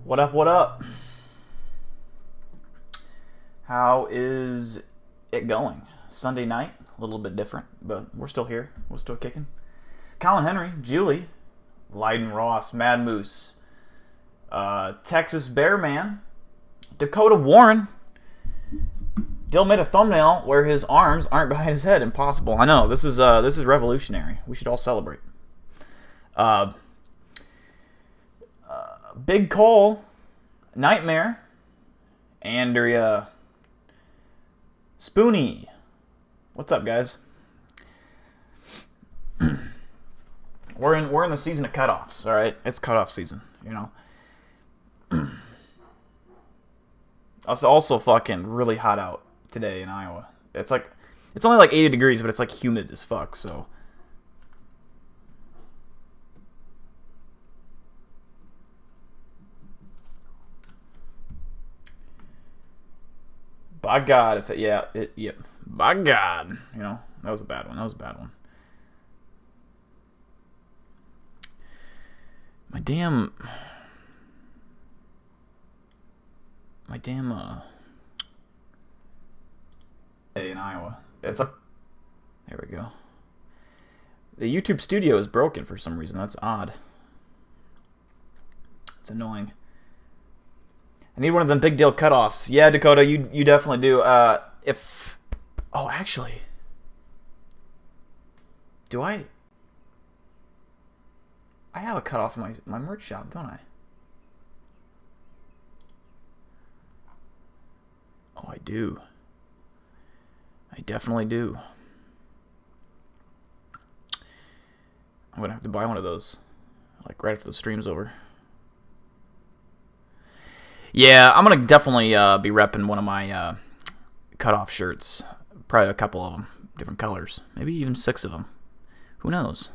What up, what up? How is it going? Sunday night, a little bit different, but we're still here. We're still kicking. Colin Henry, Julie, Lyden Ross, Mad Moose, Texas Bear Man, Dakota Warren. Dill made a thumbnail where his arms aren't behind his head. Impossible. I know, this is revolutionary. We should all celebrate. Big Cole, Nightmare, Andrea, Spoonie. What's up, guys? We're in the season of cutoffs. All right, it's cutoff season. You know. It's also fucking really hot out today in Iowa. It's only like 80 degrees, but it's like humid as fuck. So. By God, yep. By God, you know, that was a bad one. My damn, day in Iowa. It's up. There we go. The YouTube studio is broken for some reason. That's odd. It's annoying. I need one of them big deal cutoffs. Yeah, Dakota, you definitely do. Actually, do I have a cutoff in my merch shop, don't I? Oh, I do. I definitely do. I'm gonna have to buy one of those, like right after the stream's over. Yeah, I'm gonna definitely be repping one of my cutoff shirts. Probably a couple of them, different colors, maybe even 6 of them. Who knows?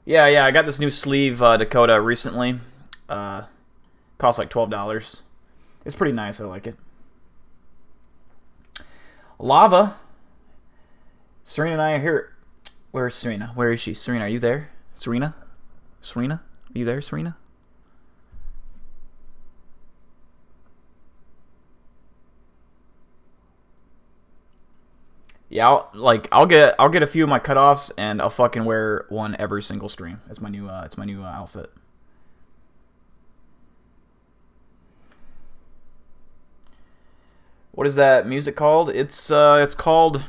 Yeah, I got this new sleeve, Dakota, recently. Cost like $12. It's pretty nice. I like it. Lava. Serena and I are here. Where's Serena? Where is she? Serena, are you there? Serena? Are you there, Serena? Yeah, I'll get a few of my cutoffs and I'll fucking wear one every single stream. It's my new outfit. What is that music called? It's called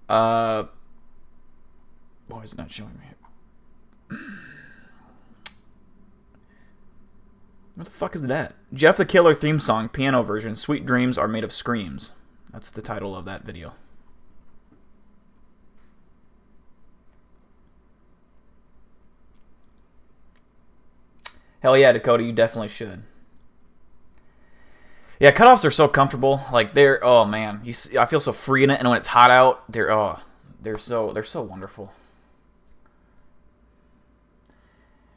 why is it not showing me? What the fuck is that? Jeff the Killer theme song, piano version. Sweet dreams are made of screams. That's the title of that video. Hell yeah, Dakota, you definitely should. Yeah, cutoffs are so comfortable. Like oh man, I feel so free in it, and when it's hot out, they're so wonderful.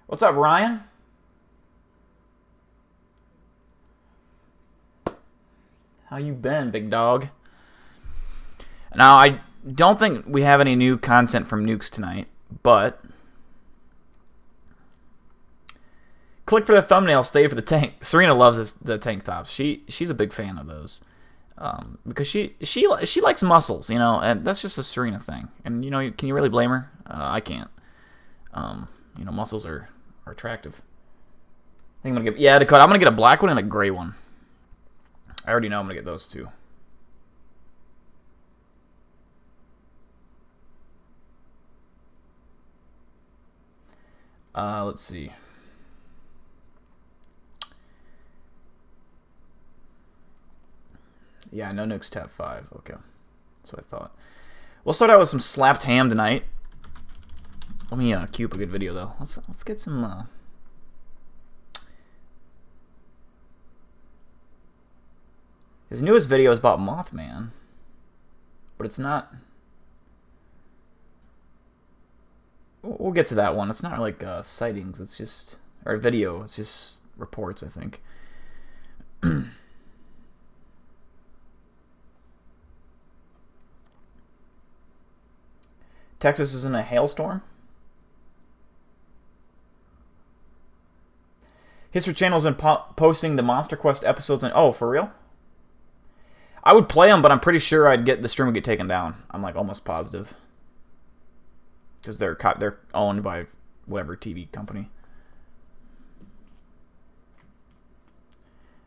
What's up, Ryan? How you been, big dog? Now, I don't think we have any new content from Nukes tonight, but click for the thumbnail, stay for the tank. Serena loves the tank tops. She's a big fan of those because she likes muscles, you know, and that's just a Serena thing. And you know, can you really blame her? I can't. You know, muscles are attractive. I think I'm gonna get Dakota. I'm gonna get a black one and a gray one. I already know I'm gonna get those two. Let's see. Yeah, no nukes tab 5. Okay, that's what I thought. We'll start out with some slapped ham tonight. Let me queue up a good video though. Let's get some. His newest video is about Mothman, but it's not. We'll get to that one. It's not like sightings. It's just or video. It's just reports, I think. Texas is in a hailstorm. History Channel has been posting the Monster Quest episodes. Oh, for real? I would play them, but I'm pretty sure the stream would get taken down. I'm like almost positive. Because they're owned by whatever TV company.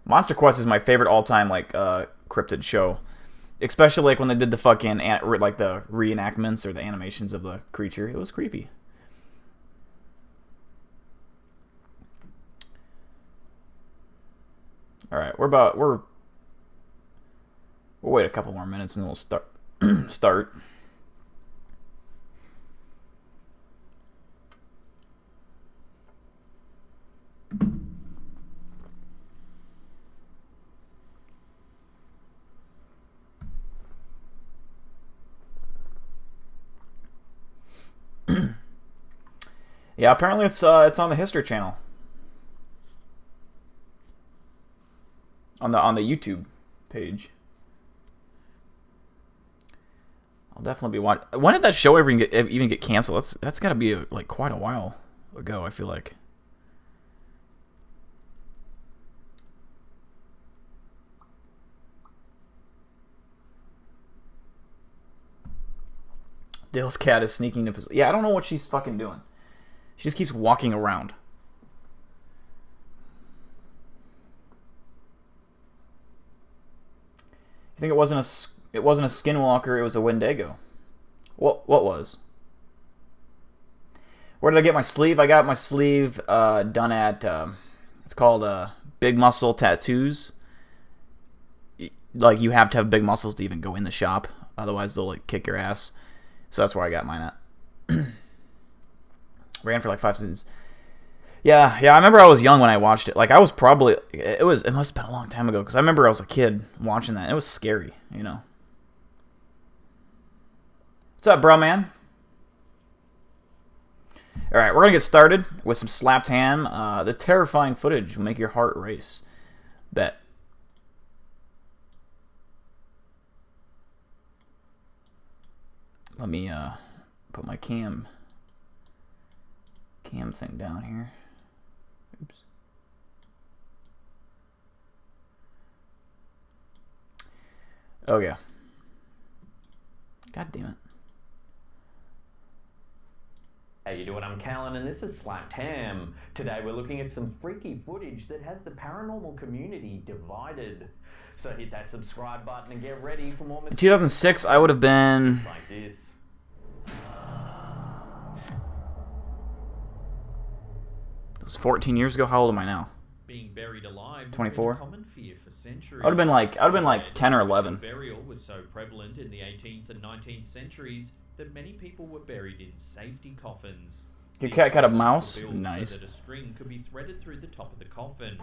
Monster Quest is my favorite all-time like cryptid show, especially like when they did the fucking like the reenactments or the animations of the creature. It was creepy. All right, we'll wait a couple more minutes and then we'll start. Yeah, apparently it's on the History Channel. On the YouTube page. I'll definitely be watching. When did that show even get canceled? That's got to be like quite a while ago, I feel like. Dale's cat is sneaking into... Yeah, I don't know what she's fucking doing. She just keeps walking around. You think it wasn't a Skinwalker, it was a Wendigo? What was? Where did I get my sleeve? I got my sleeve done at... it's called Big Muscle Tattoos. Like, you have to have big muscles to even go in the shop. Otherwise, they'll like kick your ass. So that's where I got mine at. Ran for like 5 seasons. Yeah, I remember I was young when I watched it. Like, I was probably... It must have been a long time ago, because I remember I was a kid watching that. It was scary, you know. What's up, bro, man? Alright, we're going to get started with some slapped ham. The terrifying footage will make your heart race. Bet. Let me put my cam thing down here. Oops. Oh yeah. God damn it. How you doing? I'm Callan and this is Slapped Ham. Today we're looking at some freaky footage that has the paranormal community divided. So hit that subscribe button and get ready for more... In 2006, I would have been... like this. It was 14 years ago. How old am I now? Being buried alive 24. has been a common fear for centuries. I would have been like 10 or 11. Burial was so prevalent in the 18th and 19th centuries that many people were buried in safety coffins. Your cat got a mouse? Built Nice. So that a string could be threaded through the top of the coffin.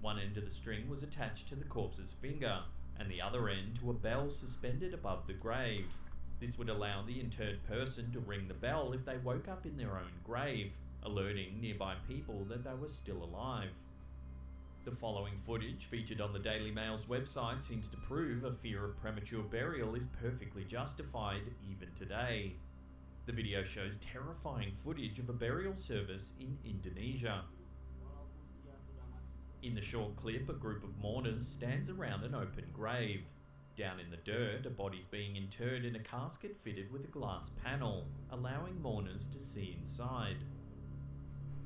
One end of the string was attached to the corpse's finger, and the other end to a bell suspended above the grave. This would allow the interred person to ring the bell if they woke up in their own grave, alerting nearby people that they were still alive. The following footage featured on the Daily Mail's website seems to prove a fear of premature burial is perfectly justified even today. The video shows terrifying footage of a burial service in Indonesia. In the short clip, a group of mourners stands around an open grave. Down in the dirt, a body's being interred in a casket fitted with a glass panel, allowing mourners to see inside.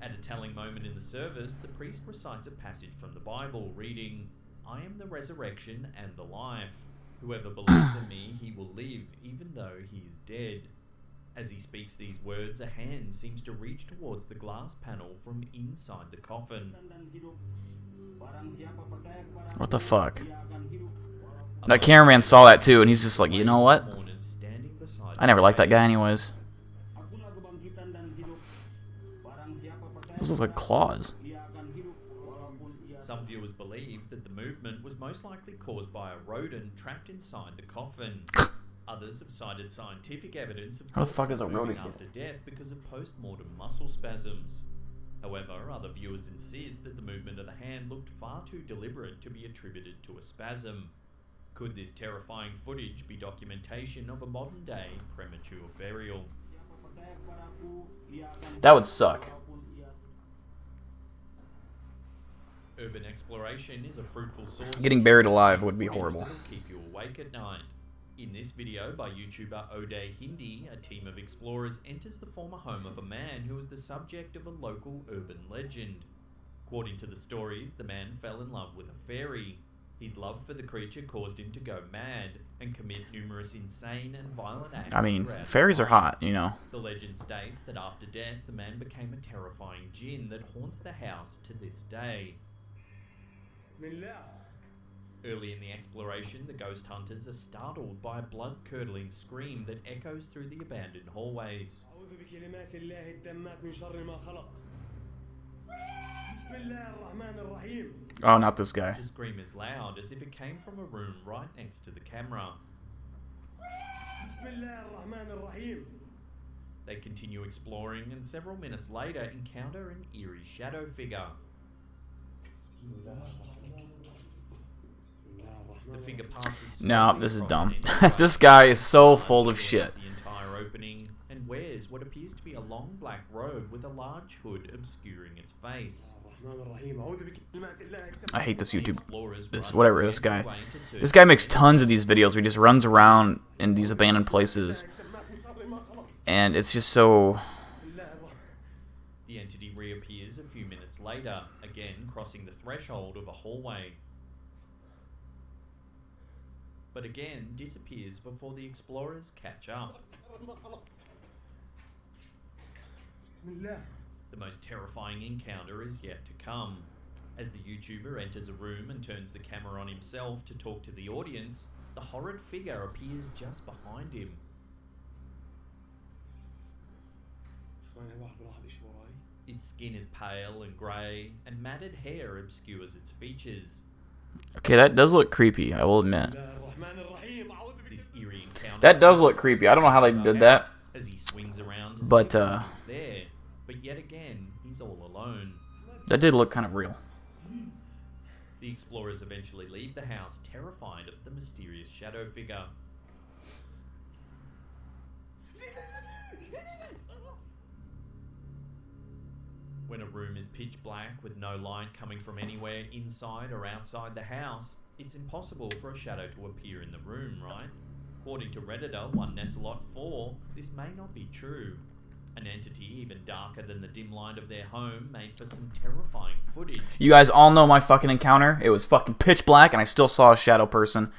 At a telling moment in the service, the priest recites a passage from the Bible, reading, "I am the resurrection and the life. Whoever believes in me, he will live, even though he is dead." As he speaks these words, a hand seems to reach towards the glass panel from inside the coffin. What the fuck? That cameraman saw that too, and he's just like, you know what? I never liked that guy anyways. Those look like claws. Some viewers believe that the movement was most likely caused by a rodent trapped inside the coffin. Others have cited scientific evidence of How the fuck is a moving rodent after death because of post-mortem muscle spasms. However, other viewers insist that the movement of the hand looked far too deliberate to be attributed to a spasm. Could this terrifying footage be documentation of a modern-day premature burial? That would suck. Urban exploration is a fruitful source. Getting buried alive would be horrible. That'll keep you awake at night. In this video by YouTuber O'Day Hindi, a team of explorers enters the former home of a man who was the subject of a local urban legend. According to the stories, the man fell in love with a fairy. His love for the creature caused him to go mad and commit numerous insane and violent acts. I mean, throughout his fairies are life. hot, you know. The legend states that after death, the man became a terrifying jinn that haunts the house to this day. Early in the exploration, the ghost hunters are startled by a blood-curdling scream that echoes through the abandoned hallways. Oh, not this guy. The scream is loud, as if it came from a room right next to the camera. They continue exploring and several minutes later encounter an eerie shadow figure. The figure passes No, slowly this is across dumb. an entryway. This guy is so full of shit. The entire opening and wears what appears to be a long black robe with a large hood obscuring its face. I hate this The YouTube. explorers This run whatever to this the guy. entryway to search This guy makes for tons of these videos where he just runs around in these abandoned places, and it's just so. The entity reappears a few minutes later, again crossing the threshold of a hallway. But again disappears before the explorers catch up. The most terrifying encounter is yet to come. As the YouTuber enters a room and turns the camera on himself to talk to the audience, the horrid figure appears just behind him. Its skin is pale and grey, and matted hair obscures its features. Okay, that does look creepy, I will admit. This eerie encounter That does look creepy. I don't know how they did that. as he swings around to But, see if he's there. But yet again, he's all alone. That did look kind of real. The explorers eventually leave the house, terrified of the mysterious shadow figure. When a room is pitch black with no light coming from anywhere inside or outside the house, it's impossible for a shadow to appear in the room, right? According to Redditor 1Nesselot4, this may not be true. An entity even darker than the dim light of their home made for some terrifying footage. You guys all know my fucking encounter. It was fucking pitch black, and I still saw a shadow person.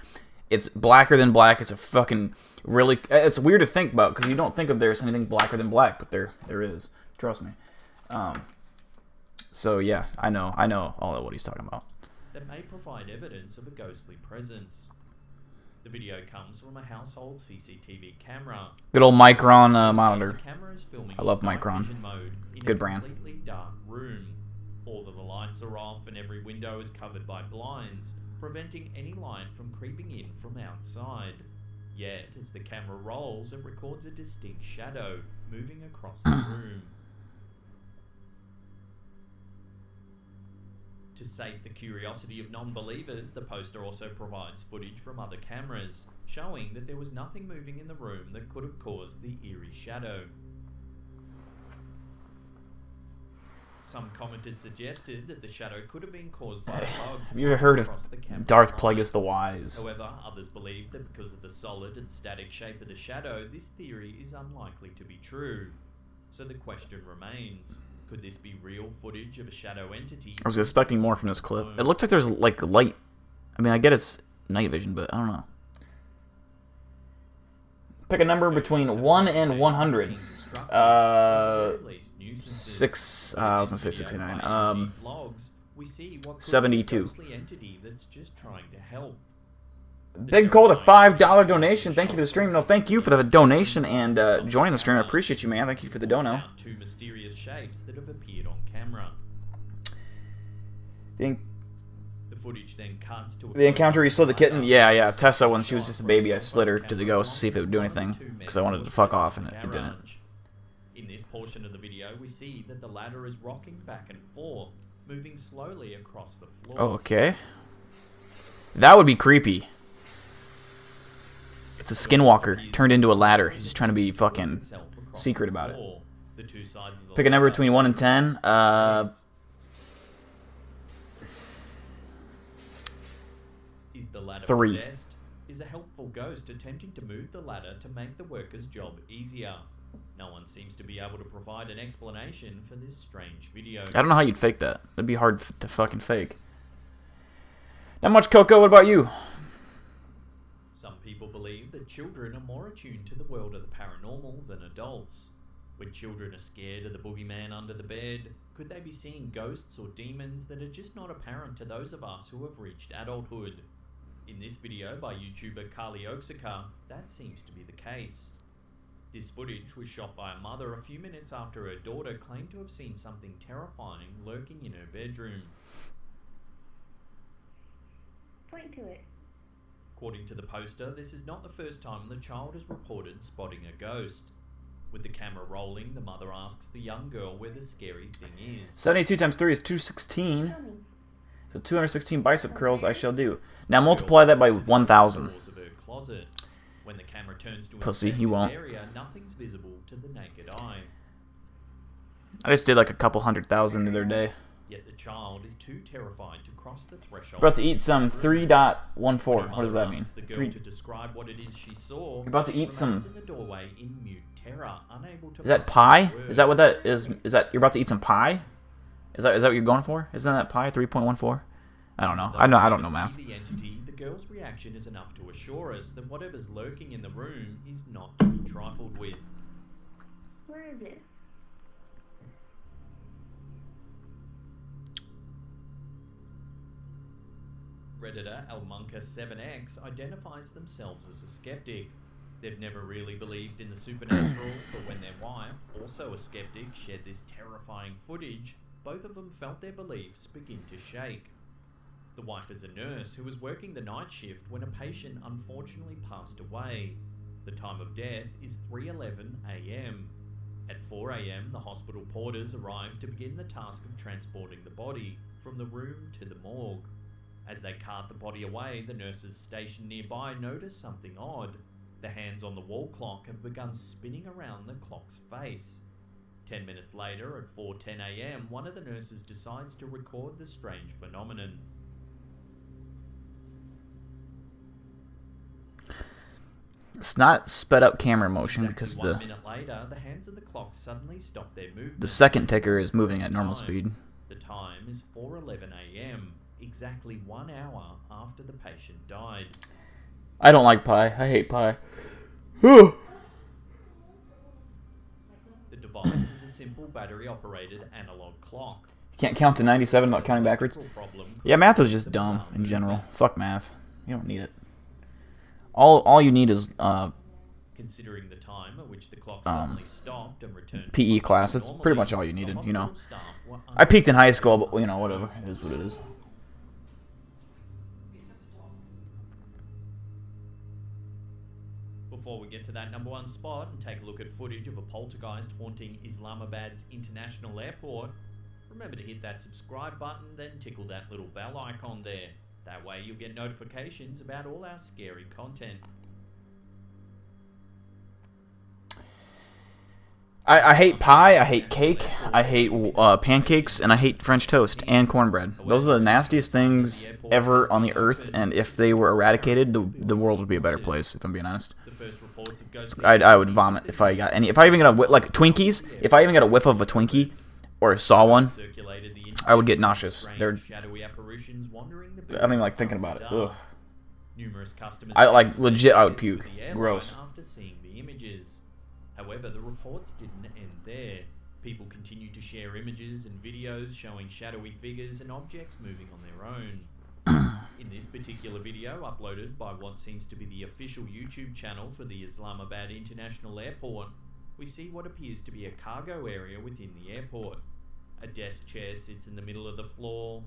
It's blacker than black. It's a fucking really. It's weird to think about because you don't think of there's anything blacker than black, but there is. Trust me. So yeah, I know all of what he's talking about. That may provide evidence of a ghostly presence. The video comes from a household CCTV camera. Good old Micron The monitor. camera is filming I love in night Micron. vision mode in Good a brand. completely dark room. All of the lights are off and every window is covered by blinds, preventing any light from creeping in from outside. Yet, as the camera rolls, it records a distinct shadow moving across the room. To sate the curiosity of non-believers, the poster also provides footage from other cameras, showing that there was nothing moving in the room that could have caused the eerie shadow. Some commenters suggested that the shadow could have been caused by a bug. Have you ever heard of across the camera's Darth line. Plagueis the Wise? However, others believe that because of the solid and static shape of the shadow, this theory is unlikely to be true. So the question remains, could this be real footage of a shadow entity? I was expecting more from this clip. It looks like there's like light. I mean, I get it's night vision, but I don't know. Pick a number between 1 and 100. 6. I was gonna say 69. 72. That's just trying to help. Big Cole, the $5 donation. Thank you for the stream. No, thank you for the donation and joining the stream. I appreciate you, man. Thank you for the dono. Two mysterious shapes that have appeared on camera. The footage then cuts to encounter, you slid the kitten. Yeah. Tessa, when she was just a baby, I slid her to the ghost to see if it would do anything because I wanted to fuck off, and it didn't. In this portion of the video, we see that the ladder is rocking back and forth, moving slowly across the floor. Oh, okay. That would be creepy. It's a Skinwalker turned into a ladder. He's just trying to be fucking secret about it. floor. The two sides of the Pick a number ladder between 1 and 10. Is the ladder 3. possessed? Is a helpful ghost attempting to move the ladder to make the worker's job easier? No one seems to be able to provide an explanation for this strange video. I don't know how you'd fake that. That'd be hard to fucking fake. Not much, Coco. What about you? Some people believe that children are more attuned to the world of the paranormal than adults. When children are scared of the boogeyman under the bed, could they be seeing ghosts or demons that are just not apparent to those of us who have reached adulthood? In this video by YouTuber Carly Oaksaka, that seems to be the case. This footage was shot by a mother a few minutes after her daughter claimed to have seen something terrifying lurking in her bedroom. Point to it. According to the poster, this is not the first time the child has reported spotting a ghost. With the camera rolling, the mother asks the young girl where the scary thing is. 72 times 3 is 216. Tell me. So 216 bicep curls I shall do. Now multiply that by 1,000. Doors of her closet. When the camera turns to Pussy, inspect you this won't. area, nothing's visible to the naked eye. I just did like a couple 100,000 the other day. Yet the child is too terrified to cross the threshold. About to eat some 3.14. When her What does mother that mean? asks the girl 3. to describe what it is she saw. You're about to she eat some- remains in the doorway in mute terror, unable to Is that pass pie? a word. Is that what that is? Is that you're about to eat some pie? Is that what you're going for? Isn't that pie 3.14? I don't know. I don't know See math. the entity, the girl's reaction is enough to assure us that whatever's lurking in the room is not to be trifled with. Where is it? Redditor Elmunka7X identifies themselves as a skeptic. They've never really believed in the supernatural, but when their wife, also a skeptic, shared this terrifying footage, both of them felt their beliefs begin to shake. The wife is a nurse who was working the night shift when a patient unfortunately passed away. The time of death is 3:11 a.m. At 4 a.m, the hospital porters arrive to begin the task of transporting the body from the room to the morgue. As they cart the body away, the nurses stationed nearby notice something odd. The hands on the wall clock have begun spinning around the clock's face. 10 minutes later, at 4:10 a.m, one of the nurses decides to record the strange phenomenon. It's not sped up camera motion Exactly because 1 minute later, the hands of the clock suddenly stop their movement. the second ticker is moving at normal speed. The time is 4:11 a.m, exactly 1 hour after the patient died. I don't like pie. I hate pie. Whew. The device is a simple battery-operated analog clock. You can't count to 97 without counting backwards. Yeah, math is just dumb in general. Fuck math. You don't need it. All you need is Considering the time at which the clock suddenly stopped and returned to PE function class. That's normally, pretty much all you the needed, you know. hospital staff were I peaked in high school, but you know, whatever. It is what it is. Before we get to that number one spot and take a look at footage of a poltergeist haunting Islamabad's international airport, remember to hit that subscribe button, then tickle that little bell icon there. That way you'll get notifications about all our scary content. I hate pie, I hate cake, I hate pancakes, and I hate French toast and cornbread. Those are the nastiest things ever on the earth, and if they were eradicated, the world would be a better place, if I'm being honest. The first reports of ghostly I would vomit if I got any. If I even got a like Twinkies, if I even got a whiff of a Twinkie or saw one, circulated the I would get internet, nauseous. strange They're shadowy apparitions wandering the I don't even like thinking building about it. after dark. Ugh. Numerous customers I, like, canceled legit, their I would tickets puke. for the airline Gross. After seeing the images. However, the reports didn't end there. People continued to share images and videos showing shadowy figures and objects moving on their own. In this particular video, uploaded by what seems to be the official YouTube channel for the Islamabad International Airport, we see what appears to be a cargo area within the airport. A desk chair sits in the middle of the floor.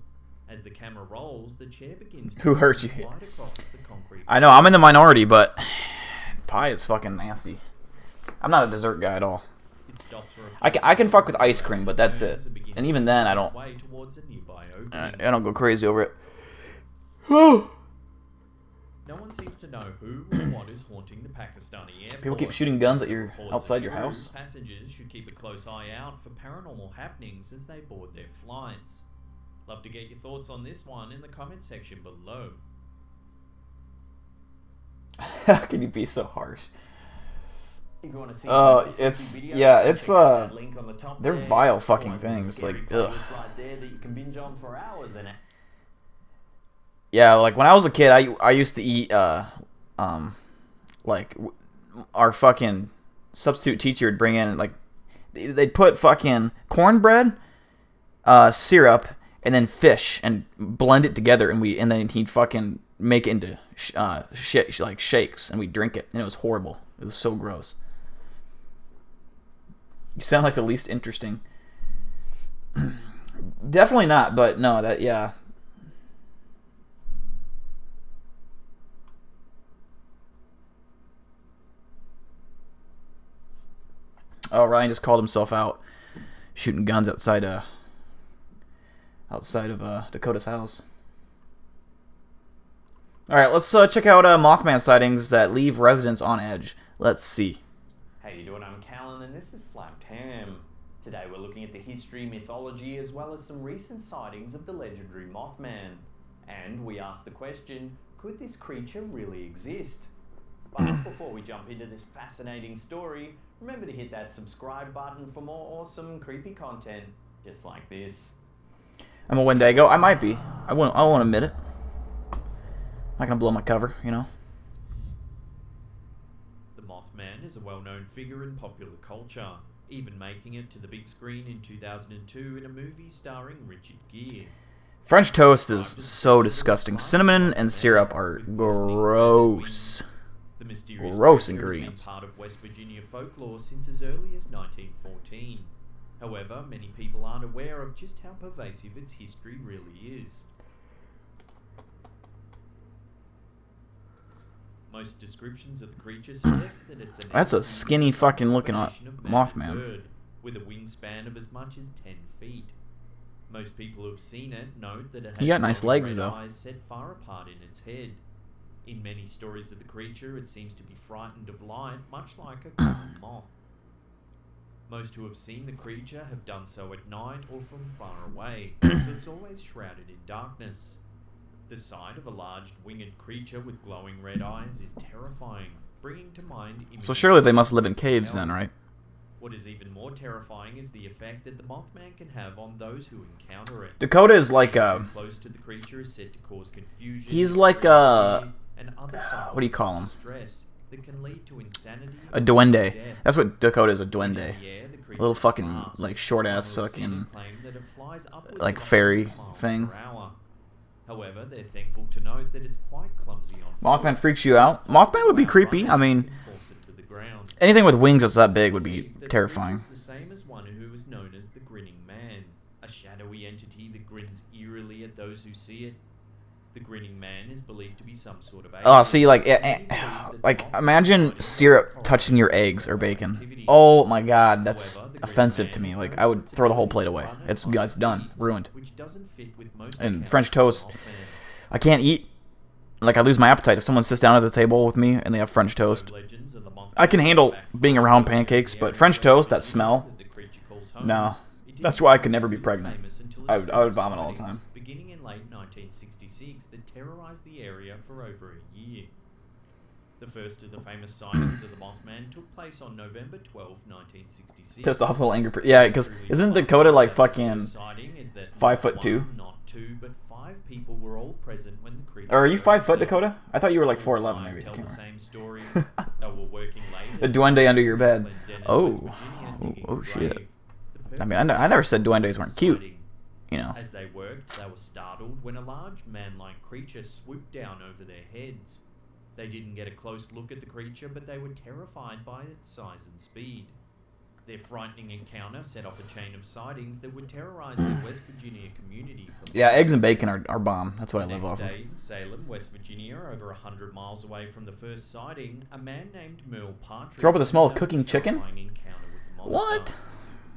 As the camera rolls, the chair begins to Who hurt you? slide across the concrete. I know I'm in the minority, but pie is fucking nasty. I'm not a dessert guy at all. It stops for a few I can fuck with seconds, ice cream, but that's it. turns begins And even to then, I make its don't. way towards a nearby I opening. don't go crazy over it. No one seems to know who or what is haunting the Pakistani airport. People keep shooting guns at your Reports outside are your true. house. Passengers should keep a close eye out for paranormal happenings as they board their flights. Love to get your thoughts on this one in the comments section below. How can you be so harsh? If you want to see it's videos, yeah, check it's out that link on the top they're there. vile fucking Otherwise, there's a things. scary Like, playlist ugh. right there that you can binge on for hours and Yeah, like when I was a kid, I used to eat like our fucking substitute teacher would bring in like they'd put fucking cornbread, syrup, and then fish and blend it together, and then he'd fucking make it into like shakes, and we'd drink it, and it was horrible. It was so gross. You sound like the least interesting. Definitely not, but no, that yeah. Oh, Ryan just called himself out shooting guns outside of Dakota's house. All right, let's check out Mothman sightings that leave residents on edge. Let's see. Hey, you doing? I'm Callan, and this is Slapped Ham. Today we're looking at the history, mythology, as well as some recent sightings of the legendary Mothman. And we ask the question, could this creature really exist? But before we jump into this fascinating story, remember to hit that subscribe button for more awesome, creepy content just like this. I'm a Wendigo. I might be. I won't admit it. I'm not gonna blow my cover, you know. The Mothman is a well-known figure in popular culture, even making it to the big screen in 2002 in a movie starring Richard Gere. French toast is so disgusting. Cinnamon and syrup are gross. The mysterious Gross creature ingredients. has been part of West Virginia folklore since as early as 1914. However, many people aren't aware of just how pervasive its history really is. Most descriptions of the creature suggest that it's an That's a skinny fucking looking combination of man and Mothman. bird, with a wingspan of as much as 10 feet. Most people who have seen it note that it has He got nice glowing legs, red though. eyes set far apart in its head. In many stories of the creature, it seems to be frightened of light, much like a common moth. Most who have seen the creature have done so at night or from far away, so it's always shrouded in darkness. The sight of a large winged creature with glowing red eyes is terrifying, bringing to mind images So surely they must live in of caves hell. then, right? What is even more terrifying is the effect that the Mothman can have on those who encounter it. Dakota is like Being too close to the creature is said to cause confusion. he's like extreme fear, and other what do you call him? distress that can lead to insanity A or duende. death. That's what Dakota is, a In duende. the air, the creature Little is fucking, fast. like, short-ass Some who have seen fucking, it claim that it flies upwards like, of 100 fairy miles thing. per hour. However, they're thankful to note that it's quite clumsy on foot. Mothman freaks you So out? it's possible Mothman would be while creepy. running, I mean, you can force it to the ground. anything with wings that's that Some big would be believe that terrifying. The creature's the same as one who is known as the Grinning Man, a shadowy entity that grins eerily at those who see it. The Grinning Man is believed to be some sort of Oh, alien. see, like, Many believe that like the imagine Mothman is syrup correlated touching your with eggs or bacon. activity. Oh my god, that's However, the Grinning offensive Man to me. is Like, known I for would its throw the whole ability plate to away. run at It's high done, speeds, ruined. which doesn't fit with most And accounts French of the toast. Mothman. I can't eat. Like, I lose my appetite if someone sits down at the table with me and they have French toast. Legends of the Mothman I can handle back being far around earlier in pancakes, the but area French of toast, that West smell, Virginia that the creature calls home. no. It That's didn't why I could become never be truly pregnant. famous until a I would series of vomit all the sightings time. beginning in late 1966 that terrorized the area for over a year. The first of the famous sightings of the Mothman took place on November 12, 1966. Pissed off little angry. Yeah, because isn't Dakota like fucking 5'2"? Not 2, but 5 people were all present when the creature Or are you showed 5 foot, itself. Dakota? I thought you were like All 4'11", five maybe. I tell can't the remember. same story. They were working late. The at duende under your bed. Clinton in Oh. West Virginia digging Oh, a shit. grave. The I mean, I purpose never said of duendes the weren't cute. sighting. You know. As they worked, they were startled when a large man-like creature swooped down over their heads. They didn't get a close look at the creature, but they were terrified by its size and speed. Their frightening encounter set off a chain of sightings that would terrorize the West Virginia community for Yeah, months. eggs and bacon are bomb. That's what I The live next off of. day in Salem, West Virginia, over 100 miles away from the first sighting, a man named Merle Partridge Throw up with the smell of had a cooking chicken? terrifying encounter with the monster. What?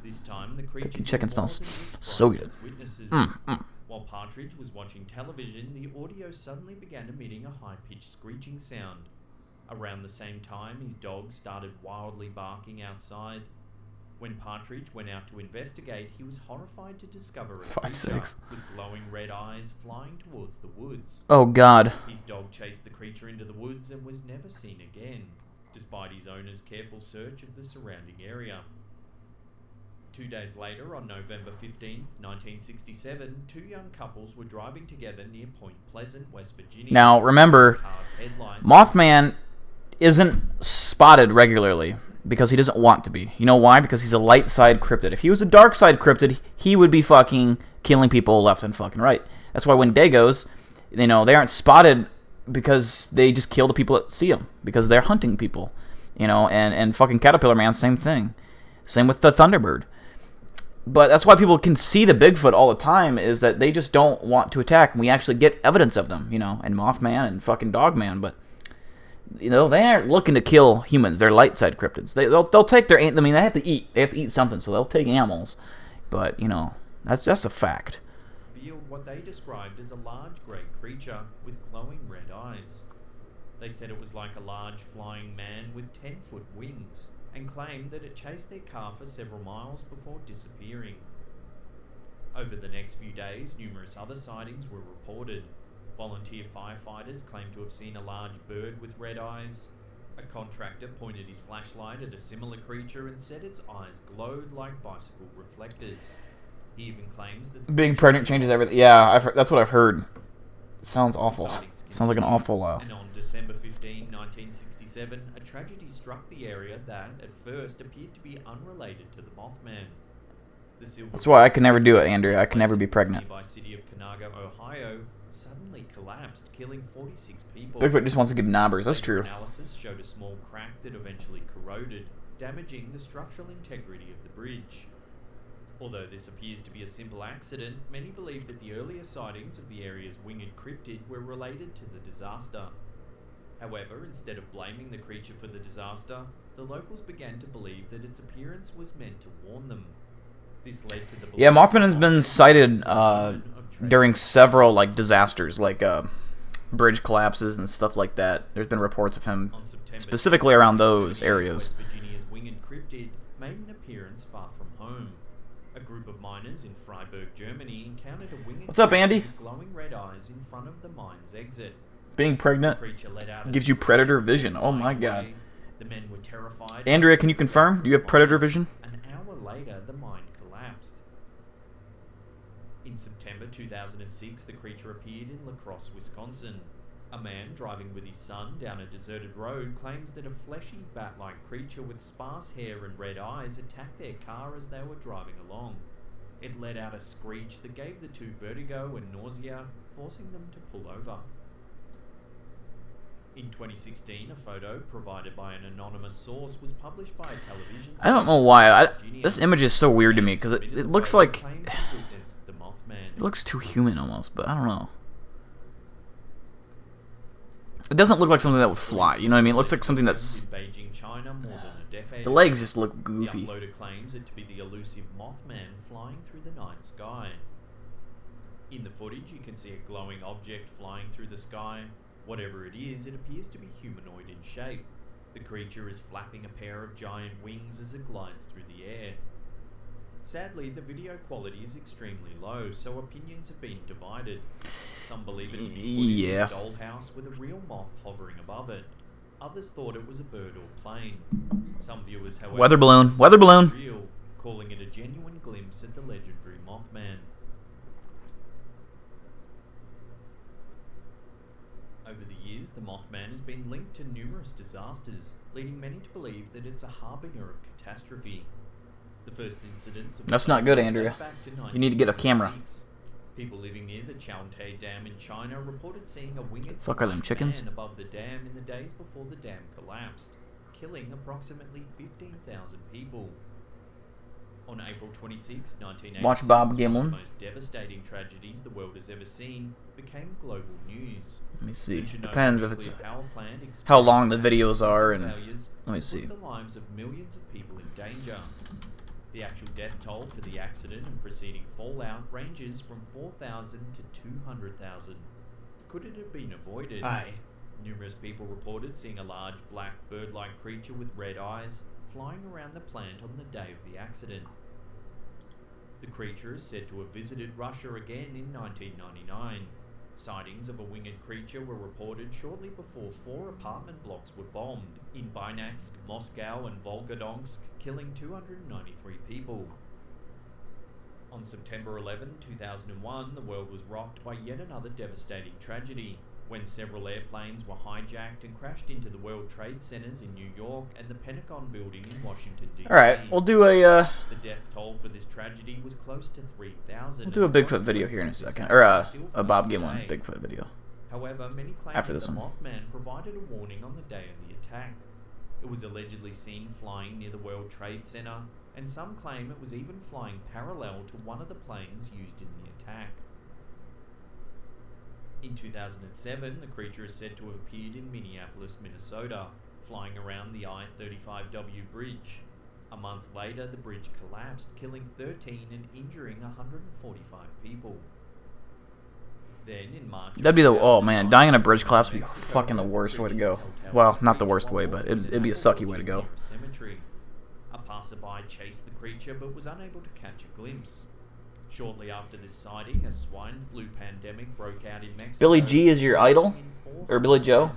This time, the creature Cooking chicken did more smells than just so frighten good. its witnesses. While Partridge was watching television, the audio suddenly began emitting a high-pitched screeching sound. Around the same time, his dog started wildly barking outside. When Partridge went out to investigate, he was horrified to discover a creature with glowing red eyes flying towards the woods. Oh, God. His dog chased the creature into the woods and was never seen again, despite his owner's careful search of the surrounding area. 2 days later, on November 15th, 1967, two young couples were driving together near Point Pleasant, West Virginia. Now, remember, Mothman isn't spotted regularly because he doesn't want to be. You know why? Because he's a light side cryptid. If he was a dark side cryptid, he would be fucking killing people left and fucking right. That's why when Dagos, they aren't spotted because they just kill the people that see them, because they're hunting people. And fucking Caterpillar Man, same thing. Same with the Thunderbird. But that's why people can see the Bigfoot all the time, is that they just don't want to attack, and we actually get evidence of them, and Mothman and fucking Dogman, but they aren't looking to kill humans. They're light side cryptids. They'll take their, they have to eat. They have to eat something, so they'll take animals. But that's a fact. Revealed what they described as a large grey creature with glowing red eyes. They said it was like a large flying man with 10-foot wings, and claimed that it chased their car for several miles before disappearing. Over the next few days, numerous other sightings were reported. Volunteer firefighters claimed to have seen a large bird with red eyes. A contractor pointed his flashlight at a similar creature and said its eyes glowed like bicycle reflectors. He even claims that being pregnant changes everything. Yeah, that's what I've heard. Sounds awful. Sounds like an awful And on December 15, 1967, a tragedy struck the area that, at first, appeared to be unrelated to the Mothman. That's why I can never do it, Andrea. I can never be pregnant. The nearby city of Conago, Ohio, suddenly collapsed, killing 46 people. Bigfoot just wants to give knobbers. That's true. Analysis showed a small crack that eventually corroded, damaging the structural integrity of the bridge. Although this appears to be a simple accident, many believe that the earlier sightings of the area's winged cryptid were related to the disaster. However, instead of blaming the creature for the disaster, the locals began to believe that its appearance was meant to warn them. This led to the belief Mothman has been sighted during several disasters, bridge collapses and stuff like that. There's been reports of him specifically around those areas. West Virginia's winged cryptid made an appearance far from home. A group of miners in Freiburg, Germany, encountered a winged What's up, Andy? with glowing red eyes in front of the mine's exit. Being pregnant gives you predator vision. Oh my god. The men were terrified. Andrea, can you confirm? Do you have predator vision? An hour later, the mine collapsed. In September 2006, the creature appeared in La Crosse, Wisconsin. A man driving with his son down a deserted road claims that a fleshy, bat-like creature with sparse hair and red eyes attacked their car as they were driving along. It let out a screech that gave the two vertigo and nausea, forcing them to pull over. In 2016, a photo provided by an anonymous source was published by a television I don't know why. This image is so weird to me because it looks like it looks too human almost, but I don't know. It doesn't look like something that would fly. You know what I mean? It looks like something that's. The legs just look goofy. The uploader claims it to be the elusive Mothman flying through the night sky. In the footage, you can see a glowing object flying through the sky. Whatever it is, it appears to be humanoid in shape. The creature is flapping a pair of giant wings as it glides through the air. Sadly, the video quality is extremely low, so opinions have been divided. Some believe it to be footage of a dollhouse with a real moth hovering above it. Others thought it was a bird or plane. Some viewers, however, weather balloon, real, calling it a genuine glimpse at the legendary Mothman. Over the years, the Mothman has been linked to numerous disasters, leading many to believe that it's a harbinger of catastrophe. The first incidents of That's not good, Andrea. You need to get a camera. People living near the Changte Dam in China reported seeing a winged fuck are them chickens? man above the dam in the days before the dam collapsed, killing approximately 15,000 people. On April 26, 1986, watch Bob one of Gimlin. the most devastating tragedies the world has ever seen became global news. Let me see. The Chernobyl Depends if it's nuclear power plant how long the experienced videos massive are, system and failures let me that see. put the lives of millions of people in danger. The actual death toll for the accident and preceding fallout ranges from 4,000 to 200,000. Could it have been avoided? Aye. Numerous people reported seeing a large black bird-like creature with red eyes flying around the plant on the day of the accident. The creature is said to have visited Russia again in 1999. Sightings of a winged creature were reported shortly before 4 apartment blocks were bombed in Bayansk, Moscow and Volgodonsk, killing 293 people. On September 11, 2001, the world was rocked by yet another devastating tragedy, when several airplanes were hijacked and crashed into the World Trade Centers in New York and the Pentagon building in Washington, D.C. Alright, we'll do a, The death toll for this tragedy was close to 3,000. we'll do a Bigfoot video here in a second. Or, a Bob Gimlin Bigfoot video. However, many claim After that this the one. Mothman provided a warning on the day of the attack. It was allegedly seen flying near the World Trade Center, and some claim it was even flying parallel to one of the planes used in the attack. In 2007, the creature is said to have appeared in Minneapolis, Minnesota, flying around the I-35W bridge. A month later, the bridge collapsed, killing 13 and injuring 145 people. Then, in March, That'd be the, oh man, dying in a bridge collapse would be fucking the worst way to go. Well, not the worst way, but it'd be a sucky way to go. A passerby chased the creature but was unable to catch a glimpse. Shortly after this sighting, a swine flu pandemic broke out in Mexico. Billy G is your idol? Or Billy Joe?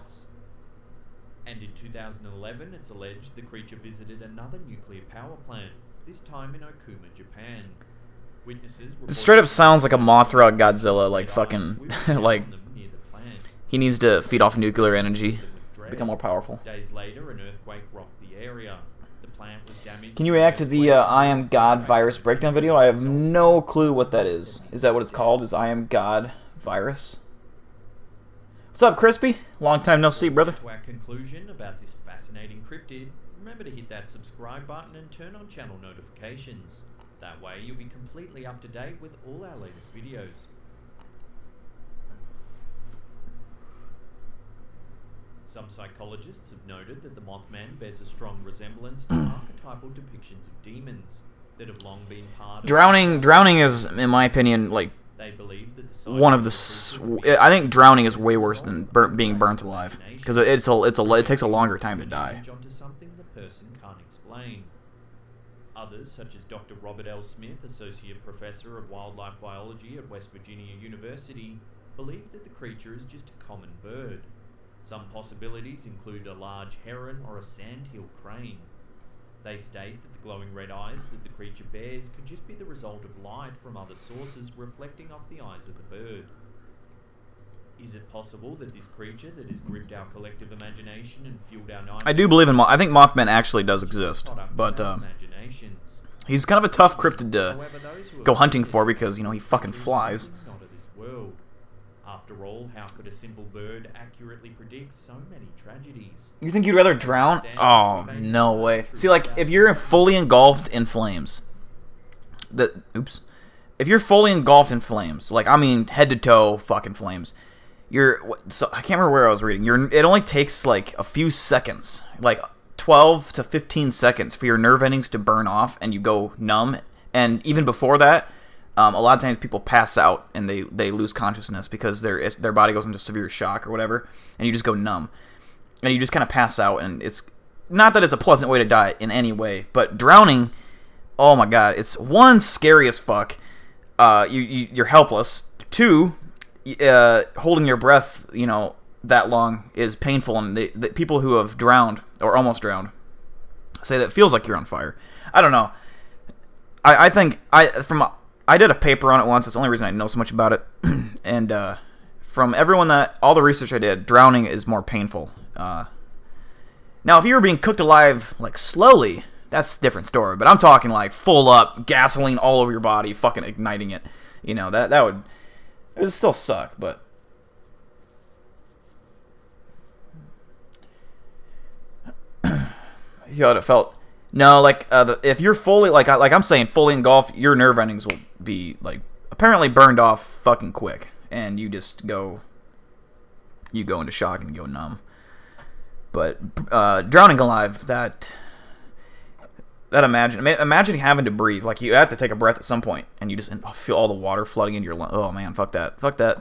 And in 2011, it's alleged the creature visited another nuclear power plant, this time in Okuma, Japan. Witnesses This straight up sounds like a Mothra Godzilla, like fucking, like, he needs to feed off nuclear energy, become more powerful. Days later, an earthquake rocked the area. The plant was damaged. Can you react to the I Am God virus breakdown video? I have no clue what that is. Is that what it's called? Is I Am God virus? What's up, Crispy? Long time no see, brother. To our conclusion about this fascinating cryptid, remember to hit that subscribe button and turn on channel notifications. That way you'll be completely up to date with all our latest videos. Some psychologists have noted that the Mothman bears a strong resemblance to archetypal depictions of demons that have long been part of... Drowning is, in my opinion, like, They believe that the one of the... I think drowning is way worse than being burnt alive. Because it takes a longer time to die. Onto something the person can't explain. Others, such as Dr. Robert L. Smith, Associate Professor of Wildlife Biology at West Virginia University, believe that the creature is just a common bird. Some possibilities include a large heron or a sandhill crane. They state that the glowing red eyes that the creature bears could just be the result of light from other sources reflecting off the eyes of the bird. Is it possible that this creature that has gripped our collective imagination and fueled our nightmares... I do believe in I think Mothman actually does exist, but he's kind of a tough cryptid to go hunting for because, you know, he fucking flies. Not of this world. After all, how could a simple bird accurately predict so many tragedies? You think you'd rather drown? Oh, no way. See, like, if you're fully engulfed in flames, if you're fully engulfed in flames, like, I mean, head to toe fucking flames, so I can't remember where I was reading. It only takes like a few seconds, like 12 to 15 seconds for your nerve endings to burn off and you go numb. And even before that, a lot of times people pass out and they lose consciousness because their body goes into severe shock or whatever, and you just go numb. And you just kind of pass out, and it's not that it's a pleasant way to die in any way, but drowning, oh my god, it's one, scary as fuck. You're helpless. Two, holding your breath, you know, that long is painful, and the people who have drowned or almost drowned say that it feels like you're on fire. I don't know. I think I did a paper on it once. That's the only reason I know so much about it. And from all the research I did, drowning is more painful. Now, if you were being cooked alive, like, slowly, that's a different story. But I'm talking, like, full up, gasoline all over your body, fucking igniting it. You know, that would... It would still suck, but... You know what it felt... No, like, if you're fully, like I'm saying, fully engulfed, your nerve endings will be, like, apparently burned off fucking quick. And you just go... You go into shock and go numb. But drowning alive, that... Imagine having to breathe. Like, you have to take a breath at some point, and you just feel all the water flooding into your lungs. Oh, man, fuck that. Fuck that.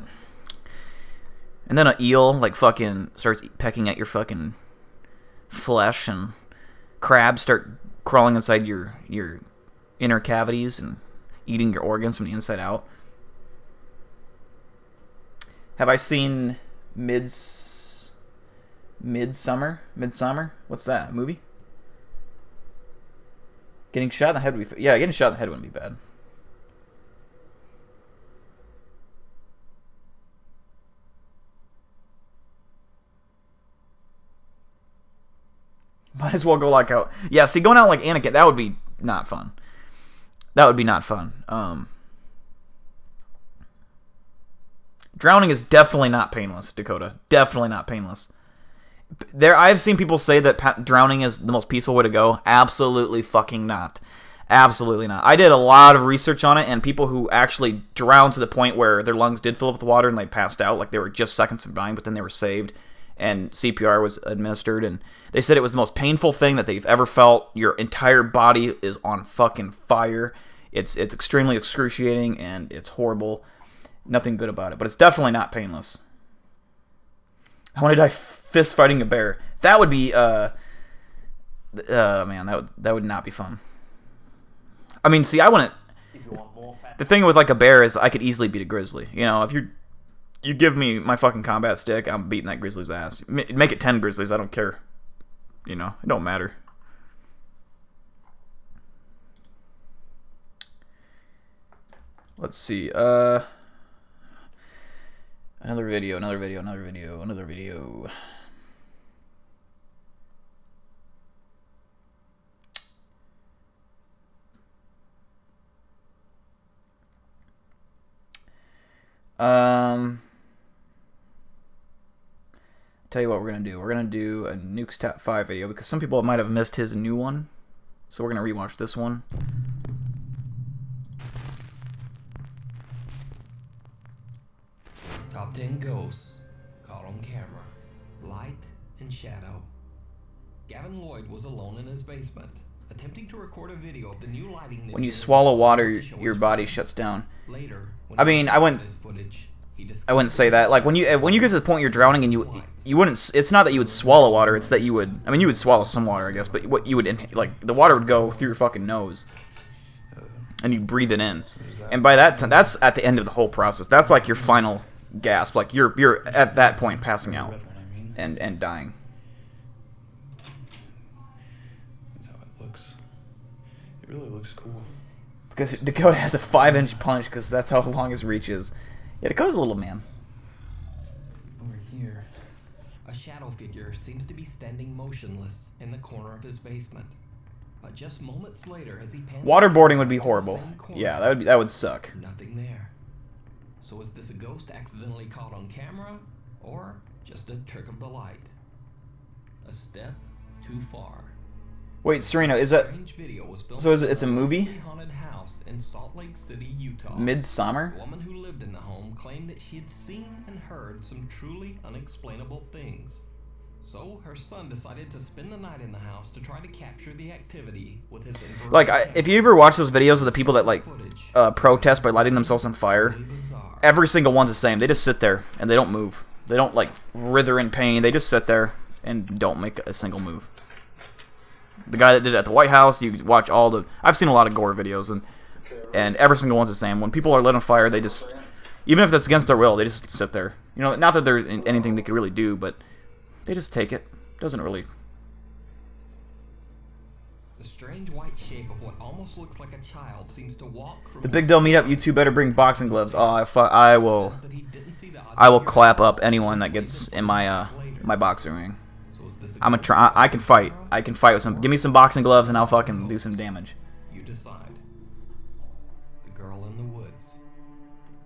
And then an eel, like, fucking starts pecking at your fucking flesh, and crabs start crawling inside your inner cavities and eating your organs from the inside out. Have I seen Midsummer? What's that? A movie? Getting shot in the head would be... Yeah, getting shot in the head wouldn't be bad. Might as well go like out... Yeah, see, going out like Anakin, that would be not fun. That would be not fun. Drowning is definitely not painless, Dakota. Definitely not painless. I've seen people say that drowning is the most peaceful way to go. Absolutely fucking not. Absolutely not. I did a lot of research on it, and people who actually drowned to the point where their lungs did fill up with water and they passed out, like they were just seconds from dying, but then they were saved, and CPR was administered, and they said it was the most painful thing that they've ever felt. Your entire body is on fucking fire. It's extremely excruciating, and it's horrible. Nothing good about it, but it's definitely not painless. I want to die fist fighting a bear. That would be, man, that would not be fun. I mean, see, I wouldn't. The thing with like a bear is I could easily beat a grizzly. You know, if you give me my fucking combat stick, I'm beating that grizzly's ass. Make it 10 grizzlies, I don't care. You know, it don't matter. Let's see. Another video. Tell you what we're gonna do. We're gonna do a Nuke's Top 5 video because some people might have missed his new one, so we're gonna rewatch this one. Top 10 ghosts caught on camera. Light and shadow. Gavin Lloyd was alone in his basement, attempting to record a video of the new lighting. When you swallow water, your body shuts down. Later, I mean, I wouldn't say that. Like when you get to the point you're drowning and you wouldn't. It's not that you would swallow water. It's that you would. I mean, you would swallow some water, I guess. But what you would like the water would go through your fucking nose, and you breathe it in. And by that time, that's at the end of the whole process. That's like your final gasp. Like you're at that point passing out and dying. That's how it looks. It really looks cool. Because Dakota has a 5-inch punch because that's how long his reach is. Yeah, Dakota's a little man. Over here. A shadow figure seems to be standing motionless in the corner of his basement. But just moments later, as he pans waterboarding would be horrible. Yeah, that would suck. Nothing there. So is this a ghost accidentally caught on camera, or just a trick of the light? A step too far. Wait, Serena, is that so? It's a movie? Haunted house in Salt Lake City, Utah. Midsummer? A woman who lived in the home claimed that she had seen and heard some truly unexplainable things. So her son decided to spend the night in the house to try to capture the activity with his infrared like if you ever watch those videos of the people that like protest by lighting themselves on fire, every single one's the same. They just sit there and they don't move. They don't like writher in pain. They just sit there and don't make a single move. The guy that did it at the White House, you watch all the... I've seen a lot of gore videos, and every single one's the same. When people are lit on fire, they just... Even if that's against their will, they just sit there. You know, not that there's anything they could really do, but they just take it. Doesn't really... The strange white shape of what almost looks like a child seems to walk from... The Big Dell meetup, you two better bring boxing gloves. Oh, I will clap up anyone that gets in my my boxing ring. I'm gonna try. I can fight. I can fight with some. Give me some boxing gloves and I'll fucking do some damage. You decide. The Girl in the Woods.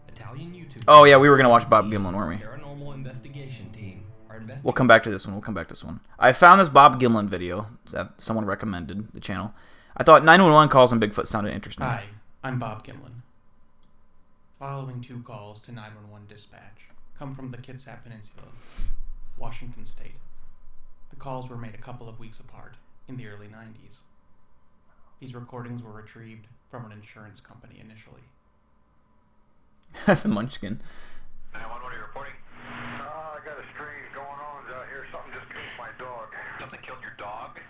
Italian YouTube. Oh yeah, we were gonna watch Bob Gimlin, weren't we? Paranormal investigation team. We'll come back to this one. I found this Bob Gimlin video that someone recommended the channel. I thought 911 calls on Bigfoot sounded interesting. Hi, I'm Bob Gimlin. Following 2 calls to 911 dispatch come from the Kitsap Peninsula, Washington State. The calls were made a couple of weeks apart in the early 90s. These recordings were retrieved from an insurance company initially. The Munchkin. 911, what are you reporting? I got a strange going on out here. Something just killed my dog. Something killed your dog?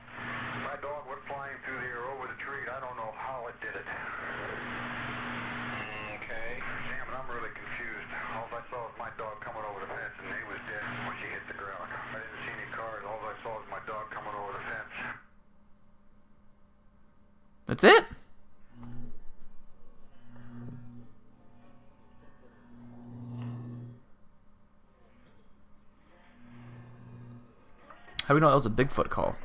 My dog went flying through the air over the tree. I don't know how it did it. Okay. Damn it, I'm really confused. All I saw was my dog coming over the fence, and he was dead when she hit the ground. I didn't see any cars. All I saw was my dog coming over the fence. That's it? How do we know that was a Bigfoot call?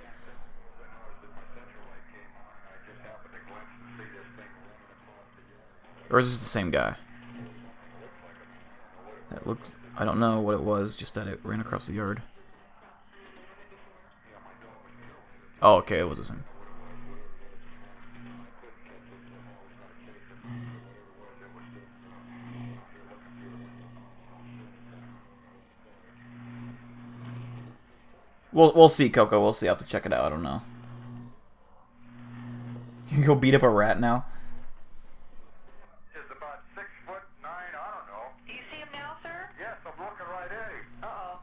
Or is this the same guy? That looks... I don't know what it was, just that it ran across the yard. Oh, okay, it was the same. We'll see, Coco. We'll see. I'll have to check it out. I don't know. You go beat up a rat now? It's about 6'9". I don't know. Do you see him now, sir? Yes, I'm looking right at him. Uh-oh.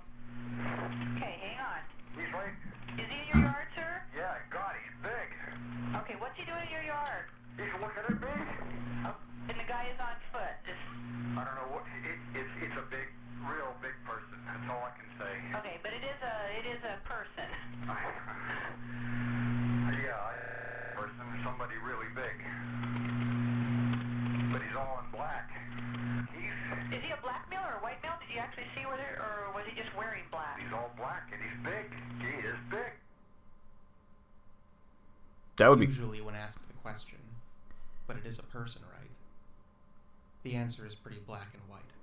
Okay, hang on. He's right. Is he in your yard, sir? Yeah, God, he's big. Okay, what's he doing in your yard? He's looking at me. Oh, and the guy is on foot. Just... I don't know what. It's a big, real big person. That's all I can say. Okay, but it is a person. Person, somebody really big. But he's all in black. Is he a black male or a white male? Did you actually see whether, or was he just wearing black? He's all black and he's big. He is big. That would be... Usually when asked the question, but it is a person, right? The answer is pretty black and white.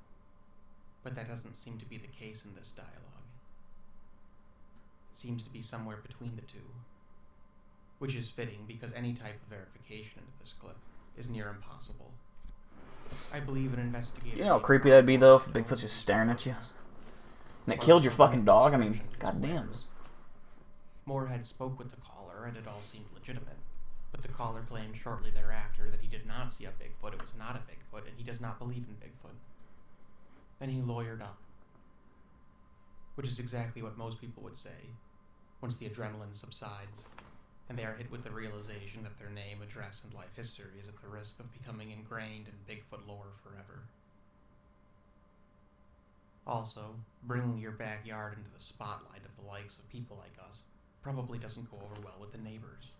But that doesn't seem to be the case in this dialogue. It seems to be somewhere between the two. Which is fitting because any type of verification into this clip is near impossible. I believe an investigator... You know how creepy that'd be, though, if Bigfoot's just staring at you? And it killed your fucking dog? I mean, goddamn. Moorhead spoke with the caller, and it all seemed legitimate. But the caller claimed shortly thereafter that he did not see a Bigfoot, it was not a Bigfoot, and he does not believe in Bigfoot. Then he lawyered up. Which is exactly what most people would say, once the adrenaline subsides, and they are hit with the realization that their name, address, and life history is at the risk of becoming ingrained in Bigfoot lore forever. Also, bringing your backyard into the spotlight of the likes of people like us probably doesn't go over well with the neighbors.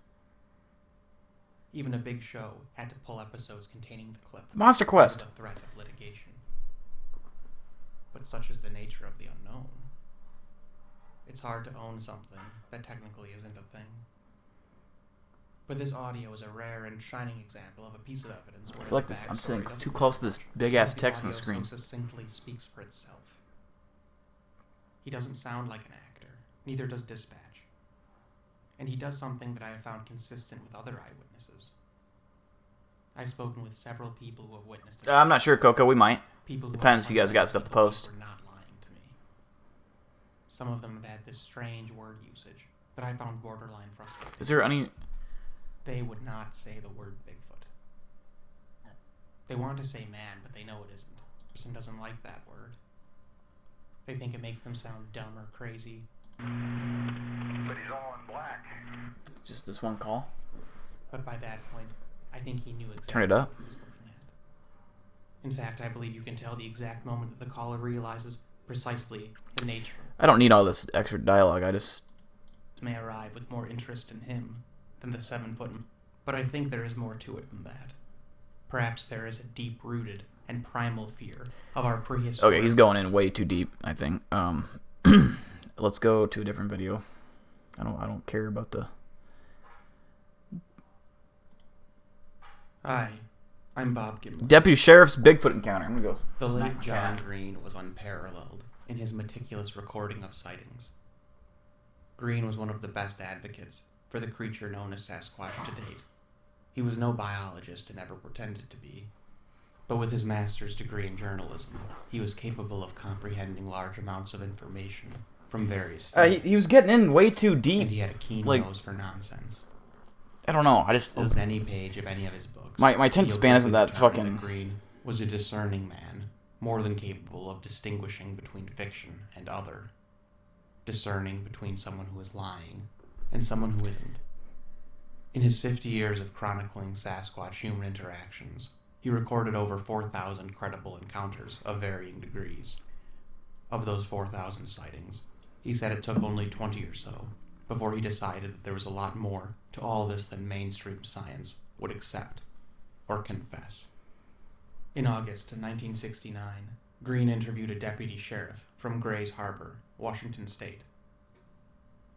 Even a big show had to pull episodes containing the clip. Monster Quest! The threat of litigation. But such is the nature of the unknown. It's hard to own something that technically isn't a thing. But this audio is a rare and shining example of a piece of evidence where I feel like this, I'm sitting too close to this big-ass text on the screen. So succinctly speaks for itself. He doesn't sound like an actor, neither does Dispatch. And he does something that I have found consistent with other eyewitnesses. I've spoken with several people who have witnessed I'm not sure, Coco. We might. People who Depends have if you guys got stuff to post. were not lying to me. Some of them have had this strange word usage that I found borderline frustrating. Is there any... They would not say the word Bigfoot. They want to say man, but they know it isn't. Person doesn't like that word. They think it makes them sound dumb or crazy. But he's all in black. Just this one call? But by that point, I think he knew exactly Turn it up. what he was looking at. In fact, I believe you can tell the exact moment that the caller realizes precisely the nature. I don't need all this extra dialogue. I just... May arrive with more interest in him than the 7-foot. But I think there is more to it than that. Perhaps there is a deep-rooted and primal fear of our prehistoric... Okay, he's going in way too deep, I think. Let's go to a different video. I don't care about the... Hi, I'm Bob Gimlin. Deputy Sheriff's Bigfoot encounter. I'm gonna go. The late smack John cat. Green was unparalleled in his meticulous recording of sightings. Green was one of the best advocates for the creature known as Sasquatch to date. He was no biologist and never pretended to be, but with his master's degree in journalism, he was capable of comprehending large amounts of information from various fields. He was getting in way too and deep. he had a keen like- nose for nonsense. I don't know. I just Open any page of any of his books. my attention you'll span isn't quickly that determine fucking. that Green was a discerning man, more than capable of distinguishing between fiction and other. Discerning between someone who is lying and someone who isn't. In his 50 years of chronicling Sasquatch human interactions, he recorded over 4,000 credible encounters of varying degrees. Of those 4,000 sightings, he said it took only 20 or so before he decided that there was a lot more to all this than mainstream science would accept or confess. In August 1969, Green interviewed a deputy sheriff from Grays Harbor, Washington State.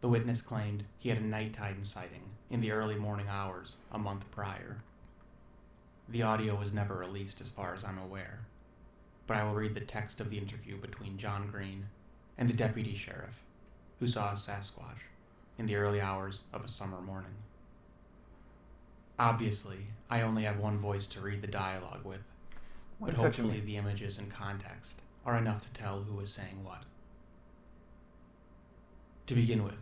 The witness claimed he had a nighttime sighting in the early morning hours a month prior. The audio was never released as far as I'm aware, but I will read the text of the interview between John Green and the deputy sheriff, who saw a Sasquatch in the early hours of a summer morning. Obviously, I only have one voice to read the dialogue with, but hopefully the images and context are enough to tell who is saying what. To begin with,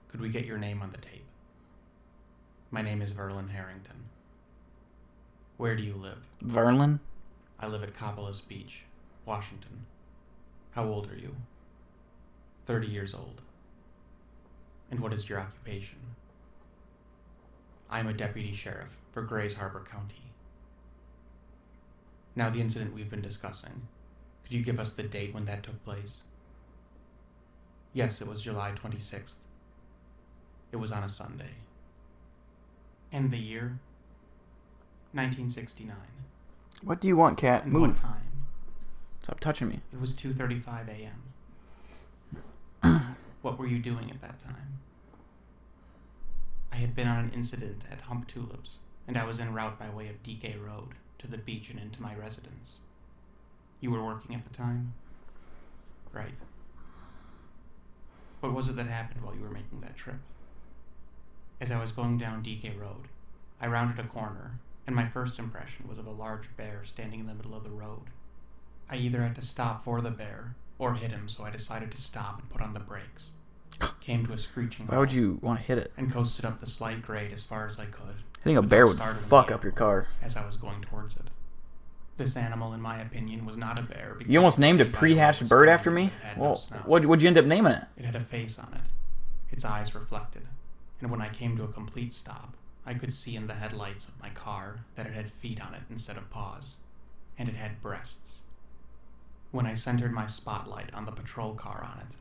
could we get your name on the tape? My name is Verlin Harrington. Where do you live? Verlin? I live at Coppolis Beach, Washington. How old are you? 30 years old. And what is your occupation? I am a deputy sheriff for Grays Harbor County. Now the incident we've been discussing, could you give us the date when that took place? Yes, it was July 26th. It was on a Sunday. And the year? 1969. What do you want, cat? And Move. what time? Stop touching me. It was 2:35 a.m. What were you doing at that time? I had been on an incident at Hump Tulips, and I was en route by way of DK Road to the beach and into my residence. You were working at the time? Right. What was it that happened while you were making that trip? As I was going down DK Road, I rounded a corner, and my first impression was of a large bear standing in the middle of the road. I either had to stop for the bear, or hit him, so I decided to stop and put on the brakes. Came to a screeching Why would halt, you want to hit it? and coasted up the slight grade as far as I could. Hitting a without bear would startling fuck the up your animal car. as I was going towards it. This animal, in my opinion, was not a bear. Because You almost I could named a see by the way it pre-hatched was bird standing after me? that it had no Well, snout. what'd you end up naming it? It had a face on it. Its eyes reflected, and when I came to a complete stop, I could see in the headlights of my car that it had feet on it instead of paws, and it had breasts. When I centered my spotlight on the patrol car on it,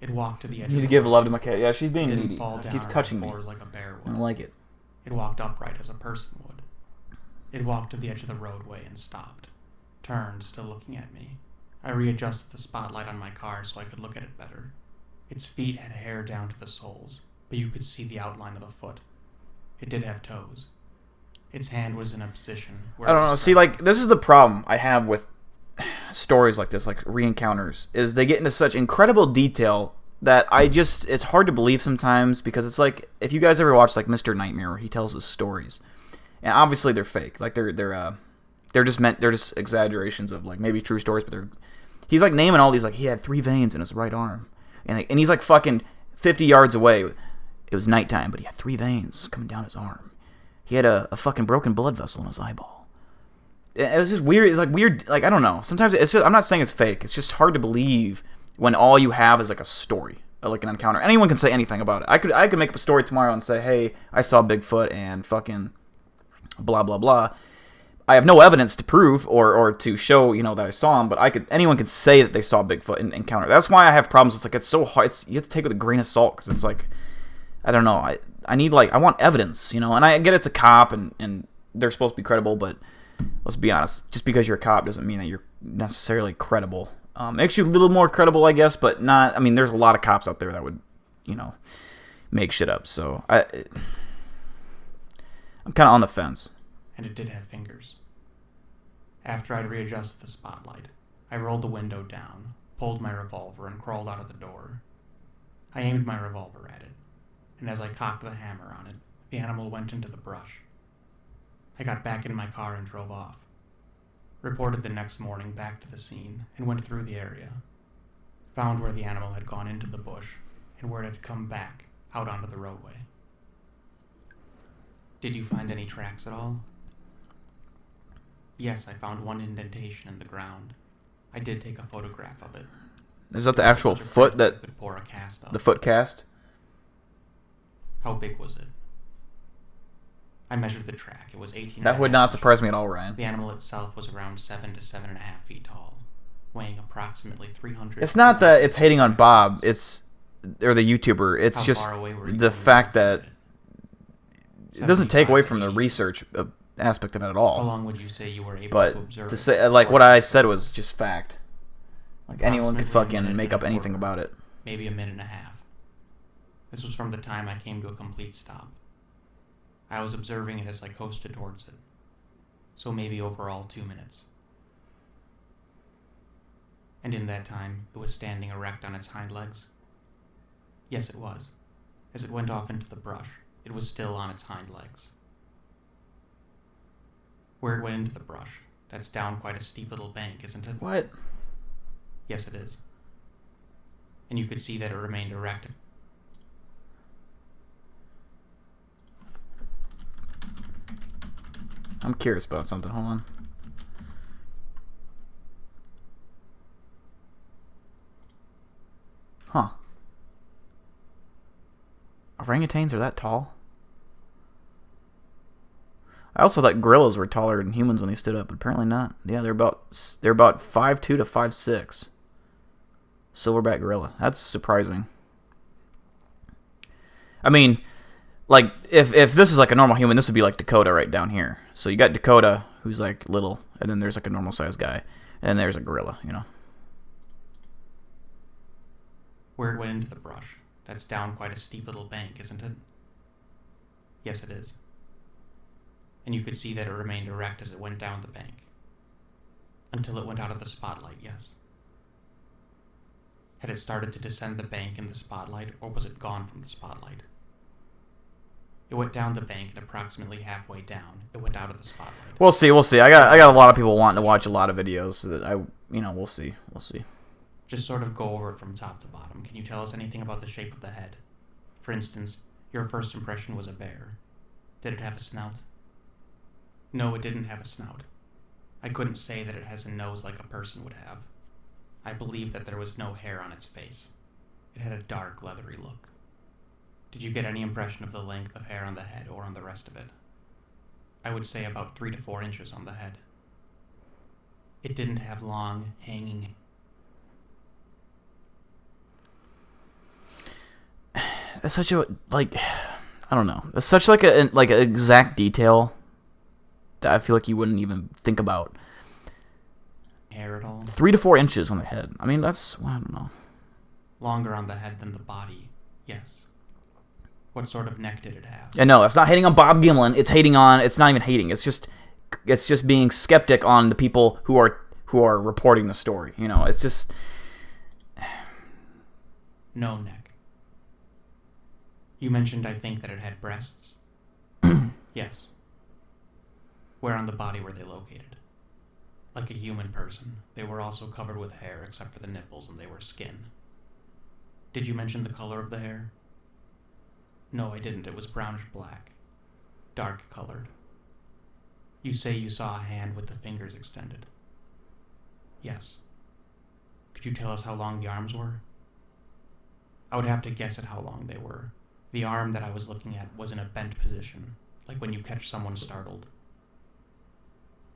it walked to the edge You need of to the give road. love to my cat. Yeah, she's being It didn't needy. fall It down keeps on touching all me. fours like a bear I would. don't like it. It walked upright as a person would. It walked to the edge of the roadway and stopped, turned, still looking at me. I readjusted the spotlight on my car so I could look at it better. Its feet had hair down to the soles, but you could see the outline of the foot. It did have toes. Its hand was in a position where I it don't was know. See, spread. like, this is the problem I have with stories like this, like re-encounters, is they get into such incredible detail that it's hard to believe sometimes, because it's like, if you guys ever watch, like, Mr. Nightmare, where he tells his stories, and obviously they're fake. Like, they're just exaggerations of, like, maybe true stories, but he's, like, naming all these, like, he had 3 veins in his right arm. And he's, like, fucking 50 yards away. It was nighttime, but he had 3 veins coming down his arm. He had a fucking broken blood vessel in his eyeball. It was just weird. It's, like, weird. Like, I don't know. Sometimes it's just, I'm not saying it's fake. It's just hard to believe when all you have is, like, a story, like an encounter. Anyone can say anything about it. I could make up a story tomorrow and say, hey, I saw Bigfoot and fucking blah, blah, blah. I have no evidence to prove or to show, that I saw him, but anyone could say that they saw Bigfoot and encounter. That's why I have problems. It's like, it's so hard. You have to take it with a grain of salt, because it's like, I don't know. I need, like, I want evidence, and I get it's a cop and they're supposed to be credible, but let's be honest, just because you're a cop doesn't mean that you're necessarily credible. Makes you a little more credible, I guess, but not. I mean, there's a lot of cops out there that would, make shit up. So I'm kind of on the fence. And it did have fingers. After I'd readjusted the spotlight, I rolled the window down, pulled my revolver, and crawled out of the door. I aimed my revolver at it, and as I cocked the hammer on it, the animal went into the brush. I got back in my car and drove off. Reported the next morning back to the scene and went through the area. Found where the animal had gone into the bush and where it had come back out onto the roadway. Did you find any tracks at all? Yes, I found one indentation in the ground. I did take a photograph of it. Is that the It was actual such a foot print that you could pour a cast of. the foot cast? How big was it? I measured the track. It was 18. That would not surprise me at all, Ryan. The animal itself was around 7 to 7.5 feet tall, weighing approximately 300. It's not that it's hating on Bob. It's or the YouTuber. It's How just far away were you the when you fact looked that at it doesn't take 75 away to from the 80. research aspect of it at How all. long would you say you were able to But observe? to say like what I said was just fact. Like anyone could Approximately a minute fucking make and up a anything quarter. about it. Maybe a minute and a half. This was from the time I came to a complete stop. I was observing it as I coasted towards it. So maybe overall 2 minutes. And in that time, it was standing erect on its hind legs. Yes, it was. As it went off into the brush, it was still on its hind legs. Where it went into the brush, that's down quite a steep little bank, isn't it? What? Yes, it is. And you could see that it remained erect. I'm curious about something. Hold on. Huh. Orangutans are that tall? I also thought gorillas were taller than humans when they stood up, but apparently not. Yeah, they're about 5'2" to 5'6". Silverback gorilla. That's surprising. I mean, like if this is like a normal human, this would be like Dakota right down here. So you got Dakota, who's like little, and then there's like a normal sized guy, and then there's a gorilla. You know. Where it went into the brush, that's down quite a steep little bank, isn't it? Yes, it is. And you could see that it remained erect as it went down the bank. Until it went out of the spotlight, yes. Had it started to descend the bank in the spotlight, or was it gone from the spotlight? It went down the bank, and approximately halfway down, it went out of the spotlight. We'll see. I got a lot of people wanting to watch a lot of videos, so that we'll see. Just sort of go over it from top to bottom. Can you tell us anything about the shape of the head? For instance, your first impression was a bear. Did it have a snout? No, it didn't have a snout. I couldn't say that it has a nose like a person would have. I believe that there was no hair on its face. It had a dark, leathery look. Did you get any impression of the length of hair on the head or on the rest of it? I would say about 3 to 4 inches on the head. It didn't have long, hanging... It's such a I don't know. It's such like an exact detail that I feel like you wouldn't even think about. hair at all? 3 to 4 inches on the head. I mean, that's I don't know. Longer on the head than the body, yes. What sort of neck did it have? Yeah, no, it's not hating on Bob Gimlin. It's not even hating. It's just being skeptic on the people who are reporting the story. You know, it's just No neck. You mentioned, I think, that it had breasts? Yes. Where on the body were they located? Like a human person. They were also covered with hair except for the nipples, and they were skin. Did you mention the color of the hair? No, I didn't. It was brownish black. Dark colored. You say you saw a hand with the fingers extended. Yes. Could you tell us how long the arms were? I would have to guess at how long they were. The arm that I was looking at was in a bent position, like when you catch someone startled.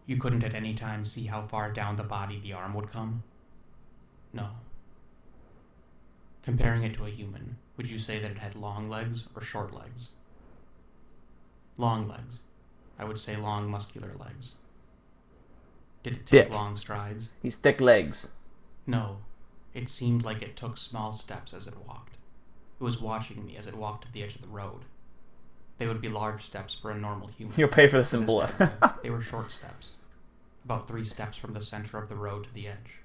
You couldn't at any time see how far down the body the arm would come? No. Comparing it to a human, would you say that it had long legs or short legs? Long legs. I would say long, muscular legs. Did it take Dick. long strides? He's thick legs. No. It seemed like it took small steps as it walked. It was watching me as it walked to the edge of the road. They would be large steps for a normal human. You'll pay for this in This blood. animal, they were short steps. About 3 steps from the center of the road to the edge.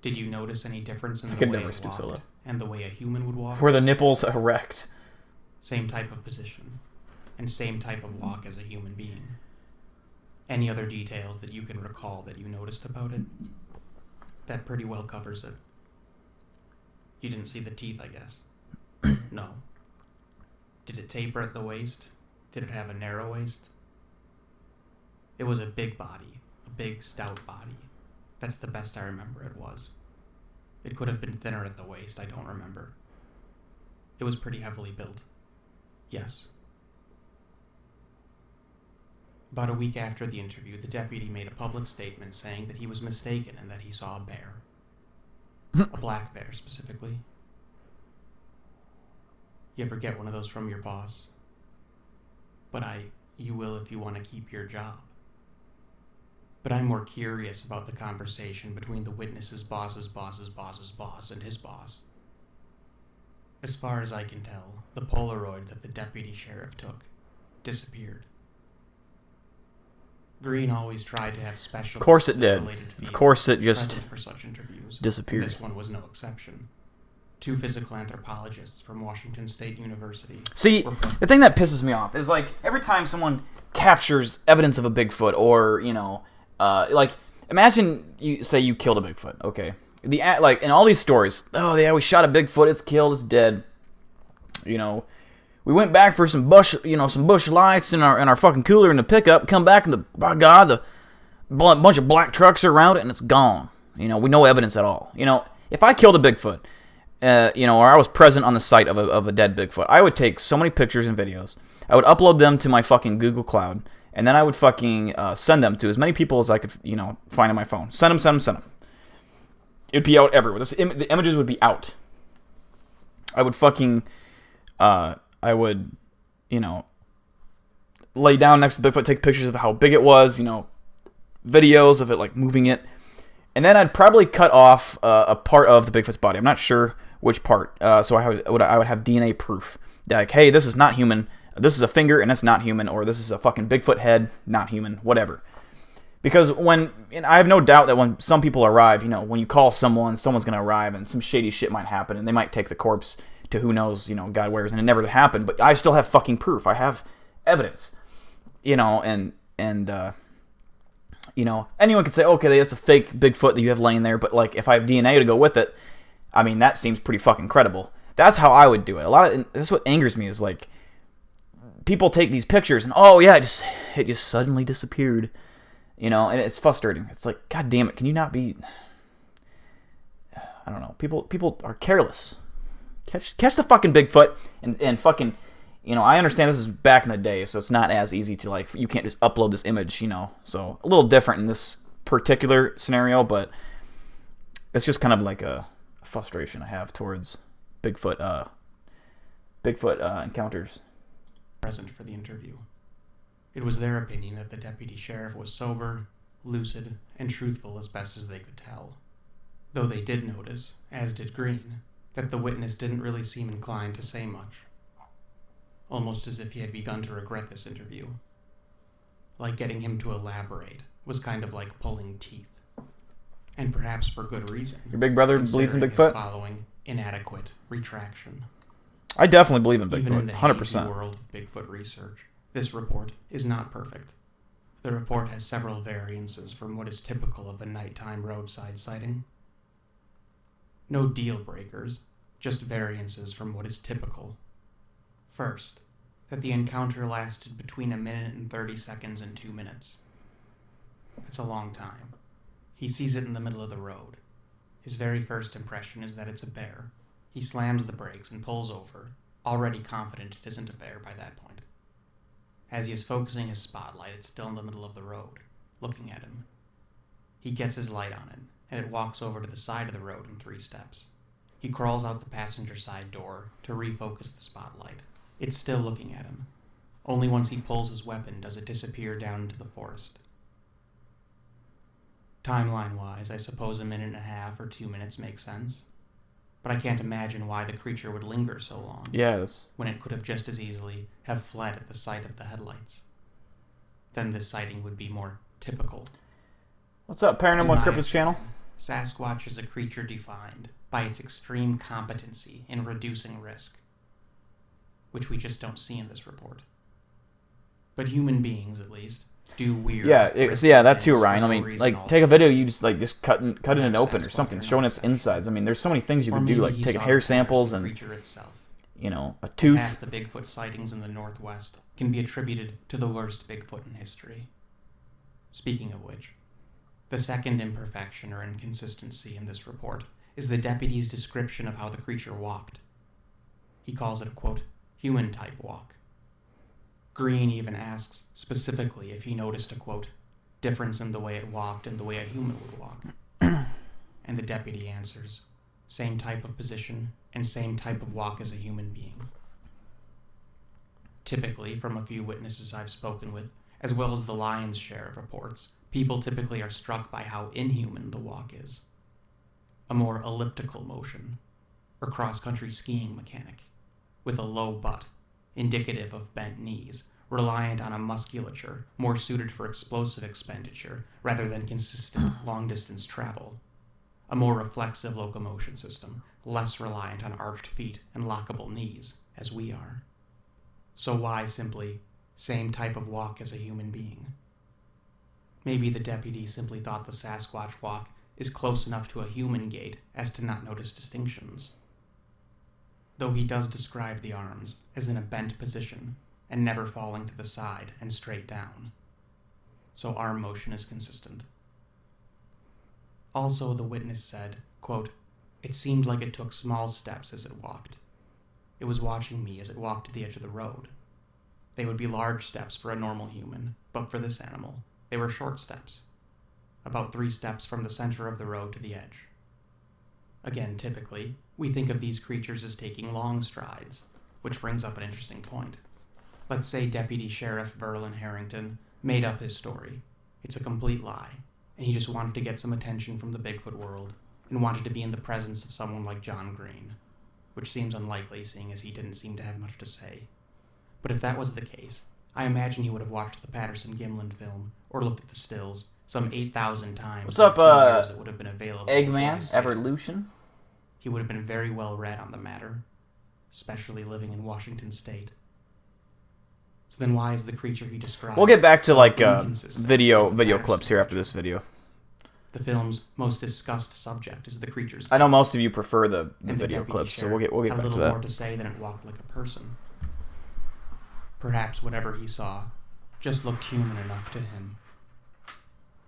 Did you notice any difference in I the could way never it stoop so walked low. and the way a human would walk? Were the nipples erect? Same type of position, and same type of walk as a human being. Any other details that you can recall that you noticed about it? That pretty well covers it. You didn't see the teeth, I guess. No. Did it taper at the waist? Did it have a narrow waist? It was a big body, a big, stout body. That's the best I remember it was. It could have been thinner at the waist, I don't remember. It was pretty heavily built. Yes. About a week after the interview, the deputy made a public statement saying that he was mistaken and that he saw a bear. A black bear, specifically. You ever get one of those from your boss? But you will if you want to keep your job. But I'm more curious about the conversation between the witness's boss's boss's boss's boss and his boss. As far as I can tell, the Polaroid that the deputy sheriff took disappeared. Green always tried to have specialists. Of course it did. related to the Of course it just present for such interviews. disappeared. And this one was no exception. 2 physical anthropologists from Washington State University. See, the thing that pisses me off is, like, every time someone captures evidence of a Bigfoot, or, you know, like, imagine you say you killed a Bigfoot, okay? Like, in all these stories, oh, yeah, we shot a Bigfoot, it's killed, it's dead. You know, we went back for some bush lights in our fucking cooler in the pickup, come back, and by God, the bunch of black trucks are around it, and it's gone. You know, we no evidence at all. You know, if I killed a Bigfoot, you know, or I was present on the site of a dead Bigfoot, I would take so many pictures and videos. I would upload them to my fucking Google Cloud, and then I would fucking send them to as many people as I could, you know, find on my phone. Send them. It would be out everywhere. The images would be out. I would fucking, you know, lay down next to Bigfoot, take pictures of how big it was, you know, videos of it, like, moving it. And then I'd probably cut off a part of the Bigfoot's body. I'm not sure which part. So I would have DNA proof. Like, hey, this is not human. This is a finger, and it's not human. Or this is a fucking Bigfoot head, not human. Whatever. Because and I have no doubt that when some people arrive, you know, when you call someone's going to arrive, and some shady shit might happen, and they might take the corpse to who knows, you know, God where's, and it never happened. But I still have fucking proof. I have evidence. You know, and you know, anyone could say, okay, that's a fake Bigfoot that you have laying there, but, like, if I have DNA to go with it, I mean, that seems pretty fucking credible. That's how I would do it. That's what angers me, is, like, people take these pictures and, oh, yeah, it just suddenly disappeared, you know, and it's frustrating. It's like, God damn it, can you not be, I don't know, people are careless. Catch the fucking Bigfoot and fucking, you know, I understand this is back in the day, so it's not as easy to, like, you can't just upload this image, you know, so a little different in this particular scenario, but it's just kind of like a frustration I have towards Bigfoot encounters. Present for the interview. It was their opinion that the deputy sheriff was sober, lucid, and truthful as best as they could tell. Though they did notice, as did Green, that the witness didn't really seem inclined to say much. Almost as if he had begun to regret this interview. Like getting him to elaborate was kind of like pulling teeth. And perhaps for good reason. Your big brother believes in his Bigfoot? Following inadequate retraction. I definitely believe in Even in Bigfoot, the 100%. hazy world of Bigfoot research, this report is not perfect. The report has several variances from what is typical of a nighttime roadside sighting. No deal breakers, just variances from what is typical. First, that the encounter lasted between 1 minute and 30 seconds and 2 minutes. That's a long time. He sees it in the middle of the road. His very first impression is that it's a bear. He slams the brakes and pulls over, already confident it isn't a bear by that point. As he is focusing his spotlight, it's still in the middle of the road, looking at him. He gets his light on it, and it walks over to the side of the road in 3 steps. He crawls out the passenger side door to refocus the spotlight. It's still looking at him. Only once he pulls his weapon does it disappear down into the forest. Timeline-wise, I suppose 1.5 minutes or 2 minutes makes sense. But I can't imagine why the creature would linger so long. Yes. When it could have just as easily have fled at the sight of the headlights. Then this sighting would be more typical. What's up, Paranormal Cryptids channel? Sasquatch is a creature defined by its extreme competency in reducing risk, which we just don't see in this report. But human beings, at least, do weird. Yeah, that too, Ryan. I mean, like, take a video, you just cut it open or something, showing its insides. I mean, there's so many things you can do, like taking hair samples and, a tooth. Half the Bigfoot sightings in the Northwest can be attributed to the worst Bigfoot in history. Speaking of which, the second imperfection or inconsistency in this report is the deputy's description of how the creature walked. He calls it a, quote, human-type walk. Green even asks specifically if he noticed a, quote, difference in the way it walked and the way a human would walk. And the deputy answers, same type of position and same type of walk as a human being. Typically, from a few witnesses I've spoken with, as well as the lion's share of reports, people typically are struck by how inhuman the walk is. A more elliptical motion, or cross-country skiing mechanic, with a low butt, indicative of bent knees, reliant on a musculature more suited for explosive expenditure rather than consistent long-distance travel. A more reflexive locomotion system, less reliant on arched feet and lockable knees, as we are. So why simply, same type of walk as a human being? Maybe the deputy simply thought the Sasquatch walk is close enough to a human gait as to not notice distinctions. Though he does describe the arms as in a bent position and never falling to the side and straight down. So arm motion is consistent. Also, the witness said, quote, it seemed like it took small steps as it walked. It was watching me as it walked to the edge of the road. They would be large steps for a normal human, but for this animal, they were short steps. About 3 steps from the center of the road to the edge. Again, typically, we think of these creatures as taking long strides, which brings up an interesting point. Let's say Deputy Sheriff Verlin Harrington made up his story. It's a complete lie, and he just wanted to get some attention from the Bigfoot world, and wanted to be in the presence of someone like John Green, which seems unlikely seeing as he didn't seem to have much to say. But if that was the case, I imagine he would have watched the Patterson-Gimlin film, or looked at the stills, some 8,000 times. What's up, it would have been available Eggman, Evolution? He would have been very well read on the matter, especially living in Washington State. So then why is the creature he described... We'll get back to, inconsistent video with the clips here after this video. The film's most discussed subject is the creature's... I know most of you prefer the and video deputy clips, so sheriff we'll get had back a to little more that. to say than it walked like a person. Perhaps whatever he saw just looked human enough to him.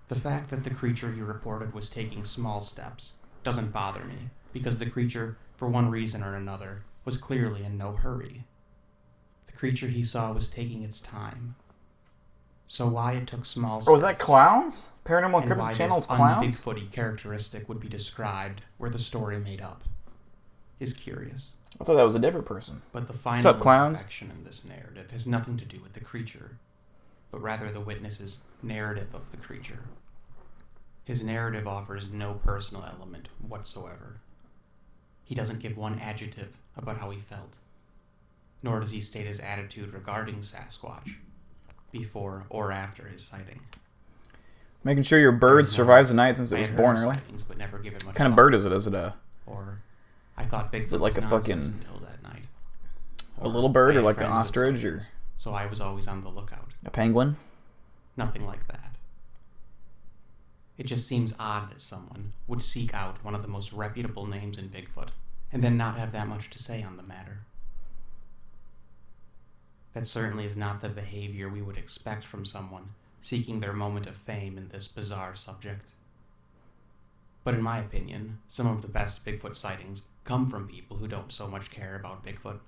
The fact that the creature he reported was taking small steps doesn't bother me, because the creature, for one reason or another, was clearly in no hurry. The creature he saw was taking its time. So why it took small steps... Oh, is that clowns? Paranormal and why Cryptid Channel's this clowns? un-Bigfooty characteristic would be described were the story made up is curious. I thought that was a different person. But the final up, clowns? imperfection in this narrative has nothing to do with the creature, but rather the witness's narrative of the creature. His narrative offers no personal element whatsoever. He doesn't give one adjective about how he felt, nor does he state his attitude regarding Sasquatch before or after his sighting. Making sure your bird survives the night since it was born early. Sightings, but never given much What kind of thought. bird is it? Is it a Or I thought Bigfoot Is it like was a nonsense fucking- until that night. a little bird I or had like an friends with ostrich or sightings, so I was always on the lookout. a penguin? Nothing like that. It just seems odd that someone would seek out one of the most reputable names in Bigfoot and then not have that much to say on the matter. That certainly is not the behavior we would expect from someone seeking their moment of fame in this bizarre subject. But in my opinion, some of the best Bigfoot sightings come from people who don't so much care about Bigfoot.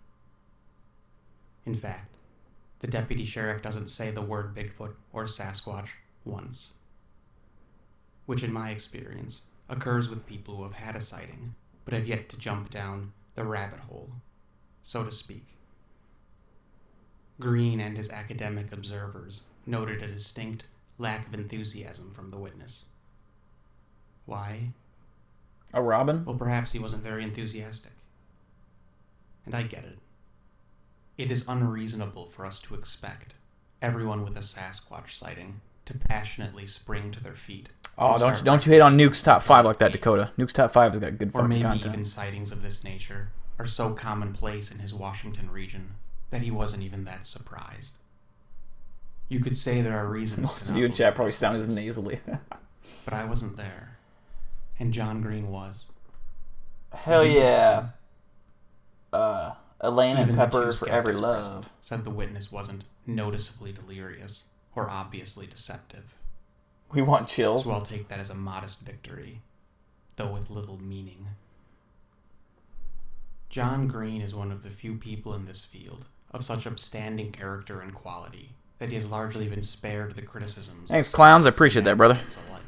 In fact, the deputy sheriff doesn't say the word Bigfoot or Sasquatch once. Which, in my experience, occurs with people who have had a sighting, but have yet to jump down the rabbit hole, so to speak. Green and his academic observers noted a distinct lack of enthusiasm from the witness. Why? A robin? Well, perhaps he wasn't very enthusiastic. And I get it. It is unreasonable for us to expect everyone with a Sasquatch sighting to passionately spring to their feet. Oh, and start don't you hate on Nuke's Top 5 like that, Dakota. Nuke's Top 5 has got good Or fucking maybe content. even sightings of this nature are so commonplace in his Washington region that he wasn't even that surprised. You could say there are reasons Most to of not you in believe chat probably this sound as evidence, nasally. but I wasn't there. And John Green was. Hell yeah. Elaine and Even the Pepper two for every skeptics love. present said the witness wasn't noticeably delirious or obviously deceptive. We want chills. So I'll take that as a modest victory, though with little meaning. John Green is one of the few people in this field of such upstanding character and quality that he has largely been spared the criticisms. Thanks, clowns. I appreciate that, brother. Alike.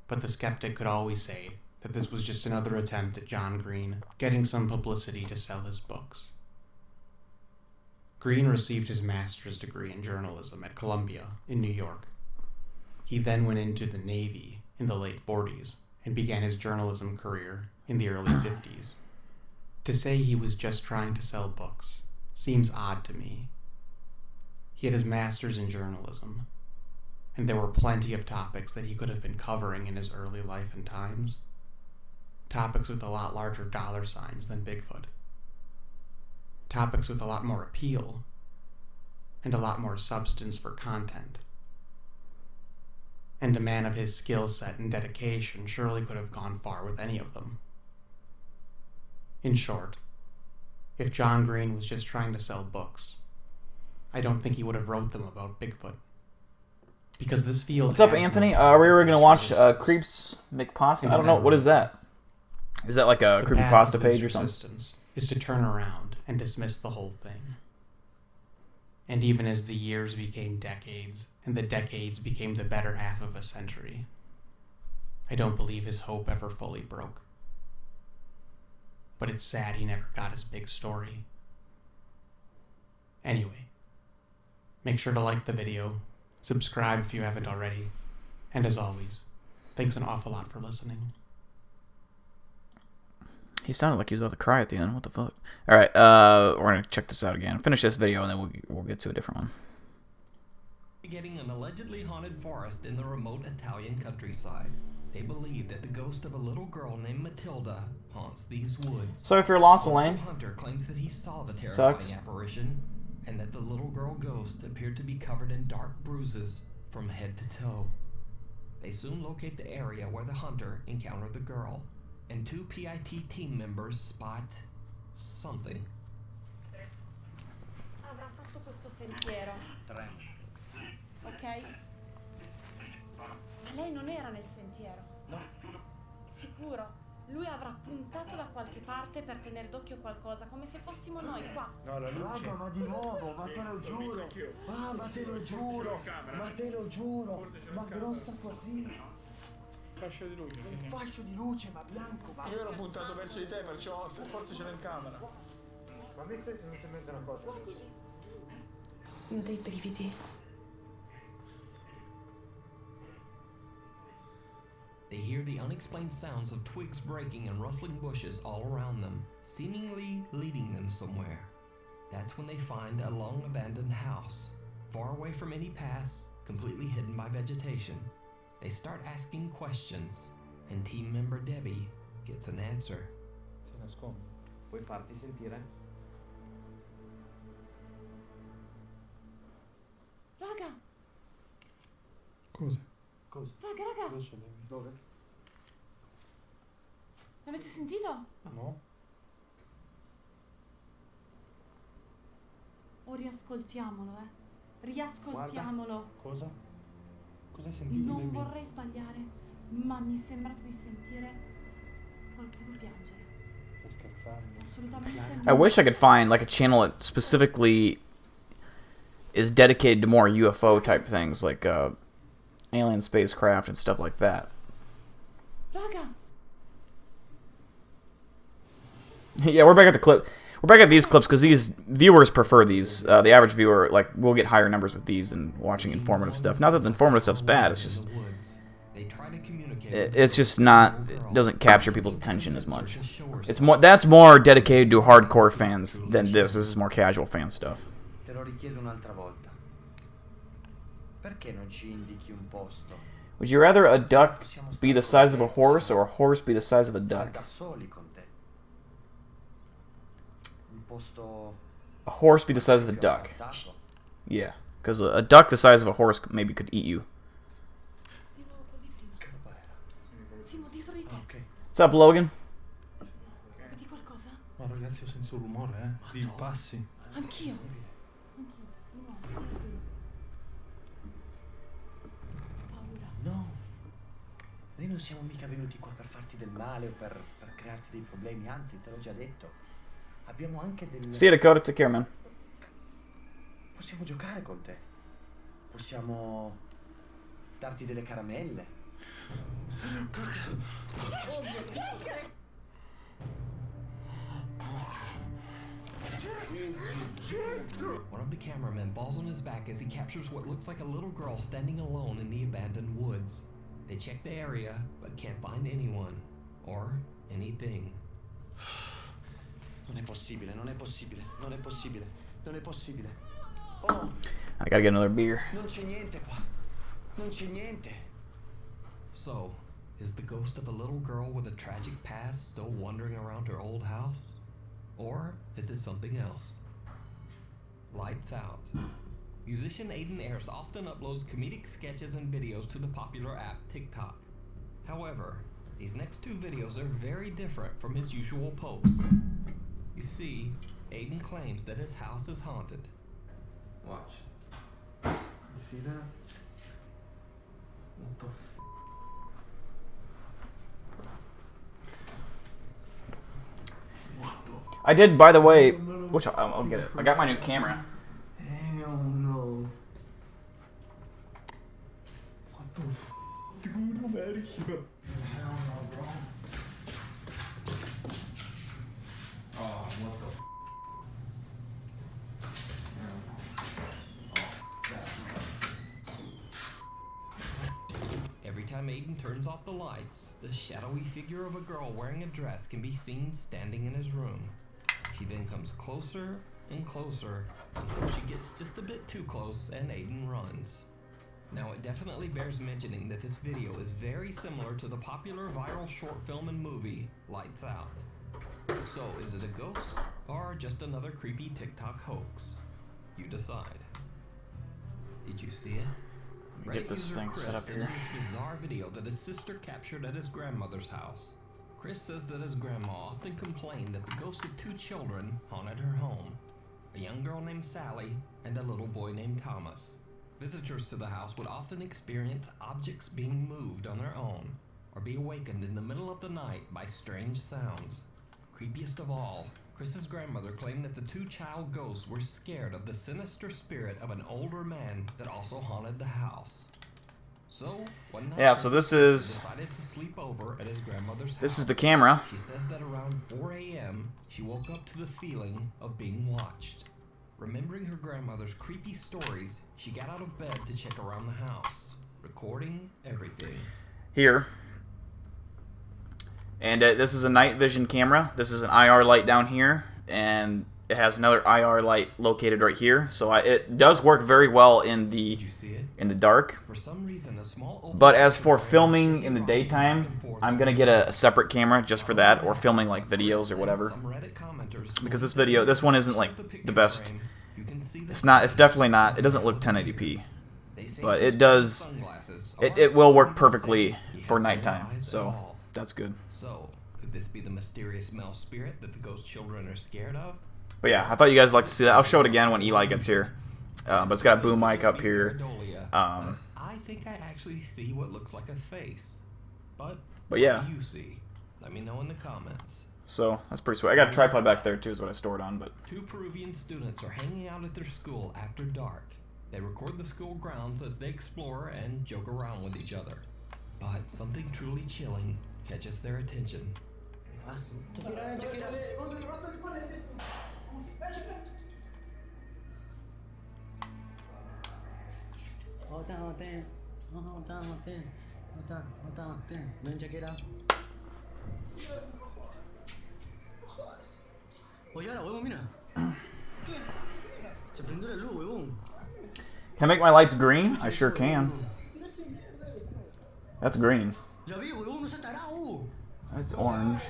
But the skeptic could always say that this was just another attempt at John Green getting some publicity to sell his books. Green received his master's degree in journalism at Columbia in New York. He then went into the Navy in the late 40s and began his journalism career in the early 50s. To say he was just trying to sell books seems odd to me. He had his master's in journalism, and there were plenty of topics that he could have been covering in his early life and times. Topics with a lot larger dollar signs than Bigfoot. Topics with a lot more appeal, and a lot more substance for content. And a man of his skill set and dedication surely could have gone far with any of them. In short, if John Green was just trying to sell books, I don't think he would have wrote them about Bigfoot. Because this field... What's up, Anthony? We were going to watch Creeps McPasta. I don't know. What is that? Is that like a creepypasta page or something? Is to turn around and dismiss the whole thing. And even as the years became decades, and the decades became the better half of a century, I don't believe his hope ever fully broke. But it's sad he never got his big story. Anyway, make sure to like the video, subscribe if you haven't already, and as always, thanks an awful lot for listening. He sounded like he was about to cry at the end. What the fuck? All right, we're gonna check this out again. Finish this video, and then we'll get to a different one. Getting an allegedly haunted forest in the remote Italian countryside. They believe that the ghost of a little girl named Matilda haunts these woods. So if you're lost, A Elaine, local hunter claims that he saw the terrifying apparition, and that the little girl ghost appeared to be covered in dark bruises from head to toe. They soon locate the area where the hunter encountered the girl, and two PIT team members spot something. Avrà fatto questo sentiero. Ok? Ma lei non era nel sentiero. No. Sicuro. Lui avrà puntato da qualche parte per tenere d'occhio qualcosa, come se fossimo noi qua. No, la luce. Raga, ma di nuovo, ma te lo giuro. Ah, ma te lo giuro. Ma te lo giuro. Ma grossa così. Fascio di luce, sì. Un fascio di luce, ma bianco, ma... Io ero puntato verso di te, perciò forse ce l'ho in camera. Ma a me stai venuto in mente una cosa. Io ho dei brividi. They hear the unexplained sounds of twigs breaking and rustling bushes all around them, seemingly leading them somewhere. That's when they find a long-abandoned house, far away from any paths, completely hidden by vegetation. They start asking questions, and team member Debbie gets an answer. Si nasconde. Puoi farti sentire? Raga! Cosa? Cosa? Raga! Dove? L'avete sentito? No. O riascoltiamolo, Riascoltiamolo. Cosa? Cosa hai sentito? Non Debbie? vorrei sbagliare, ma mi è sembrato di sentire qualcuno piangere. Stai scherzando? Assolutamente I wish I could find like a channel that specifically is dedicated to more UFO type things, like alien spacecraft and stuff like that. Raga! Yeah, we're back at the clip. We're back at these clips because these viewers prefer these. The average viewer, like, will get higher numbers with these than watching informative stuff. Not that the informative stuff's bad. It's just, it's just not. It doesn't capture people's attention as much. It's more. That's more dedicated to hardcore fans than this. This is more casual fan stuff. Te lo richiedo un'altra volta. Perché non ci indichi un posto? Would you rather a duck be the size of a horse or a horse be the size of a duck? Da soli con te. Un posto A horse be the size of a duck. Yeah, because a duck the size of a horse maybe could eat you. Di nuovo quello di prima. Simo, dietro di te. What's up, Logan? Vedi qualcosa? Ma No, ragazzi, ho sentito un rumore, di passi. Anch'io. Paura. No. Noi non siamo mica venuti qua per farti del male o per crearti dei problemi, anzi, te l'ho già detto. Abbiamo anche del... See you, Dakota. Take care, man. Possiamo giocare con te. Possiamo darti delle caramelle. One of the cameramen falls on his back as he captures what looks like a little girl standing alone in the abandoned woods. They check the area, but can't find anyone or anything. Non è possibile, non è possibile, non è possibile, non è possibile. Oh, I gotta get another beer. non c'è niente qua. Non c'è niente. So, is the ghost of a little girl with a tragic past still wandering around her old house? Or is it something else? Lights Out. Musician Aiden Ayers often uploads comedic sketches and videos to the popular app TikTok. However, these next two videos are very different from his usual posts. You see, Aiden claims that his house is haunted. Watch. You see that? What the f... I did, by the way, which I'll get it. I got my new camera. Hell no. What the f... Dude, I'm out of here. Hell no, bro. Oh, what the f... Hell no. Oh, that's not... Every time Aiden turns off the lights, the shadowy figure of a girl wearing a dress can be seen standing in his room. She then comes closer and closer until she gets just a bit too close and Aiden runs. Now it definitely bears mentioning that this video is very similar to the popular viral short film and movie Lights Out. So is it a ghost or just another creepy TikTok hoax? You decide. Did you see it? Let me get this thing set up here. This bizarre video that his sister captured at his grandmother's house. Chris says that his grandma often complained that the ghosts of two children haunted her home, a young girl named Sally and a little boy named Thomas. Visitors to the house would often experience objects being moved on their own or be awakened in the middle of the night by strange sounds. Creepiest of all, Chris's grandmother claimed that the two child ghosts were scared of the sinister spirit of an older man that also haunted the house. So, one night, Yeah, so this is decided to sleep over at his grandmother's house. This is the camera. She says that around 4 a.m., she woke up to the feeling of being watched. Remembering her grandmother's creepy stories, she got out of bed to check around the house, recording everything. Here. And this is a night vision camera. This is an IR light down here, and it has another IR light located right here. So it does work very well in the dark. For some reason, a small but as for filming in the daytime, I'm gonna get a separate camera just for that, or filming like videos or whatever. Because this one isn't like the best. It's definitely not. It doesn't look 1080p, but it does. It will work perfectly for nighttime. So that's good. So, could this be the mysterious male spirit that the ghost children are scared of? But yeah, I thought you guys would like to see that. I'll show it again when Eli gets here. But it's got a boom mic up here. I think I actually see what looks like a face. But yeah. What do you see? Let me know in the comments. So that's pretty sweet. I got a tripod back there too, is what I stored on. But two Peruvian students are hanging out at their school after dark. They record the school grounds as they explore and joke around with each other. But something truly chilling catches their attention. Can I make my lights green? I sure can. That's green. That's orange.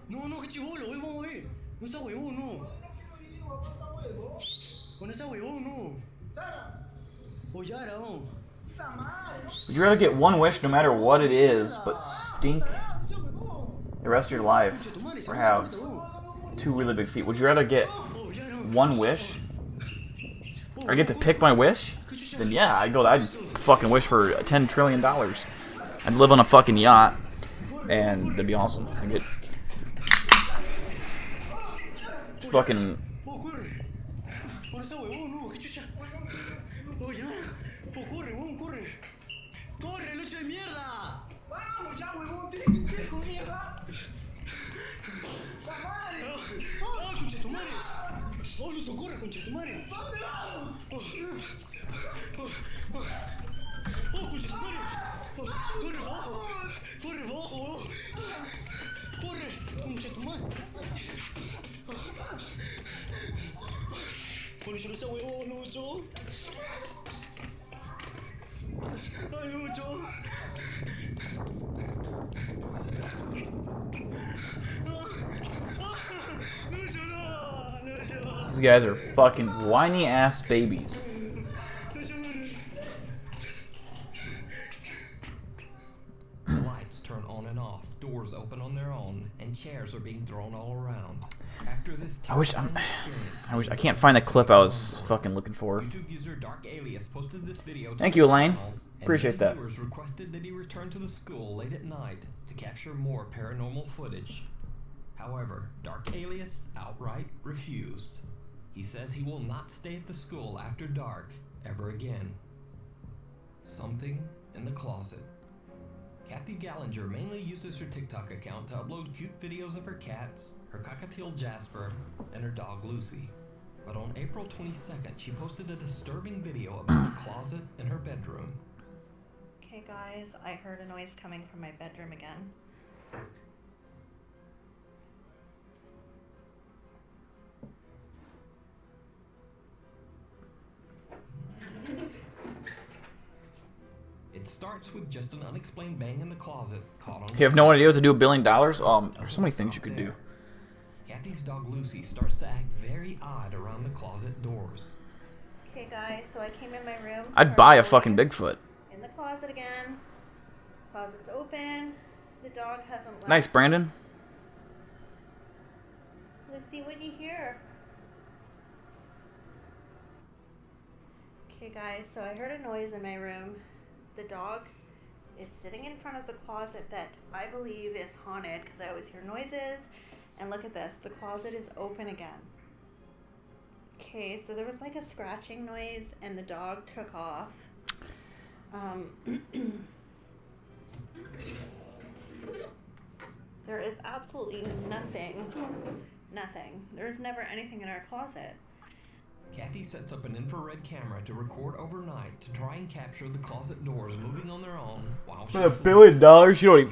No, que chivolo, vamos a ver. No está huevón, no. No está huevón, no. Oye, Yara, no. Would you rather get one wish no matter what it is, but stink the rest of your life, or have two really big feet? Would you rather get one wish, or get to pick my wish? Then yeah, I'd fucking wish for $10 trillion. I'd live on a fucking yacht, and that'd be awesome. I'd get fucking... Por ese huevón, no, qué chucha. Oh, ya. Oh, corre, huevón, corre. Corre, lucho de mierda. Vamos ya, huevón, tienes que ir con mierda. Ah, concha tu madre. Oh, lucho, corre, concha tu madre. ¿Dónde vas? Oh, concha tu madre. Corre, bajo. Corre, bajo. Corre, concha tu madre. Lucho, no sea huevón, Lucho. Ay, Lucho. Lucho, no. Lucho. These guys are fucking whiny ass babies. The lights turn on and off, doors open on their own, and chairs are being thrown all around. After this I can't find the clip I was fucking looking for. YouTube user Dark Alias posted this video to Thank his you, Elaine. channel, and Appreciate many that. viewers requested that he return to the school late at night to capture more paranormal footage. However, Dark Alias outright refused. He says he will not stay at the school after dark ever again. Something in the closet. Kathy Gallinger mainly uses her TikTok account to upload cute videos of her cats, her cockatiel Jasper, and her dog Lucy. But on April 22nd, she posted a disturbing video about the closet in her bedroom. Okay guys, I heard a noise coming from my bedroom again. It starts with just an unexplained bang in the closet caught on You have no idea what to do with $1 billion? There's so many things you could do. Kathy's dog Lucy starts to act very odd around the closet doors. Okay guys, so I came in my room. I'd buy a fucking Bigfoot. In the closet again. Closet's open. The dog hasn't left. Nice, Brandon. Let's see what you hear. Okay guys, so I heard a noise in my room. The dog is sitting in front of the closet that I believe is haunted because I always hear noises. And look at this, the closet is open again. Okay, so there was like a scratching noise and the dog took off. There is absolutely nothing. There's never anything in our closet. Kathy sets up an infrared camera to record overnight to try and capture the closet doors moving on their own while she $1 billion,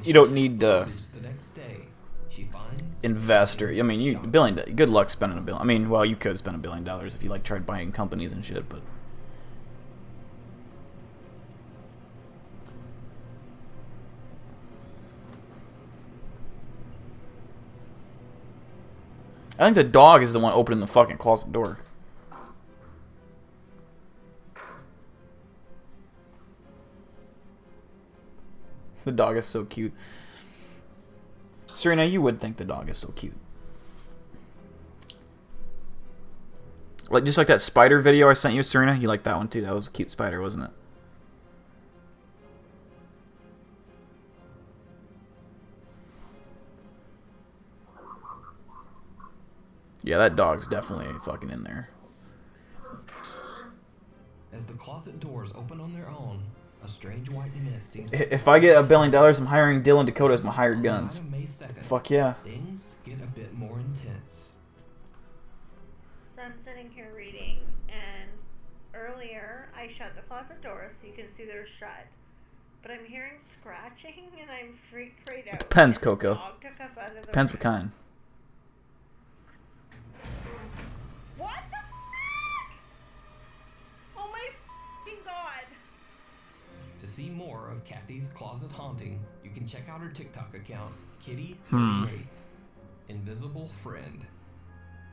you don't need the next day, she finds investor. I mean, $1 billion. Good luck spending $1 billion. I mean, well, you could spend $1 billion if you like tried buying companies and shit, but. I think the dog is the one opening the fucking closet door. The dog is so cute. Serena, you would think the dog is so cute. Like just like that spider video I sent you, Serena. You liked that one too. That was a cute spider, wasn't it? Yeah, that dog's definitely fucking in there. As the closet doors open on their own, a strange white mist seems If I get $1 billion, I'm hiring Dylan Dakota as my hired guns. Fuck yeah. Things get a bit more intense. So I'm sitting here reading, and earlier I shut the closet door so you can see they're shut. But I'm hearing scratching, and I'm freaked right out. Depends, And the Coco. dog took off out of the Depends what room. kind. What the fuck? Oh my fucking god. To see more of Kathy's closet haunting, you can check out her TikTok account, Kitty38, Invisible Friend.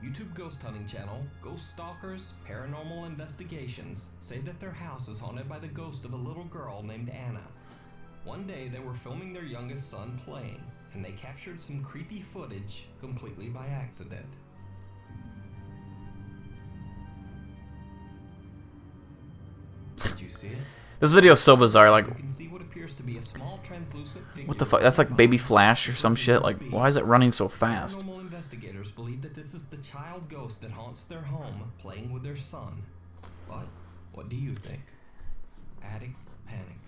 YouTube ghost hunting channel, Ghost Stalkers Paranormal Investigations, say that their house is haunted by the ghost of a little girl named Anna. One day they were filming their youngest son playing, and they captured some creepy footage completely by accident. Did you see it? This video is so bizarre. Like, You can see what appears to be a small translucent figure. what the fuck? That's like Baby Flash or some shit. Like, why is it running so fast? Paranormal investigators believe that this is the child ghost that haunts their home, playing with their son. But what do you think? Attic panic.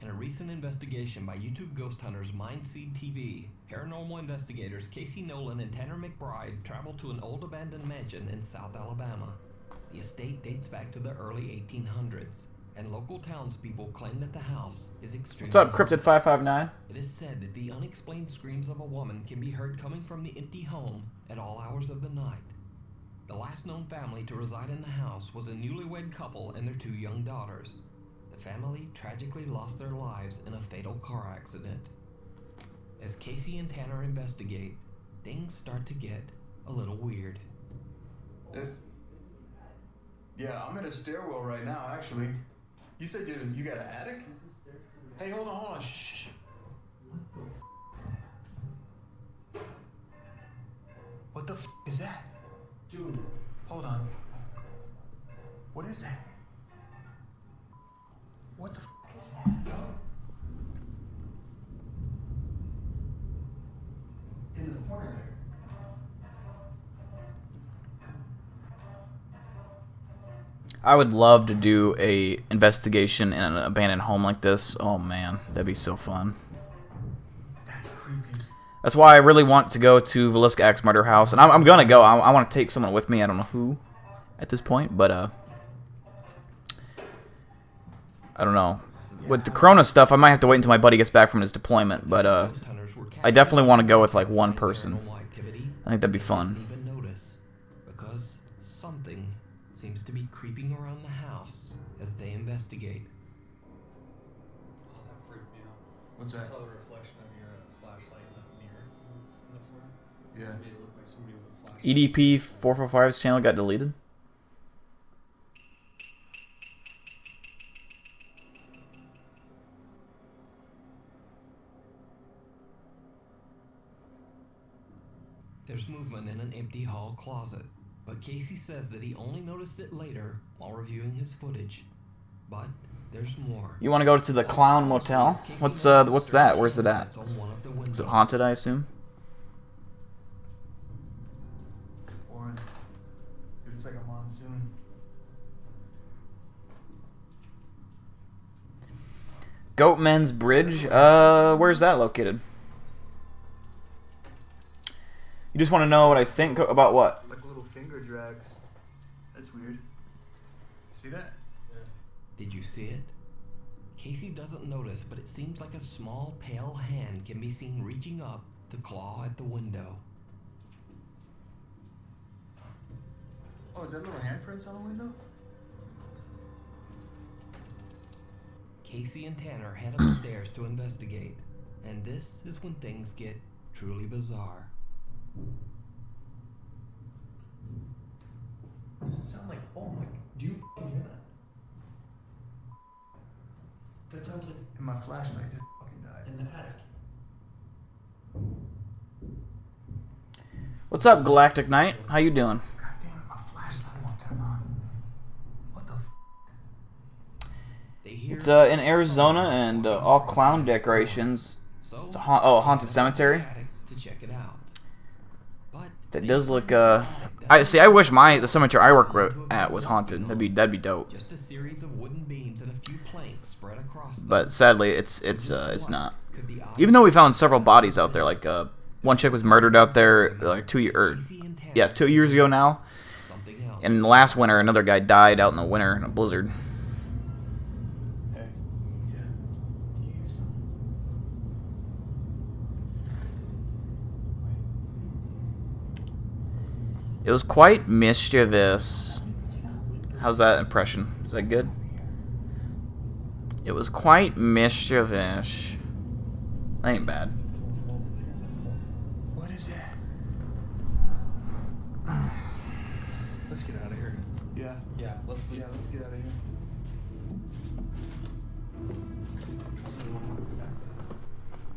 In a recent investigation by YouTube ghost hunters Mindseed TV, paranormal investigators Casey Nolan and Tanner McBride traveled to an old abandoned mansion in South Alabama. The estate dates back to the early 1800s, and local townspeople claim that the house is extremely What's up, haunted. Cryptid559? It is said that the unexplained screams of a woman can be heard coming from the empty home at all hours of the night. The last known family to reside in the house was a newlywed couple and their 2 young daughters. The family tragically lost their lives in a fatal car accident. As Casey and Tanner investigate, things start to get a little weird. Yeah, I'm in a stairwell right now, actually. You said you got an attic? Hey, hold on, shh. What the f is that? Dude, hold on. What is that? What the f is that? In the corner there. I would love to do a investigation in an abandoned home like this. Oh man, that'd be so fun. That's why I really want to go to Villisca X Murder House, and I'm gonna go. I want to take someone with me. I don't know who at this point, but I don't know. With the Corona stuff, I might have to wait until my buddy gets back from his deployment, but I definitely want to go with like one person. I think that'd be fun. Even notice, because something seems to be creeping around the house as they investigate. Oh, that freaked me out. What's that? I saw the reflection of your flashlight in that mirror in the front. Yeah. It made it look like somebody with a flashlight. EDP445's channel got deleted. There's movement in an empty hall closet, but Casey says that he only noticed it later while reviewing his footage. But there's more. You want to go to the Clown Motel? What's that? Where's it at? Is it haunted, I assume? Warren. Dude, it's like a monsoon. Goatman's Bridge? Where's that located? You just want to know what I think about what? Like little finger drags. That's weird. See that? Yeah. Did you see it? Casey doesn't notice, but it seems like a small, pale hand can be seen reaching up to claw at the window. Oh, is that little handprints on the window? Casey and Tanner head upstairs to investigate, and this is when things get truly bizarre. Does it sound like, oh my, do you fucking hear that? That sounds like And my flashlight just fucking died. in the attic. What's up, Galactic Knight? How you doing? God damn it, my flashlight won't turn on. What the f? It's in Arizona, and all clown decorations. It's a haunted cemetery. To check it out. That does look. I wish the cemetery I work at was haunted. That'd be dope. Just a series of wooden beams and a few planks spread across them. But sadly, it's not. Even though we found several bodies out there, like one chick was murdered out there like 2 years ago now. And last winter, another guy died out in the winter in a blizzard. It was quite mischievous. How's that impression? Is that good? It was quite mischievous. That ain't bad. What is that? Let's get out of here. Yeah. Yeah, let's get out of here.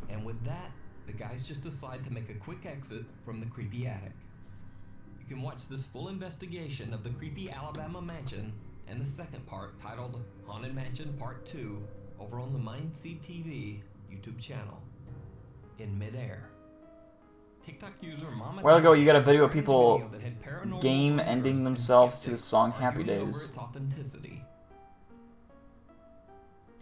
And with that, the guys just decide to make a quick exit from the creepy attic. You can watch this full investigation of the creepy Alabama mansion and the second part, titled Haunted Mansion Part 2, over on the Mindseed TV YouTube channel. In midair, TikTok user Mama A while ago, you got a shared video of strange people video that had paranormal game believers ending and themselves to the skeptics song Happy arguing over Days. its authenticity.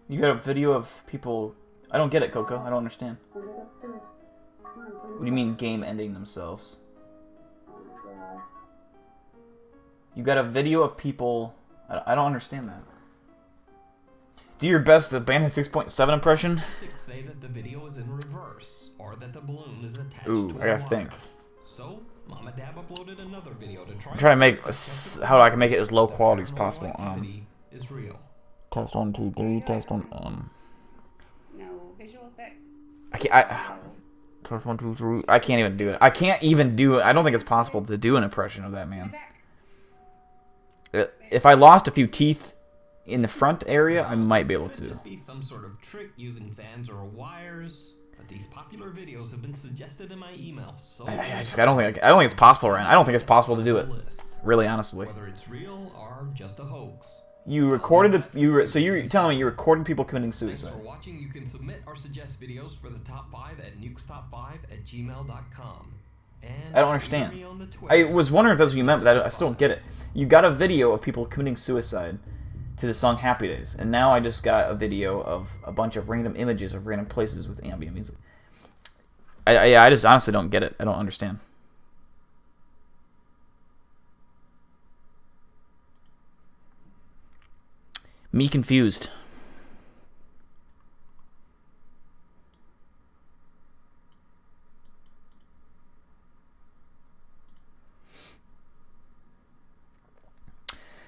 You got a video of people... I don't get it, Coco. I don't understand. What do you mean game ending themselves? You got a video of people... I don't understand that. Do your best the Bandit 6.7 impression. Skeptics say that the video is in reverse, or that the balloon is attached Ooh, to I a gotta wire. think. So, Mama Dab uploaded another video to try I'm trying to make how I can make it as low quality as possible. is real. Test 1, 2, 3. Test 1. No visual effects. I can't. Test 1, 2, 3. I can't even do it. I can't even do it. I don't think it's possible to do an impression of that man. If I lost a few teeth in the front area, I might be able It could to. just be some sort of trick using fans or wires, but these popular videos have been suggested in my email. So I don't think it's possible, Ryan. I don't think it's possible to do it. Really, honestly. whether it's real or just a hoax. You recorded so you're telling me you recorded people committing Thanks suicide. for watching. You can submit or suggest videos for the top 5 at nukestop5@gmail.com. And I don't email understand. me on the Twitter. I was wondering if that's what you meant, but I still don't get it. You got a video of people committing suicide to the song Happy Days, and now I just got a video of a bunch of random images of random places with ambient music. I just honestly don't get it. I don't understand. Me confused.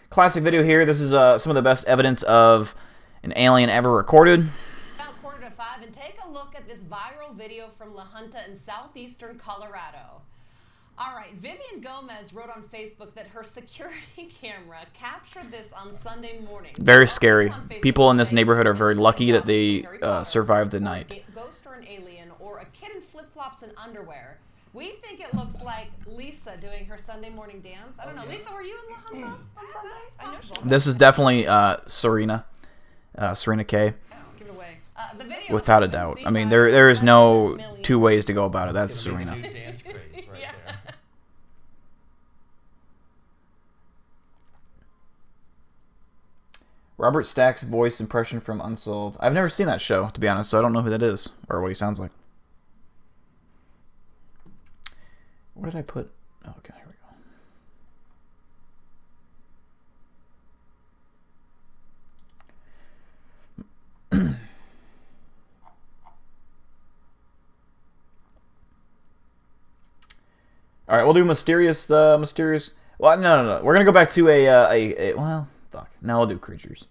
Classic video here. This is some of the best evidence of an alien ever recorded. About 4:45, and take a look at this viral video from La Junta in southeastern Colorado. All right, Vivian Gomez wrote on Facebook that her security camera captured this on Sunday morning. Very scary. People in this neighborhood are very lucky that they survived the night. Ghost or an alien or a kid in flip-flops and underwear. We think it looks like Lisa doing her Sunday morning dance. I don't know. Lisa, were you in La Junta on Sunday? I know she was. This is definitely Serena K. Give it away. The video Without a doubt. I mean, there is no two ways to go about it. That's Serena. Dance craze right there. Robert Stack's voice impression from Unsolved. I've never seen that show, to be honest, so I don't know who that is or what he sounds like. Where did I put? Oh, okay, here we go. All right, we'll do mysterious. Well, no. We're gonna go back to well, fuck. Now we'll do creatures.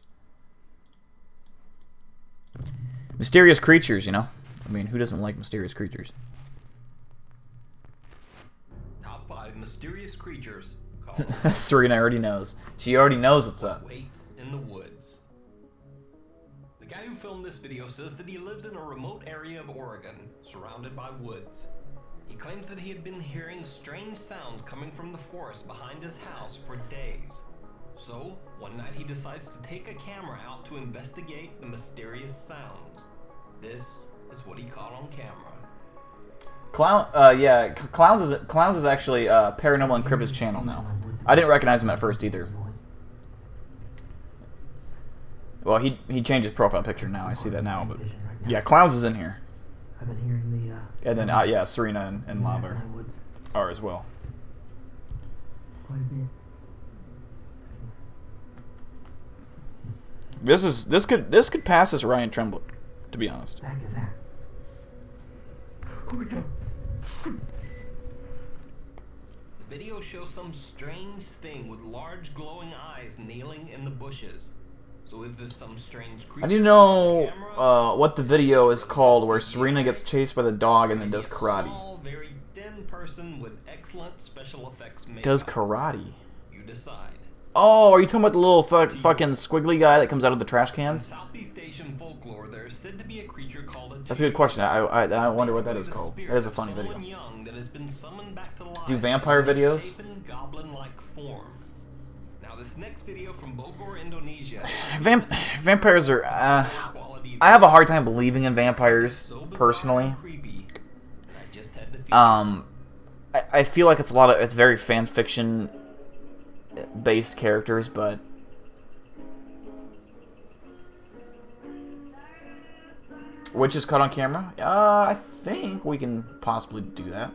Mysterious creatures, you know. I mean, who doesn't like mysterious creatures? Top 5 mysterious creatures called Serena already knows. She already knows what's up. Waits in the woods. The guy who filmed this video says that he lives in a remote area of Oregon, surrounded by woods. He claims that he had been hearing strange sounds coming from the forest behind his house for days. So, one night he decides to take a camera out to investigate the mysterious sounds. This is what he caught on camera. Clowns is actually Paranormal Encrypted's channel now. I didn't recognize him at first either. Well, he changed his profile picture now. I see that now, but yeah, Clowns is in here. I've been hearing the. And then Serena and Lava are as well. Quite a bit. This could pass as Ryan Tremblay, to be honest. Back is that. Oh my god. The video shows some strange thing with large glowing eyes kneeling in the bushes. So is this some strange creature? I need to know what the video is called where Serena gets chased by the dog and then does karate. Small, very thin person with excellent special effects makeup. Does karate? You decide. Oh, are you talking about the little fucking squiggly guy that comes out of the trash In cans? Southeast Asian folklore, there is said to be a creature called a That's a good question. I It's wonder what that basically is the called. spirit That is a of funny video. someone young that has been summoned back to life Do vampire in a videos? misshapen, goblin-like form. Now, this next video from Bogor, Indonesia. Vampires are. I have a hard time believing in vampires personally. I feel like it's very fan fiction based characters, but witches caught on camera. I think we can possibly do that.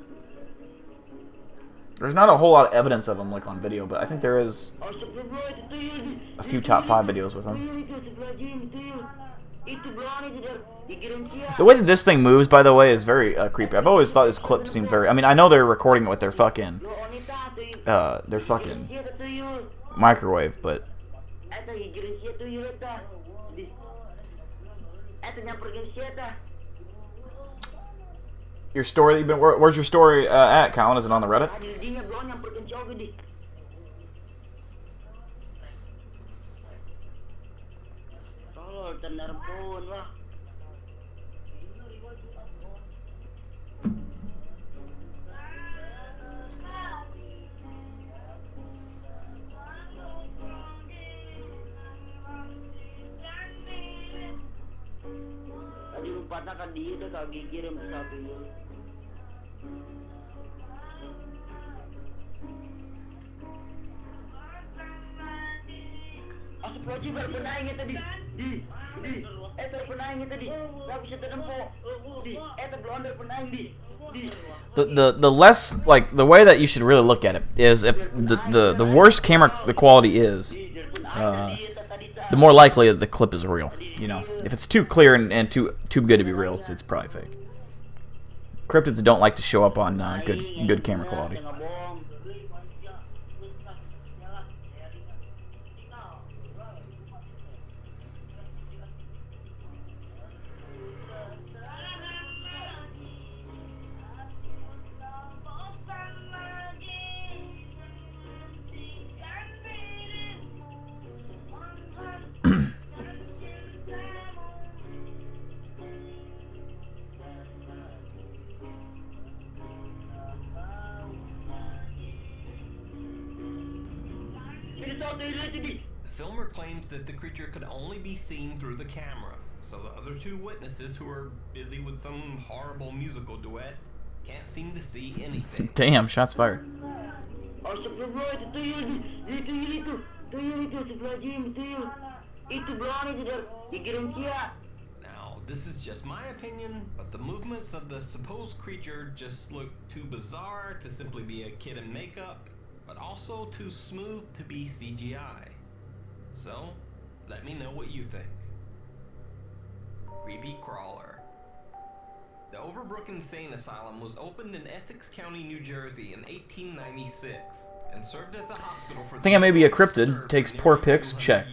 There's not a whole lot of evidence of them like on video, but I think there is a few top 5 videos with them. The way that this thing moves, by the way, is very creepy. I've always thought this clip seemed very... I mean, I know they're recording it with their fucking microwave, but... Your story that you've been... Where's your story at, Colin? Is it on the Reddit? The less, like, the way that you should really look at it is if the worse camera the quality is, the more likely that the clip is real. You know, if it's too clear and too good to be real, it's probably fake. Cryptids don't like to show up on good camera quality. The filmer claims that the creature could only be seen through the camera, so the other 2 witnesses who are busy with some horrible musical duet can't seem to see anything. Damn, shots fired. Now, this is just my opinion, but the movements of the supposed creature just look too bizarre to simply be a kid in makeup, but also too smooth to be CGI. So, let me know what you think. Creepy Crawler. The Overbrook Insane Asylum was opened in Essex County, New Jersey in 1896 and served as a hospital for... I think I may be a cryptid. Takes poor pics. Check.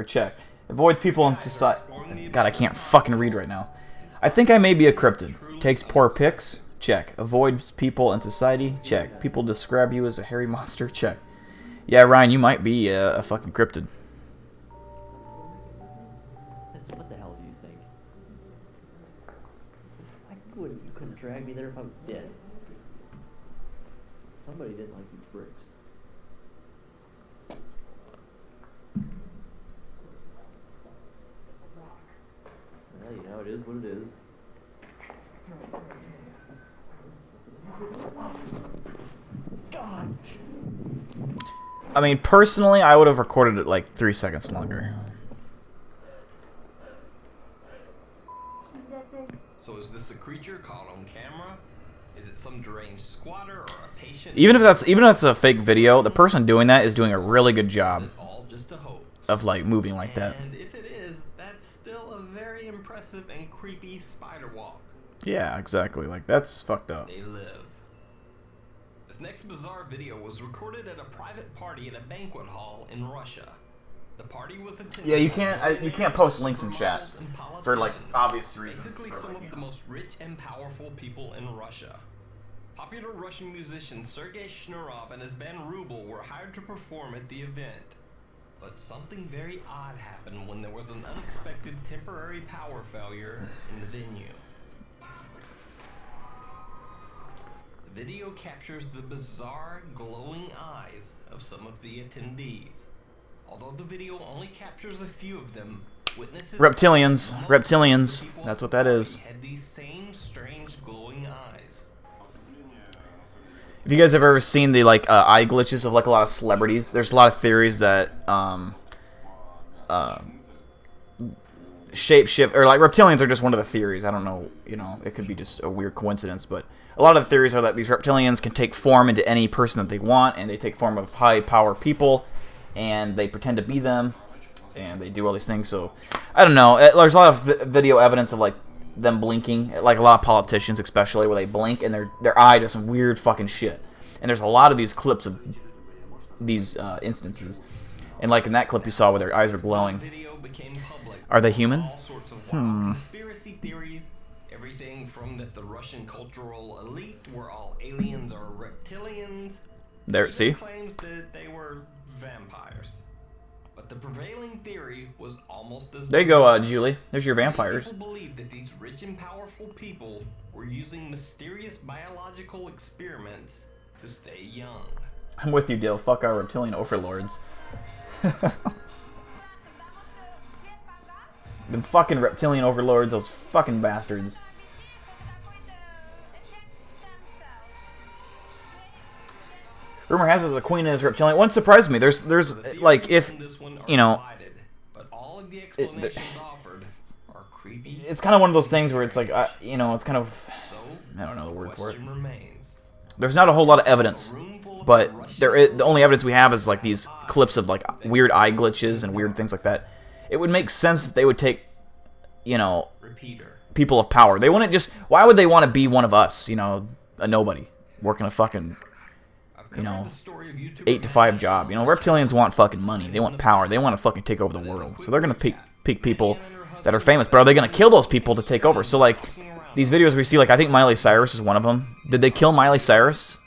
Check. Avoids people in society. God, I can't fucking read right now. I think I may be a cryptid. Takes poor pics. Check. Avoids people in society. Check. People describe you as a hairy monster. Check. Yeah, Ryan, you might be a fucking cryptid. What the hell do you think? You couldn't drag me there if I was dead. Somebody didn't like these bricks. Well, you know, it is what it is. God. I mean, personally, I would have recorded it like 3 seconds longer. So is this a creature caught on camera? Is it some deranged squatter or a patient? Even if that's a fake video, the person doing that is doing a really good job all just a hoax? of like moving like that. And if it is, that's still a very impressive and creepy spider walk. Yeah, exactly. Like, that's fucked up. They live. This next bizarre video was recorded at a private party at a banquet hall in Russia. The party was attended. Yeah, you can't post links in chat for like obvious reasons. Basically, some of the most rich and powerful people in Russia. Popular Russian musician Sergei Shnurov and his band Ruble were hired to perform at the event. But something very odd happened when there was an unexpected temporary power failure in the venue. The video captures the bizarre glowing eyes of some of the attendees. Although the video only captures a few of them, witnesses Reptilians. That's what that is. had these same strange glowing eyes. If you guys have ever seen the eye glitches of like a lot of celebrities, there's a lot of theories that shapeshift or like reptilians are just one of the theories. I don't know, it could be just a weird coincidence, but a lot of the theories are that these reptilians can take form into any person that they want, and they take form of high power people, and they pretend to be them, and they do all these things. So I don't know. There's a lot of video evidence of like them blinking, like a lot of politicians especially, where they blink and their eye does some weird fucking shit. And there's a lot of these clips of these instances, and like in that clip you saw where their eyes were glowing. Are they human? All sorts of wild conspiracy theories, everything from that the Russian cultural elite were all aliens or reptilians. There, see? Claims that they were vampires. But the prevailing theory was almost as there you go, Julie. There's your vampires. People believe that these rich and powerful people were using mysterious biological experiments to stay young. I'm with you, Dill. Fuck our reptilian overlords. Them fucking reptilian overlords, those fucking bastards. Rumor has it the queen is reptilian. Wouldn't surprise me. There's like if it's kind of one of those things where it's like it's kind of I don't know the word for it. There's not a whole lot of evidence, but the only evidence we have is like these clips of like weird eye glitches and weird things like that. It would make sense that they would take people of power. They wouldn't just. Why would they want to be one of us? A nobody working a fucking 8 to 5 job. Reptilians want fucking money. They want power. They want to fucking take over the world. So they're gonna pick people that are famous. But are they gonna kill those people to take over? So like these videos we see, like I think Miley Cyrus is one of them. Did they kill Miley Cyrus,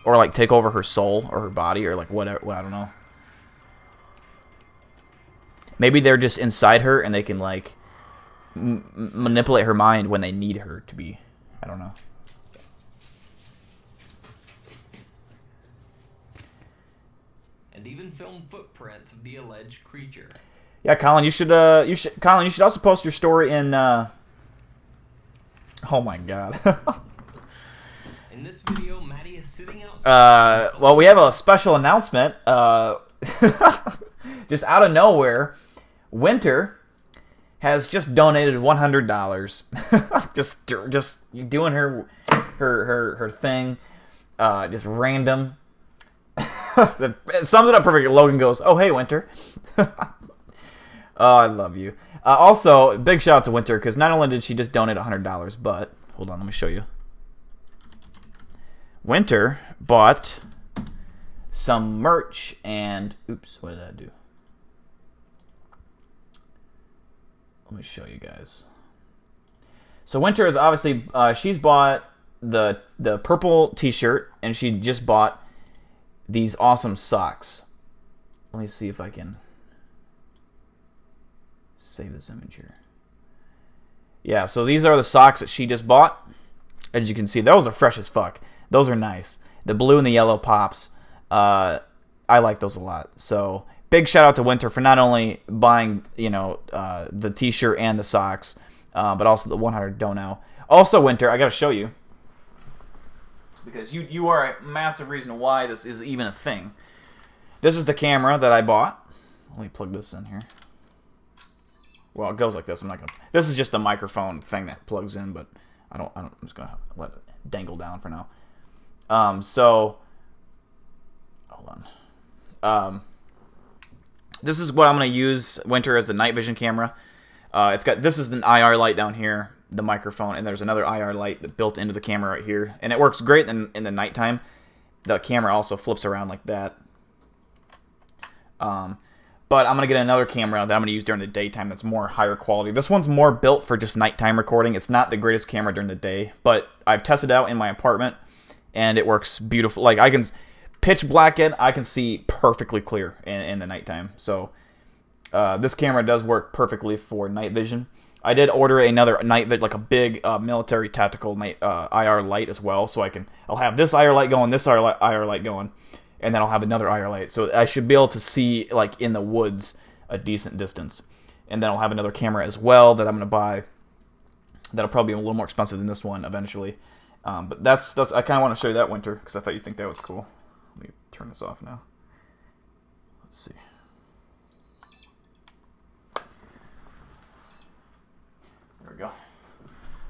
or like take over her soul or her body or like whatever? I don't know. Maybe they're just inside her and they can like manipulate her mind when they need her to be. I don't know. And even film footprints of the alleged creature. Yeah, Colin, you should also post your story in. Oh my God. In this video, Maddie is sitting outside. Well, we have a special announcement. Just out of nowhere, Winter has just donated $100. just doing her thing. Just random. It sums it up perfectly. Logan goes, "Oh hey, Winter." Oh, I love you. Also, big shout out to Winter because not only did she just donate $100, but hold on, let me show you. Winter bought some merch and oops, what did that do? Let me show you guys. So Winter is obviously she's bought the purple t-shirt and she just bought these awesome socks. Let me see if I can save this image here. Yeah, so these are the socks that she just bought. As you can see, those are fresh as fuck. Those are nice. The blue and the yellow pops. I like those a lot. So big shout out to Winter for not only buying the t-shirt and the socks, but also the 100 dono. Also, Winter, I gotta show you because you are a massive reason why this is even a thing. This is the camera that I bought. Let me plug this in here. Well, it goes like this. I'm not gonna. This is just the microphone thing that plugs in, but I'm just gonna let it dangle down for now. So hold on. This is what I'm gonna use, Winter, as the night vision camera. This is an IR light down here, the microphone, and there's another IR light that built into the camera right here, and it works great in the nighttime. The camera also flips around like that. But I'm going to get another camera that I'm going to use during the daytime that's more higher quality. This one's more built for just nighttime recording. It's not the greatest camera during the day, but I've tested it out in my apartment, and it works beautiful. Like, I can pitch black in, I can see perfectly clear in the nighttime. So this camera does work perfectly for night vision. I did order another night vision, like a big military tactical night IR light as well. So I'll have this IR light going, this IR light going, and then I'll have another IR light. So I should be able to see, like, in the woods a decent distance. And then I'll have another camera as well that I'm going to buy. That'll probably be a little more expensive than this one eventually. But that's I kind of want to show you that winter because I thought you'd think that was cool. Let me turn this off now. Let's see. There we go.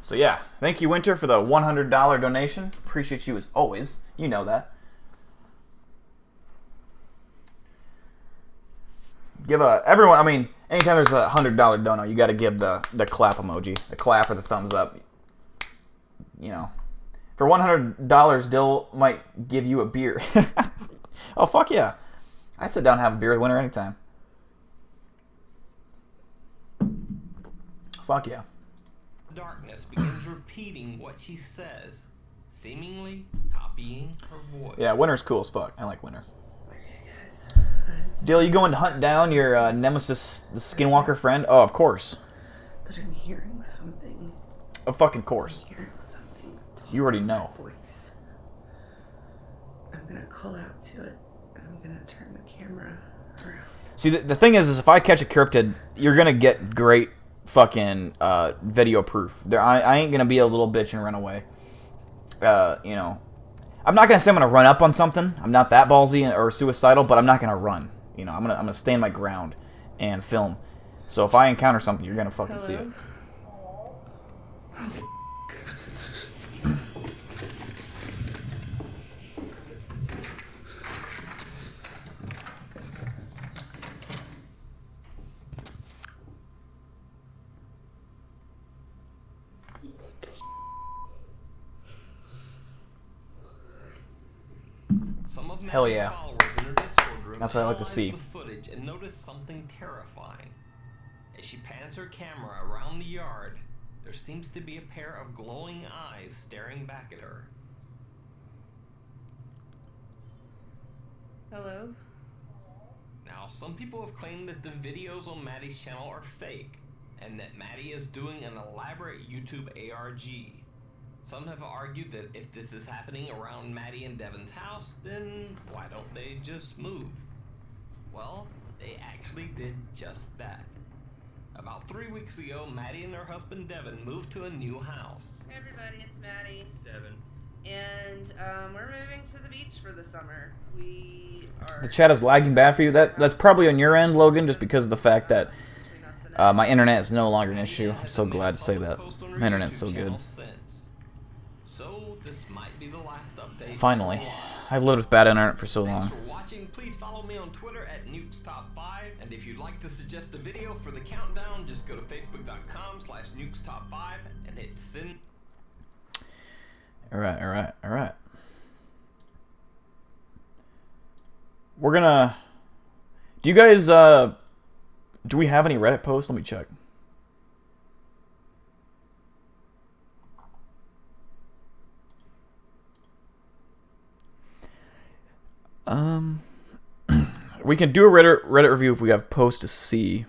So yeah, thank you, Winter, for the $100 donation. Appreciate you as always. You know that. Give everyone. I mean, anytime there's a $100 dono, you got to give the clap emoji, the clap or the thumbs up. You know, for $100, Dill might give you a beer. Oh fuck yeah! I'd sit down and have a beer with Winter anytime. Fuck yeah. Darkness begins repeating what she says, seemingly copying her voice. Yeah, Winter's cool as fuck. I like Winter. Dill, you going to hunt down your nemesis, the Skinwalker friend? Oh, of course. But I'm hearing something. Of fucking course. I'm hearing something. You already know. Voice. I'm gonna call out to it, and I'm gonna turn the camera around. See, the thing is if I catch a cryptid, you're gonna get great fucking video proof. I ain't gonna be a little bitch and run away. You know, I'm not gonna say I'm gonna run up on something. I'm not that ballsy or suicidal, but I'm not gonna run. You know, I'm gonna stand my ground and film. So if I encounter something, you're gonna fucking see it. Some of Hell Maddie's yeah. followers in her Discord room That's what I like to analyze see. the footage and notice something terrifying. As she pans her camera around the yard, there seems to be a pair of glowing eyes staring back at her. Hello? Now, some people have claimed that the videos on Maddie's channel are fake, and that Maddie is doing an elaborate YouTube ARG. Some have argued that if this is happening around Maddie and Devin's house, then why don't they just move? Well, they actually did just that. About 3 weeks ago, Maddie and her husband Devin moved to a new house. Hey everybody, it's Maddie. It's Devin. And we're moving to the beach for the summer. We are... The chat is lagging bad for you. That's probably on your end, Logan, just because of the fact that my internet is no longer an issue. I'm so glad to say that. My internet's so good. So this might be the last update. Finally. I've lived with bad internet for so long. Thanks for watching. Please follow me on Twitter at NukesTop5. And if you'd like to suggest a video for the countdown, just go to facebook.com/NukesTop5 and hit send. Alright. We're gonna... Do you guys, do we have any Reddit posts? Let me check. We can do a Reddit review if we have posts to see.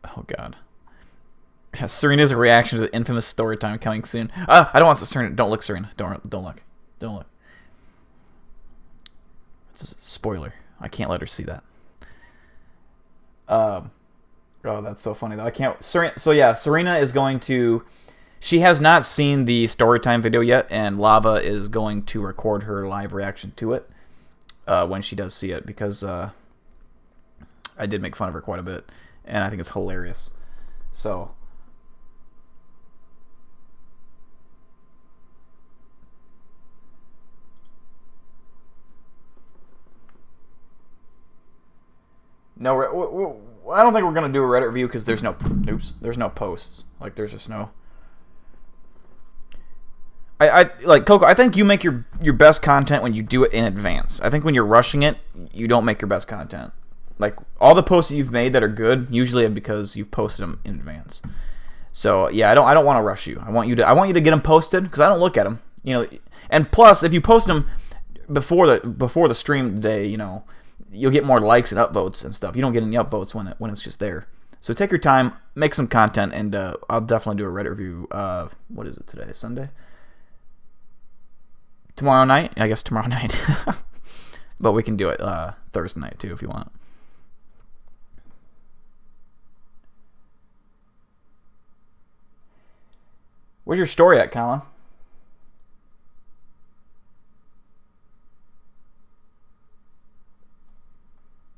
Oh god. Yeah, Serena's reaction to the infamous story time coming soon. I don't want Serena. Don't look, Serena. Don't look. Don't look. It's a spoiler. I can't let her see that. Oh, that's so funny though. I can't. So yeah, Serena is going to. She has not seen the storytime video yet, and Lava is going to record her live reaction to it when she does see it, because I did make fun of her quite a bit, and I think it's hilarious. So. No, I don't think we're gonna do a Reddit review because there's no posts. Like, there's just no. I like Coco. I think you make your best content when you do it in advance. I think when you're rushing it, you don't make your best content. Like, all the posts that you've made that are good usually are because you've posted them in advance. So yeah, I don't want to rush you. I want you to get them posted because I don't look at them. And plus, if you post them before the stream today, you'll get more likes and upvotes and stuff. You don't get any upvotes when it's just there. So take your time, make some content, and I'll definitely do a Reddit review. What is it today? Sunday? Tomorrow night? I guess tomorrow night. But we can do it Thursday night too if you want. Where's your story at, Colin?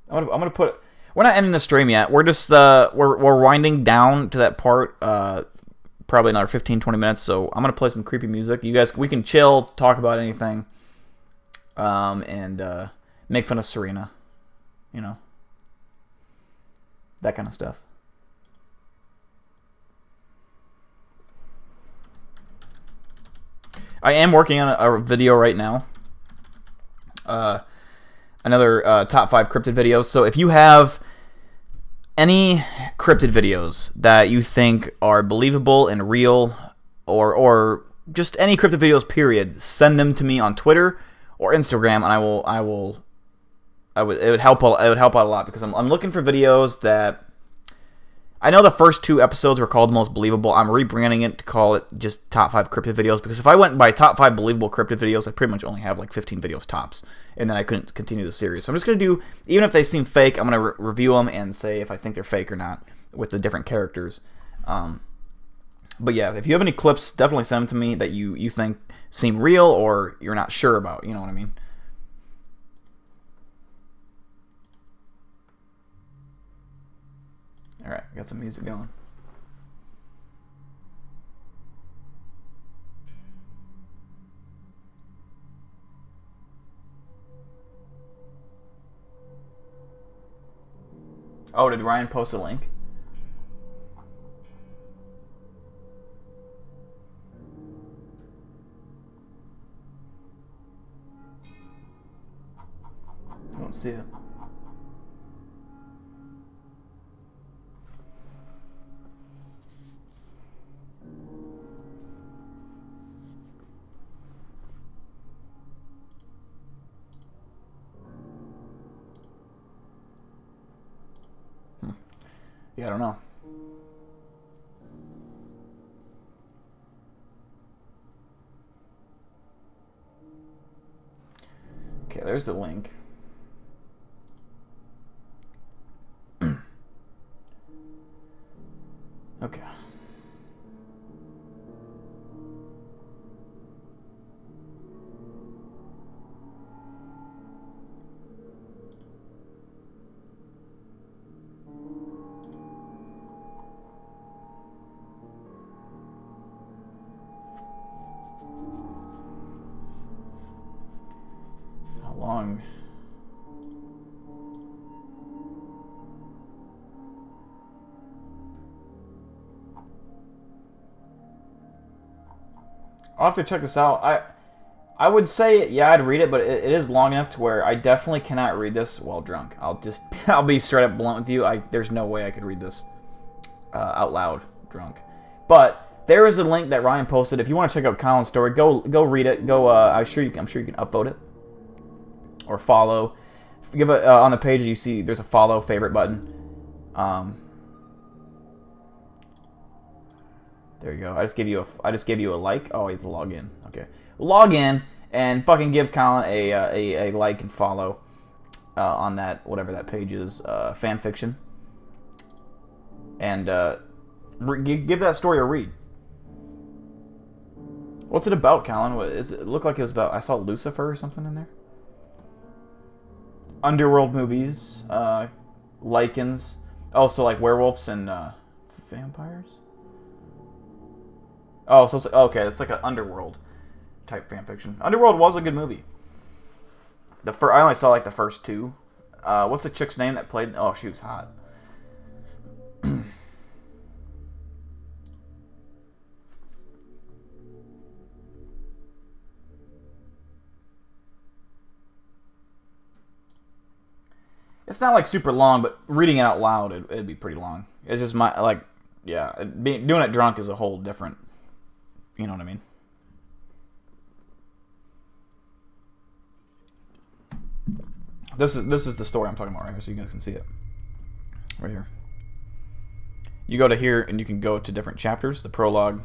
I'm gonna put. We're not ending the stream yet. We're just we're winding down to that part. Probably another 15-20 minutes. So I'm gonna play some creepy music. You guys, we can chill, talk about anything, and make fun of Serena. That kind of stuff. I am working on a video right now. Another top 5 cryptid videos. So if you have any cryptid videos that you think are believable and real, or just any cryptid videos, period, send them to me on Twitter or Instagram, and it would help out a lot because I'm looking for videos that. I know the first 2 episodes were called Most Believable. I'm rebranding it to call it just Top 5 Cryptid Videos, because if I went by Top 5 Believable Cryptid Videos, I pretty much only have like 15 videos tops, and then I couldn't continue the series. So I'm just going to do, even if they seem fake, I'm going to review them and say if I think they're fake or not with the different characters. But yeah, if you have any clips, definitely send them to me that you think seem real or you're not sure about, you know what I mean? Alright, got some music going. Oh, did Ryan post a link? I don't see it. Yeah, I don't know. Okay, there's the link. Okay. How long? I'll have to check this out. I would say, yeah, I'd read it, but it is long enough to where I definitely cannot read this while drunk. I'll be straight up blunt with you. There's no way I could read this out loud drunk. But there is a link that Ryan posted. If you want to check out Colin's story, go read it. Go. I'm sure you can upvote it or follow. Give it on the page. You see, there's a follow favorite button. There you go. I just gave you a like. Oh, you have to log in. Okay, log in and fucking give Colin a like and follow on that, whatever that page is, fan fiction, and give that story a read. What's it about, Colin? It looked like it was about? I saw Lucifer or something in there. Underworld movies, lichens. Oh, so like werewolves and vampires. Oh, so it's like an Underworld type fanfiction. Underworld was a good movie. I only saw like the first 2. What's the chick's name that played? Oh, she was hot. It's not like super long, but reading it out loud, it'd be pretty long. It's just yeah, doing it drunk is a whole different, you know what I mean? This is the story I'm talking about right here, so you guys can see it. Right here. You go to here, and you can go to different chapters. The prologue.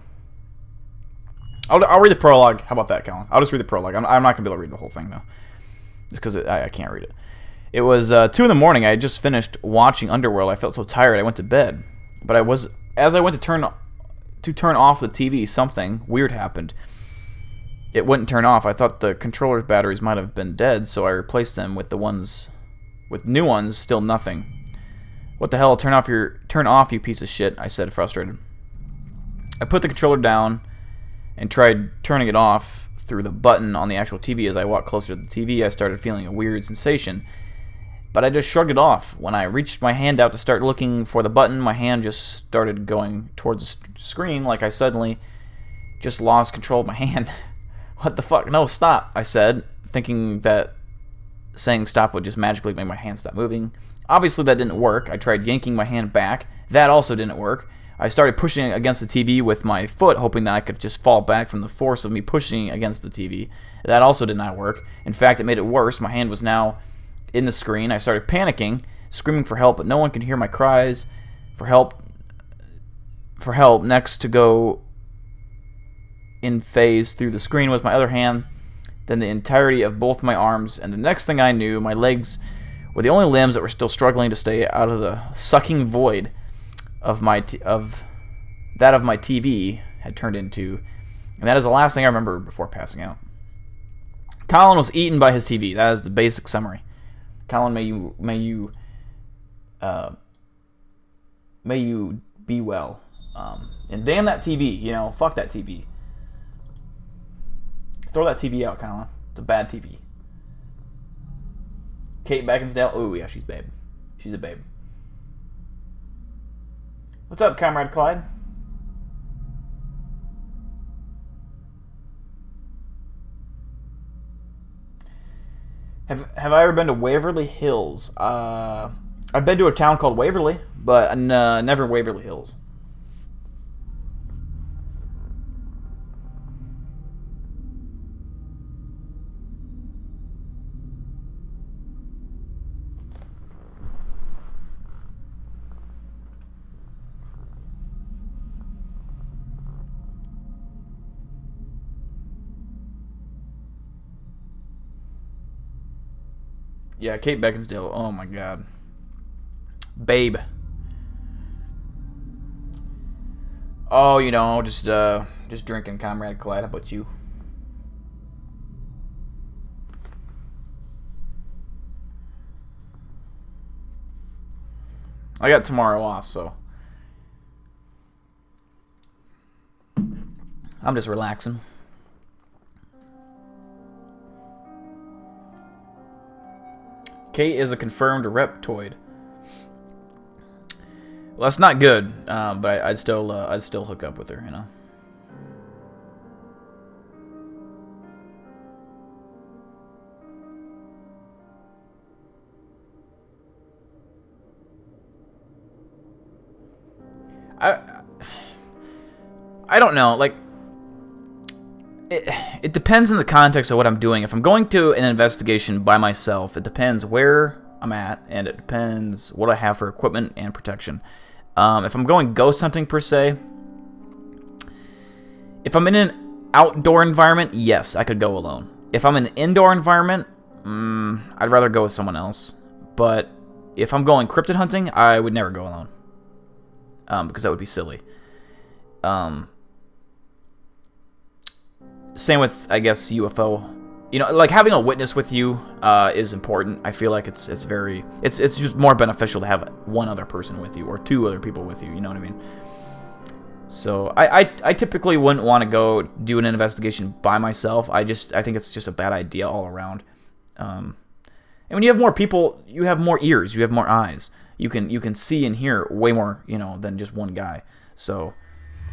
I'll read the prologue. How about that, Colin? I'll just read the prologue. I'm not going to be able to read the whole thing, though. Just because I can't read it. It was 2 in the morning. I had just finished watching Underworld. I felt so tired, I went to bed. But as I went to turn off the TV, something weird happened. It wouldn't turn off. I thought the controller's batteries might have been dead, so I replaced them with new ones. Still nothing. What the hell? Turn off, you piece of shit, I said, frustrated. I put the controller down and tried turning it off through the button on the actual TV. As I walked closer to the TV, I started feeling a weird sensation, but I just shrugged it off. When I reached my hand out to start looking for the button, my hand just started going towards the screen like I suddenly just lost control of my hand. What the fuck? No, stop, I said, thinking that saying stop would just magically make my hand stop moving. Obviously that didn't work. I tried yanking my hand back. That also didn't work. I started pushing against the TV with my foot, hoping that I could just fall back from the force of me pushing against the TV. That also did not work. In fact, it made it worse. My hand was now in the screen. I started panicking, screaming for help, but no one could hear my cries for help. Next to go in phase through the screen with my other hand, then the entirety of both my arms, and the next thing I knew, my legs were the only limbs that were still struggling to stay out of the sucking void of my TV had turned into, and that is the last thing I remember before passing out. Colin was eaten by his TV. That is the basic summary. Colin, may you be well. And damn that TV, fuck that TV. Throw that TV out, Colin. It's a bad TV. Kate Beckinsale. Oh, yeah, she's babe. She's a babe. What's up, Comrade Clyde? Have I ever been to Waverly Hills? I've been to a town called Waverly, but never Waverly Hills. Yeah, Kate Beckinsale. Oh my god. Babe. Oh, just drinking, Comrade Clyde. How about you? I got tomorrow off, so I'm just relaxing. Kate is a confirmed reptoid. Well, that's not good, but I'd still hook up with her, I don't know, like, it depends on the context of what I'm doing. If I'm going to an investigation by myself, it depends where I'm at, and it depends what I have for equipment and protection. If I'm going ghost hunting per se, if I'm in an outdoor environment, yes, I could go alone. If I'm in an indoor environment, I'd rather go with someone else. But if I'm going cryptid hunting, I would never go alone, because that would be silly. Same with, I guess, UFO. Like having a witness with you is important. I feel like it's just more beneficial to have one other person with you or two other people with you. You know what I mean? So I typically wouldn't want to go do an investigation by myself. I think it's just a bad idea all around. And when you have more people, you have more ears, you have more eyes. You can see and hear way more, than just one guy. So.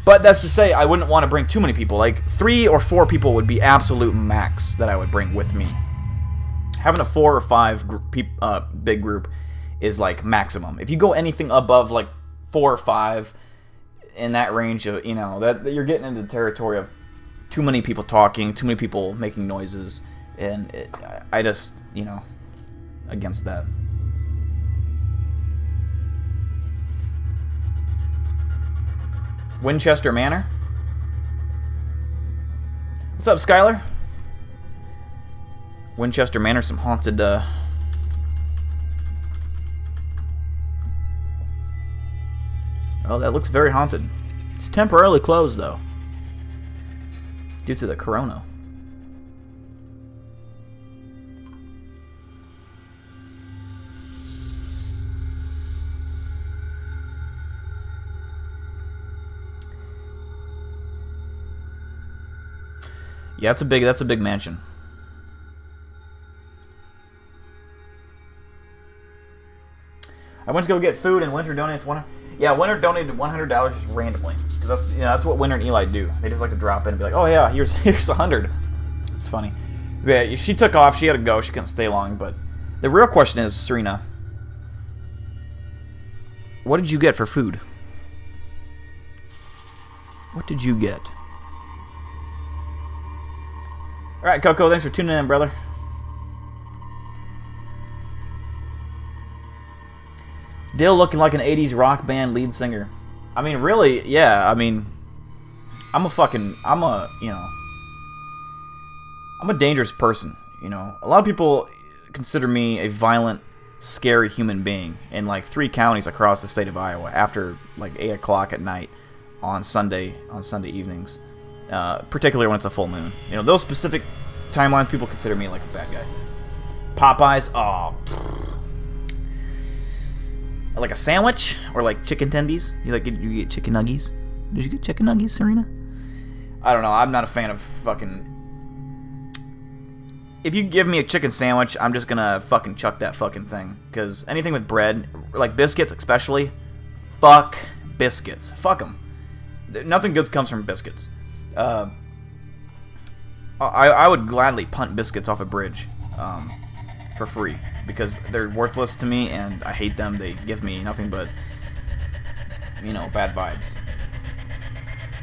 But that's to say, I wouldn't want to bring too many people. Like, 3 or 4 people would be absolute max that I would bring with me. Having a 4 or 5 big group is, like, maximum. If you go anything above, like, 4 or 5, in that range of, you know, that you're getting into the territory of too many people talking, too many people making noises, and I just, you know, against that. Winchester Manor. What's up, Skylar? Winchester Manor, some haunted, Oh, that looks very haunted. It's temporarily closed, though, due to the corona. Yeah, that's a big mansion. I went to go get food, and Winter donates $100. Yeah, Winter donated $100 just randomly, because that's, you know, that's what Winter and Eli do. They just like to drop in and be like, "Oh yeah, here's $100." It's funny. Yeah, she took off. She had to go. She couldn't stay long. But the real question is, Serena, what did you get for food? What did you get? All right, Coco, thanks for tuning in, brother. Dill looking like an 80s rock band lead singer. I mean, really, yeah, I mean, I'm a dangerous person, you know. A lot of people consider me a violent, scary human being in like 3 counties across the state of Iowa after like 8 o'clock at night on Sunday evenings, particularly when it's a full moon. You know, those specific timelines, people consider me like a bad guy. Popeyes, oh, like a sandwich or like chicken tendies. You get chicken nuggies? Did you get chicken nuggies, Serena? I don't know. I'm not a fan of fucking. If you give me a chicken sandwich, I'm just gonna fucking chuck that fucking thing. Because anything with bread, like biscuits especially, fuck biscuits. Fuck them. Nothing good comes from biscuits. I would gladly punt biscuits off a bridge for free. Because they're worthless to me, and I hate them. They give me nothing but, you know, bad vibes.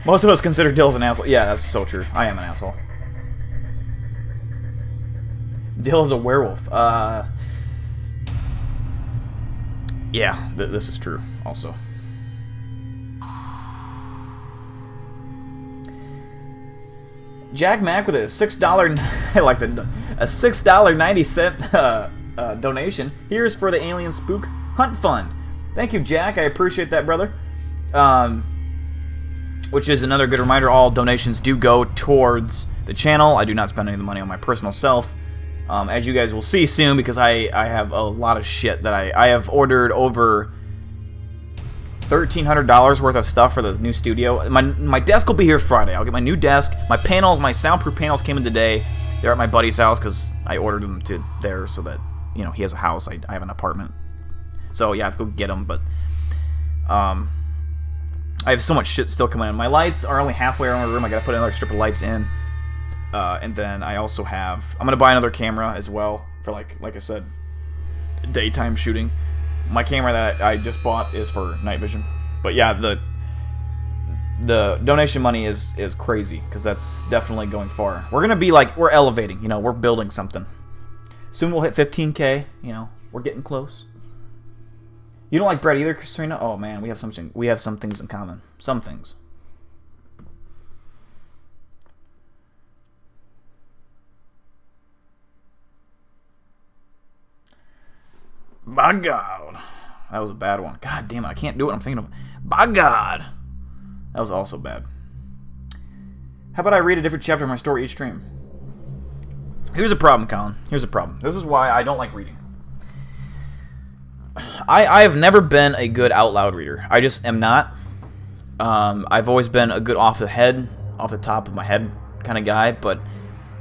Most of us consider Dill's an asshole. Yeah, that's so true. I am an asshole. Dill is a werewolf. Yeah, this is true, also. Jack Mack with a $6, I like a $6.90 donation. Here's for the Alien Spook Hunt Fund. Thank you, Jack. I appreciate that, brother. Which is another good reminder. All donations do go towards the channel. I do not spend any of the money on my personal self. As you guys will see soon, because I have a lot of shit that I have ordered over $1,300 worth of stuff for the new studio. My desk will be here Friday. I'll get my new desk. My panels, my soundproof panels came in today. They're at my buddy's house because I ordered them to there so that, you know, he has a house. I have an apartment. So yeah, I have to go get them. But I have so much shit still coming in. My lights are only halfway around my room. I gotta put another strip of lights in. And then I also have, I'm gonna buy another camera as well for like I said, daytime shooting. My camera that I just bought is for night vision. But yeah, the donation money is crazy, because that's definitely going far. We're gonna be like, we're elevating, you know, we're building something. Soon we'll hit 15K, you know, we're getting close. You don't like bread either, Serena? Oh man, we have some things in common. Some things. By God. That was a bad one. God damn it, I can't do what I'm thinking of. By God. That was also bad. How about I read a different chapter of my story each stream? Here's a problem, Colin. Here's a problem. This is why I don't like reading. I have never been a good out loud reader. I just am not. I've always been a good off the top of my head kind of guy, but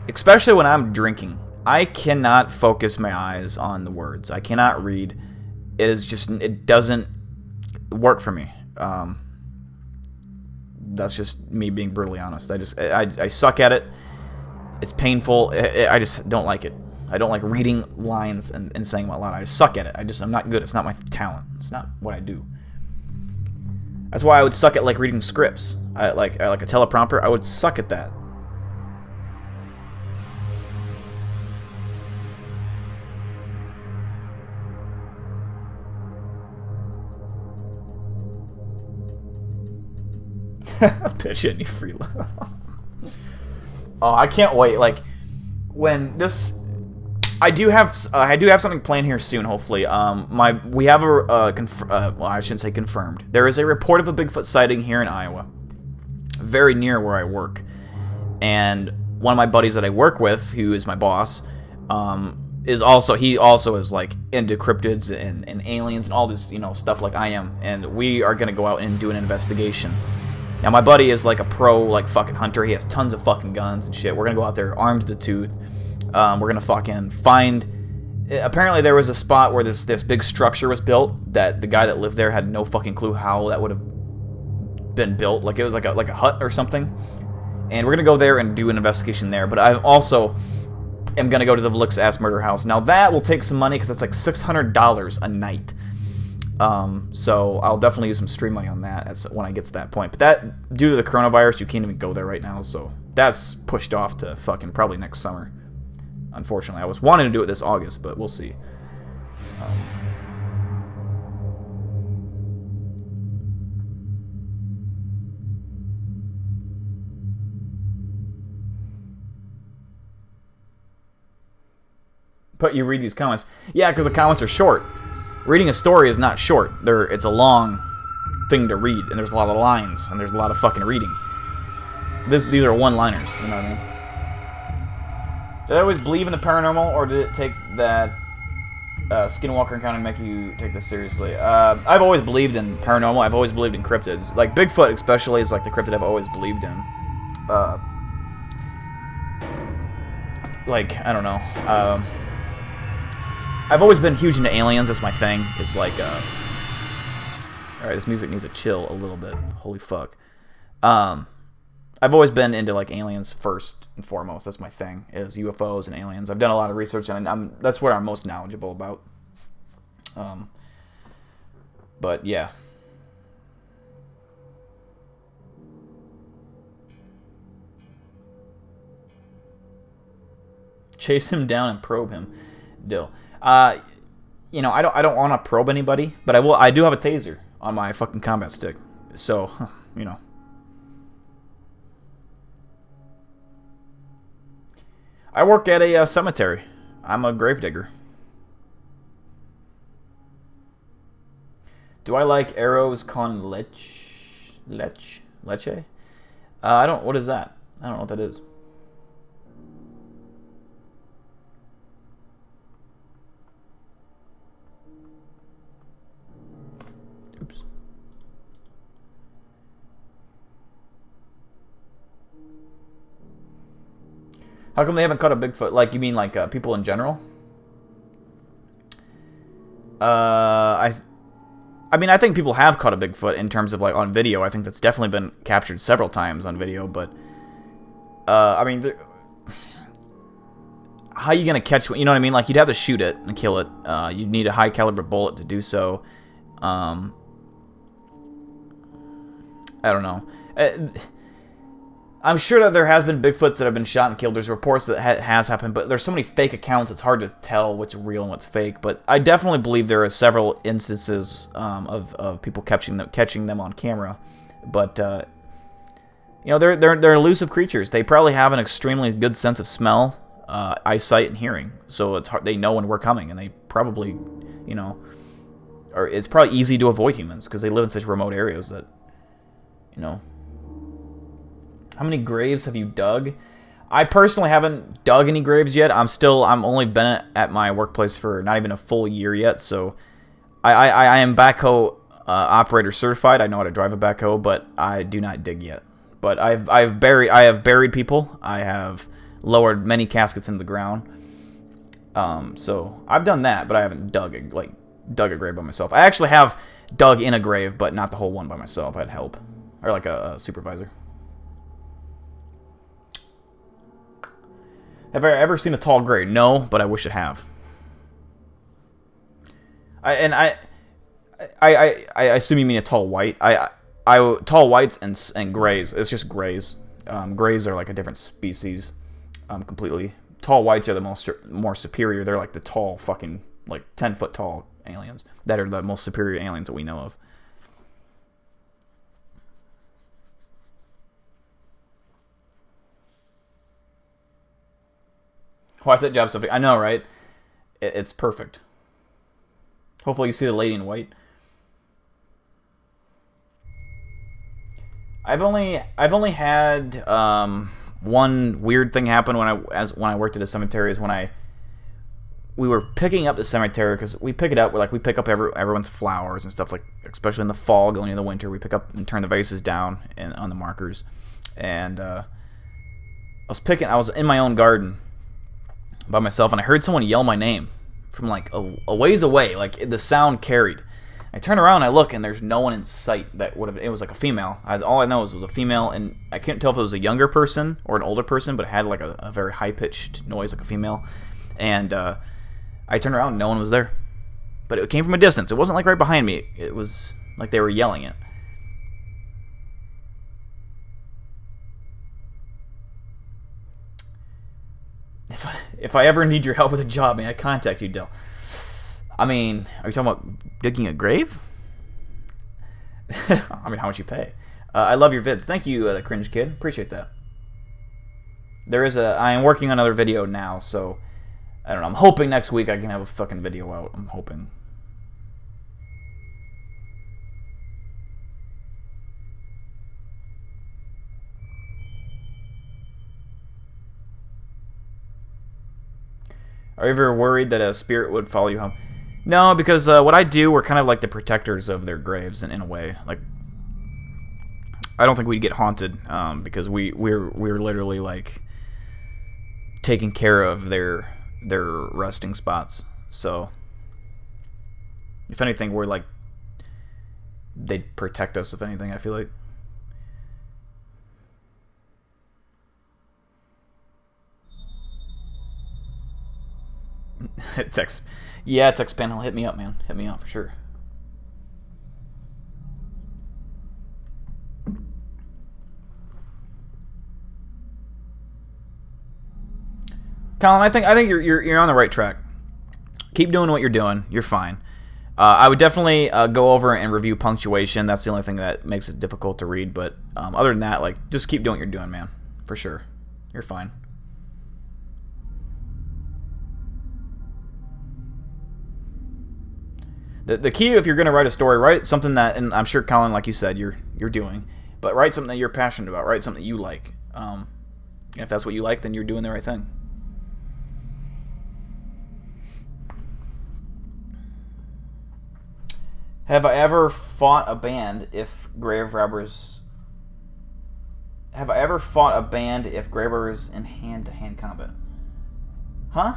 especially when I'm drinking, I cannot focus my eyes on the words. I cannot read. It doesn't work for me. That's just me being brutally honest. I suck at it. It's painful. I just don't like it. I don't like reading lines and saying them out loud. I just suck at it. I'm not good. It's not my talent. It's not what I do. That's why I would suck at like reading scripts. I like a teleprompter. I would suck at that. Pitch any free love. Oh, I can't wait. Like when this, I do have something planned here soon. Hopefully, we have well, I shouldn't say confirmed. There is a report of a Bigfoot sighting here in Iowa, very near where I work, and one of my buddies that I work with, who is my boss, is also is like into cryptids and aliens and all this stuff like I am, and we are gonna go out and do an investigation. Now my buddy is like a pro like fucking hunter. He has tons of fucking guns and shit. We're gonna go out there armed to the tooth. We're gonna fucking find. Apparently there was a spot where this big structure was built that the guy that lived there had no fucking clue how that would have been built. Like it was like a hut or something. And we're gonna go there and do an investigation there. But I also am gonna go to the Vlix ass murder house. Now that will take some money because it's like $600 a night. So I'll definitely use some stream money on that when I get to that point. But that, due to the coronavirus, you can't even go there right now. So that's pushed off to fucking probably next summer. Unfortunately, I was wanting to do it this August, but we'll see. But you read these comments. Yeah, because the comments are short. Reading a story is not short. It's a long thing to read, and there's a lot of lines, and there's a lot of fucking reading. These are one-liners, you know what I mean? Did I always believe in the paranormal, or did it take that Skinwalker encounter make you take this seriously? I've always believed in paranormal. I've always believed in cryptids. Like Bigfoot especially is like the cryptid I've always believed in. Like, I don't know. I've always been huge into aliens. That's my thing. It's like, alright, this music needs to chill a little bit. Holy fuck. I've always been into like aliens first and foremost. That's my thing, is UFOs and aliens. I've done a lot of research on it. That's what I'm most knowledgeable about. But yeah. Chase him down and probe him. Dill. I don't want to probe anybody, but I do have a taser on my fucking combat stick. So, I work at a cemetery. I'm a gravedigger. Do I like arrows con leche? What is that? I don't know what that is. Oops. How come they haven't caught a Bigfoot? Like, you mean like people in general? I mean, I think people have caught a Bigfoot in terms of like on video. I think that's definitely been captured several times on video. But I mean, how are you gonna catch one? You know what I mean? Like, you'd have to shoot it and kill it. You'd need a high caliber bullet to do so. I don't know. I'm sure that there has been Bigfoots that have been shot and killed. There's reports that has happened, but there's so many fake accounts, it's hard to tell what's real and what's fake. But I definitely believe there are several instances of people catching them on camera. But they're elusive creatures. They probably have an extremely good sense of smell, eyesight, and hearing. So it's hard, they know when we're coming, and they probably, or it's probably easy to avoid humans because they live in such remote areas that, How many graves have you dug? I personally haven't dug any graves yet. I'm only been at my workplace for not even a full year yet, so I am backhoe operator certified. I know how to drive a backhoe, but I do not dig yet. But I have buried people. I have lowered many caskets into the ground. So I've done that, but I haven't dug a grave by myself. I actually have dug in a grave, but not the whole one by myself. I had help, or like a supervisor. Have I ever seen a tall grave? No, but I wish I have. I assume you mean a tall white. tall whites and grays. It's just grays. Grays are like a different species, completely. Tall whites are the more superior. They're like the tall fucking, like 10-foot tall aliens that are the most superior aliens that we know of. Why is that job so big? I know, right? It's perfect. Hopefully you see the lady in white. I've only had one weird thing happen when I worked at a cemetery is when we were picking up the cemetery, because we pick it up, we pick up everyone's flowers and stuff, like especially in the fall going into the winter, we pick up and turn the vases down on the markers. And I was in my own garden by myself, and I heard someone yell my name from like a ways away, like the sound carried. I turn around, I look, and there's no one in sight that would have. It was like a female. All I know is it was a female, and I couldn't tell if it was a younger person or an older person, but it had like a very high pitched noise, like a female. And I turned around, and no one was there, but it came from a distance. It wasn't like right behind me. It was like they were yelling it. If I ever need your help with a job, may I contact you, Del? I mean, are you talking about digging a grave? I mean, how much you pay? I love your vids. Thank you, Cringe Kid. Appreciate that. I am working on another video now, so I don't know. I'm hoping next week I can have a fucking video out. I'm hoping. Are you ever worried that a spirit would follow you home? No, because what I do, we're kind of like the protectors of their graves in a way. Like, I don't think we'd get haunted because we're literally like taking care of their resting spots. So, if anything, we're like they'd protect us. If anything, I feel like. Text panel, hit me up, man. Hit me up for sure. Colin, I think you're on the right track. Keep doing what you're doing. You're fine. I would definitely go over and review punctuation. That's the only thing that makes it difficult to read. But other than that, like, just keep doing what you're doing, man. For sure. You're fine. The key, if you're going to write a story, write something that, and I'm sure, Colin, like you said, you're doing, but write something that you're passionate about. Write something that you like. If that's what you like, then you're doing the right thing. Have I ever fought a band if grave robbers... Have I ever fought a band if grave robbers in hand-to-hand combat? Huh?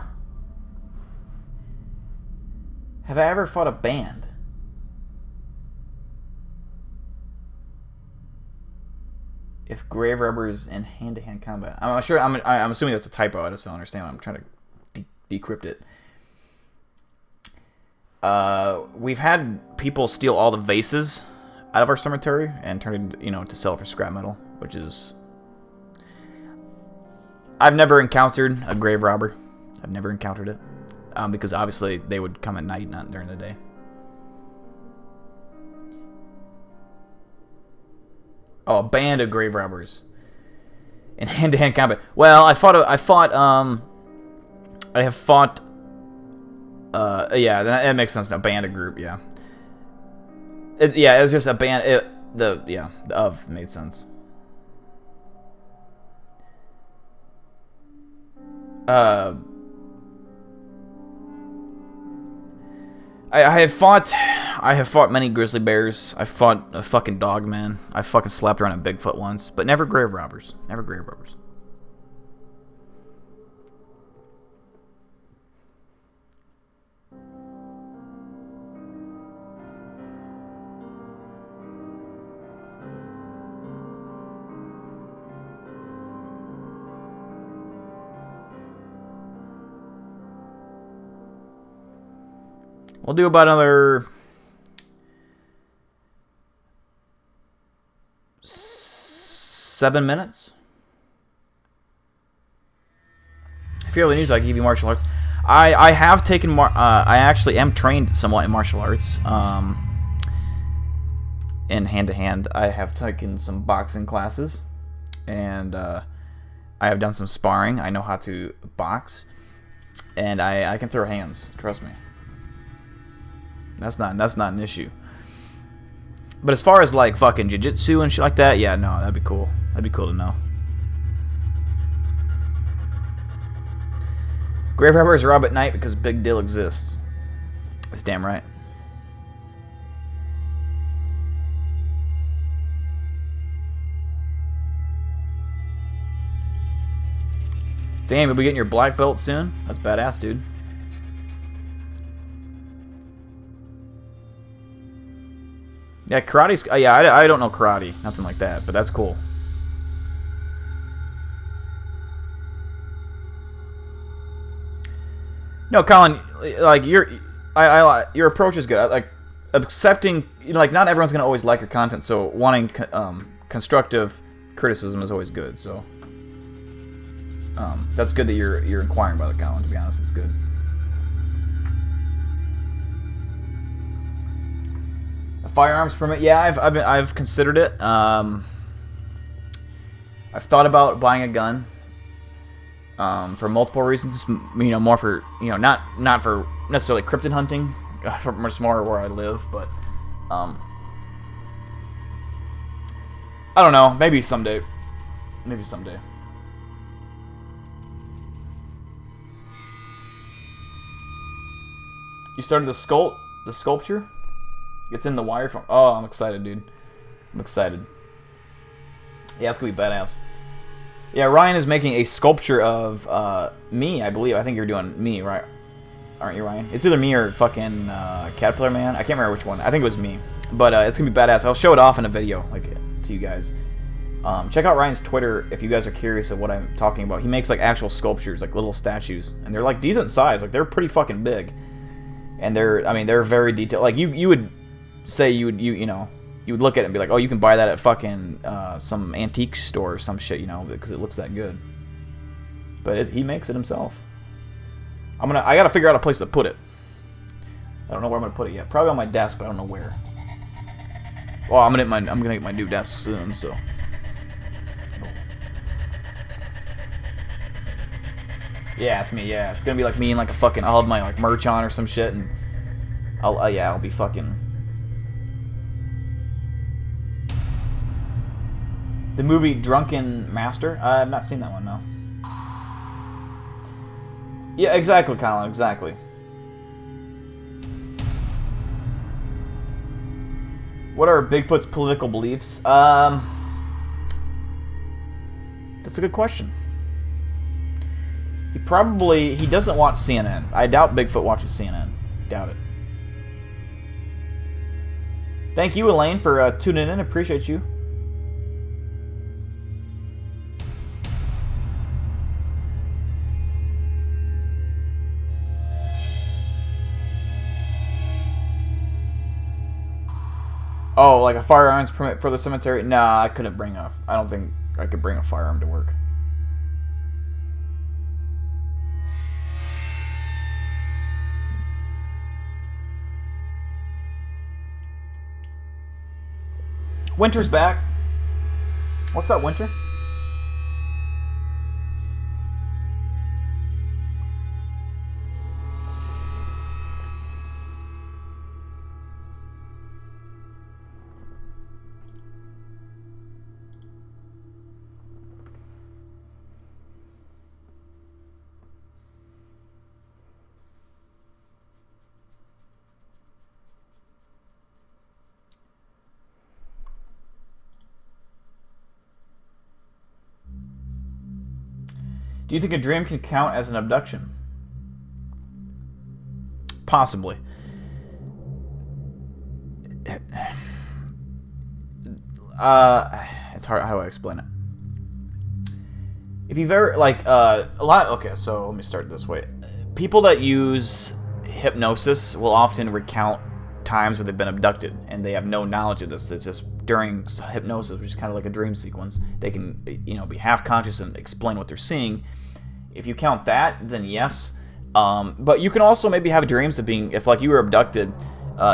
Have I ever fought a band? If grave robbers in hand-to-hand combat, I'm sure. I'm assuming that's a typo. I just don't understand. I'm trying to decrypt it. We've had people steal all the vases out of our cemetery and turn it, to sell for scrap metal, which is. I've never encountered a grave robber. I've never encountered it. Because obviously they would come at night, not during the day. Oh, a band of grave robbers in hand-to-hand combat. Well, I have fought. Yeah, that makes sense. A band, a group, yeah. It was just a band. The of made sense. I have fought many grizzly bears. I fought a fucking Dogman. I fucking slapped around a Bigfoot once, but never grave robbers. Never grave robbers. We'll do about another 7 minutes. Fear the news. I give you martial arts. I have taken I actually am trained somewhat in martial arts. In hand to hand, I have taken some boxing classes, and I have done some sparring. I know how to box, and I can throw hands. Trust me. That's not an issue. But as far as like fucking jiu-jitsu and shit like that, yeah, no, that'd be cool. That'd be cool to know. Grave robbers rob at night because Big Dill exists. That's damn right. Damn, you'll be getting your black belt soon? That's badass, dude. Yeah, karate's... yeah, I don't know karate. Nothing like that, but that's cool. No, Colin, like, your approach is good. Like, accepting... You know, like, not everyone's going to always like your content, so wanting constructive criticism is always good, so... that's good that you're inquiring about it, Colin, to be honest. It's good. A firearms permit? Yeah, I've considered it. I've thought about buying a gun. For multiple reasons. You know, more for, you know, not for necessarily cryptid hunting. For much more where I live, but I don't know. Maybe someday. Maybe someday. You started the sculpture? It's in the wire form. Oh, I'm excited, dude. I'm excited. Yeah, it's gonna be badass. Yeah, Ryan is making a sculpture of me, I believe. I think you're doing me, right? Aren't you, Ryan? It's either me or fucking Caterpillar Man. I can't remember which one. I think it was me. But it's gonna be badass. I'll show it off in a video, like, to you guys. Check out Ryan's Twitter if you guys are curious of what I'm talking about. He makes like actual sculptures, like little statues, and they're like decent size. Like, they're pretty fucking big. And they're very detailed. Like, you would say you would look at it and be like, oh, you can buy that at fucking some antique store or some shit, you know, because it looks that good. But he makes it himself. I gotta figure out a place to put it. I don't know where I'm gonna put it yet. Probably on my desk, but I don't know where. Well, I'm gonna get my new desk soon, so. Yeah, it's me. Yeah, it's gonna be like me and like a fucking. I'll have my like merch on or some shit, and I'll be fucking. The movie Drunken Master. I've not seen that one, no. Yeah, exactly, Colin. Exactly. What are Bigfoot's political beliefs? That's a good question. He doesn't watch CNN. I doubt Bigfoot watches CNN. Doubt it. Thank you, Elaine, for tuning in. Appreciate you. Oh, like a firearms permit for the cemetery? Nah, I couldn't bring a... I don't think I could bring a firearm to work. Winter's back. What's up, Winter? Do you think a dream can count as an abduction? Possibly. It's hard. How do I explain it? If you've ever, like, a lot... Okay, so let me start this way. People that use hypnosis will often recount times where they've been abducted, and they have no knowledge of this. It's just during hypnosis, which is kind of like a dream sequence. They can, be half conscious and explain what they're seeing. If you count that, then yes. But you can also maybe have dreams of being, if like you were abducted,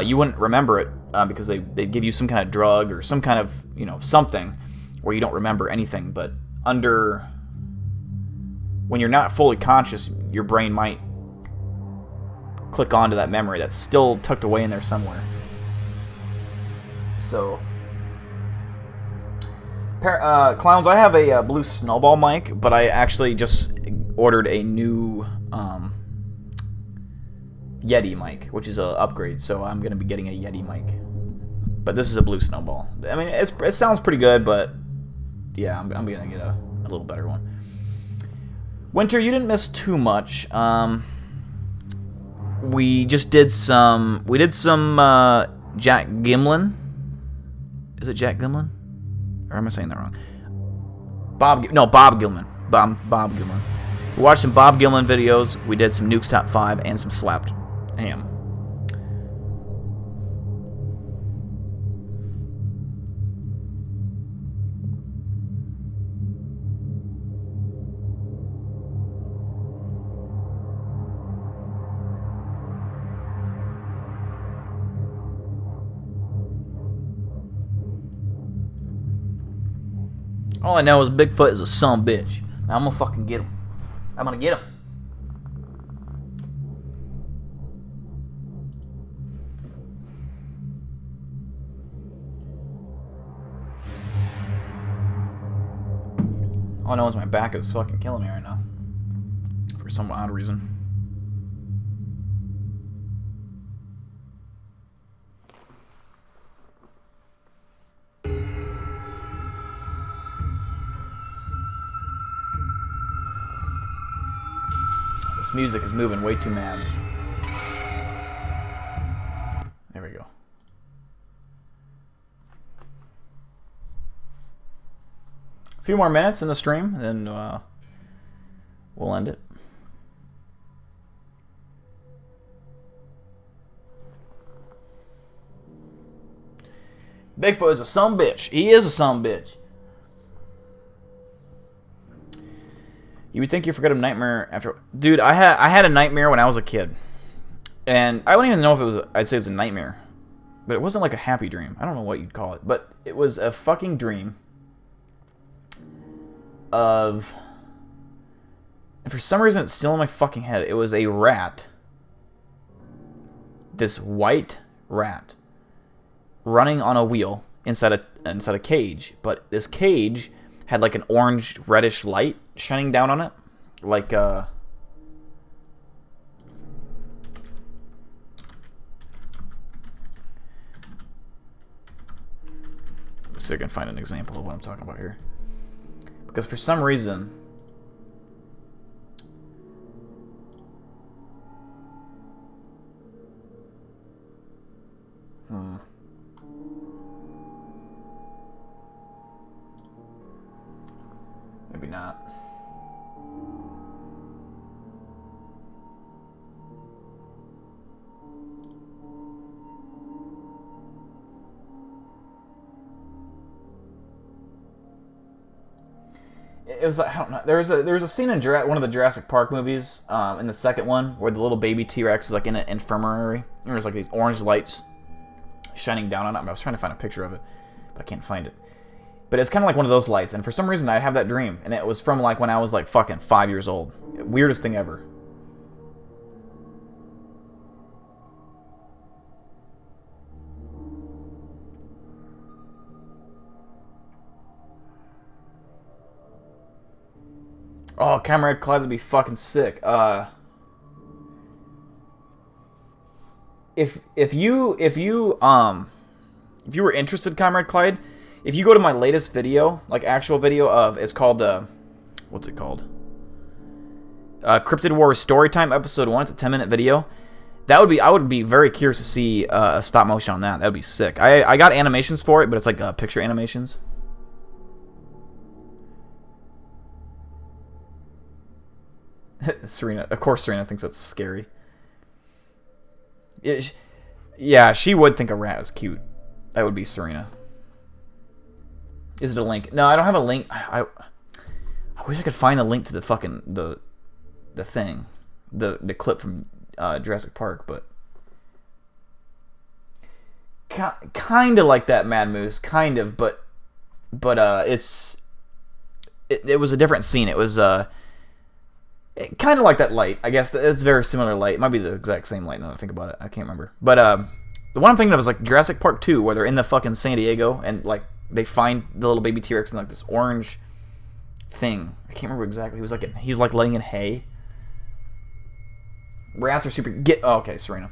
you wouldn't remember it because they give you some kind of drug or some kind of, something where you don't remember anything. But when you're not fully conscious, your brain might click onto that memory that's still tucked away in there somewhere. So, clowns, I have a blue snowball mic, but I actually just ordered a new Yeti mic, which is an upgrade, so I'm going to be getting a Yeti mic. But this is a blue snowball. I mean, it sounds pretty good, but yeah, I'm going to get a little better one. Winter, you didn't miss too much. We just did some Jack Gimlin. Is it Jack Gimlin? Or am I saying that wrong? Bob Gilman. Bob Gilman. We watched some Bob Gilman videos. We did some Nuke's Top 5 and some Slapped Ham. All I know is Bigfoot is a son bitch. Now I'm gonna fucking get him. I'm gonna get him. All I know is my back is fucking killing me right now. For some odd reason. This music is moving way too mad. There we go. A few more minutes in the stream, and then we'll end it. Bigfoot is a son bitch. He is a son bitch. You would think you forgot a nightmare after... Dude, I had a nightmare when I was a kid. And I don't even know if it was... I'd say it was a nightmare. But it wasn't like a happy dream. I don't know what you'd call it. But it was a fucking dream of... And for some reason, it's still in my fucking head. It was a rat. This white rat. Running on a wheel inside a cage. But this cage had like an orange reddish light shining down on it, like let's see if I can find an example of what I'm talking about here, because for some reason maybe not. It was like, I don't know. There was a scene in one of the Jurassic Park movies, in the second one, where the little baby T-Rex is like in an infirmary. And there's like these orange lights shining down on it. I was trying to find a picture of it, but I can't find it. But it's kind of like one of those lights, and for some reason I have that dream, and it was from like when I was like fucking 5 years old. Weirdest thing ever. Oh, Comrade Clyde would be fucking sick. If you were interested, Comrade Clyde, if you go to my latest video, like actual video of, it's called what's it called? Cryptid Wars Storytime Episode 1. It's a 10-minute video. I would be very curious to see a stop motion on that. That would be sick. I got animations for it, but it's like picture animations. Serena, of course Serena thinks that's scary. Yeah, she would think a rat is cute. That would be Serena. Is it a link? No, I don't have a link. I wish I could find the link to the fucking the thing, the clip from Jurassic Park, but kind of like that, Mad Moose, kind of, but it was a different scene. It was kind of like that light. I guess it's very similar light. It might be the exact same light now that I think about it. I can't remember. But the one I'm thinking of is like Jurassic Park 2, where they're in the fucking San Diego and like they find the little baby T-Rex in like this orange thing. I can't remember exactly. He's like laying in hay. Rats are super. Oh, okay, Serena.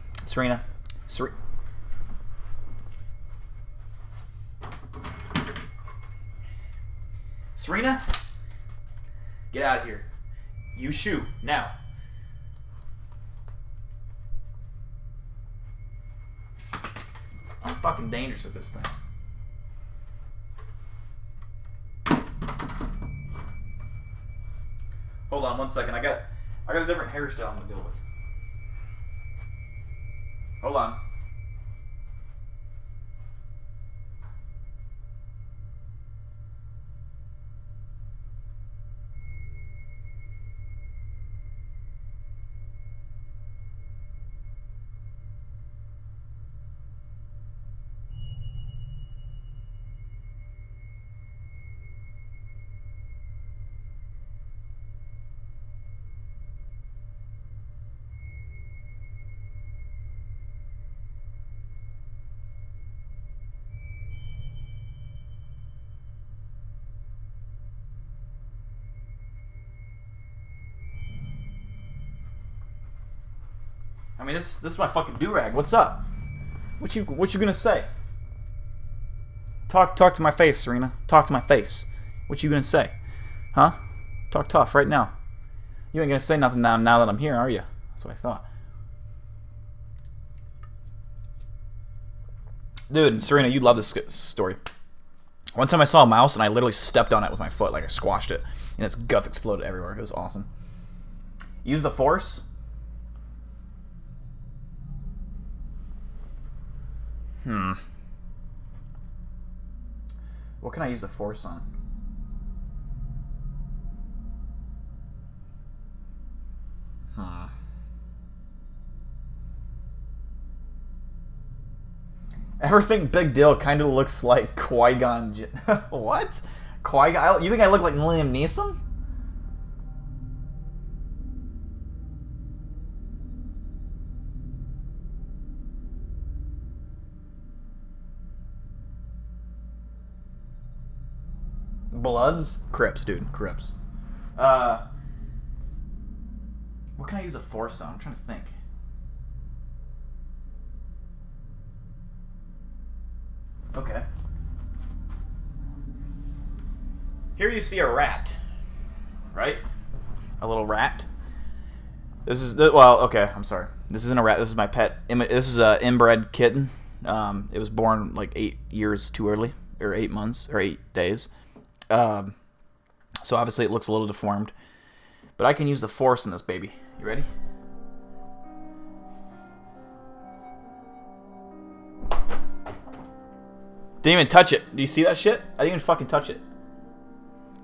Serena, get out of here. You shoo now. I'm fucking dangerous with this thing. Hold on 1 second. I got a different hairstyle I'm gonna go with. Hold on. I mean, this is my fucking do-rag. What's up? What you gonna say? Talk to my face, Serena. Talk to my face. What you gonna say? Huh? Talk tough right now. You ain't gonna say nothing now that I'm here, are you? That's what I thought. Dude, Serena, you'd love this story. One time I saw a mouse and I literally stepped on it with my foot, like I squashed it, and its guts exploded everywhere. It was awesome. Use the force. What can I use the force on? Ever think Big Dill kind of looks like Qui-Gon? What? Qui-Gon? You think I look like Liam Neeson? Bloods? Crips, dude. Crips. What can I use a force on? I'm trying to think. Okay. Here you see a rat. Right? A little rat. This is well, okay, I'm sorry. This isn't a rat. This is my pet. This is an inbred kitten. It was born like 8 years too early, or 8 months, or 8 days. So obviously it looks a little deformed, but I can use the force in this baby. You ready? Didn't even touch it. Do you see that shit? I didn't even fucking touch it.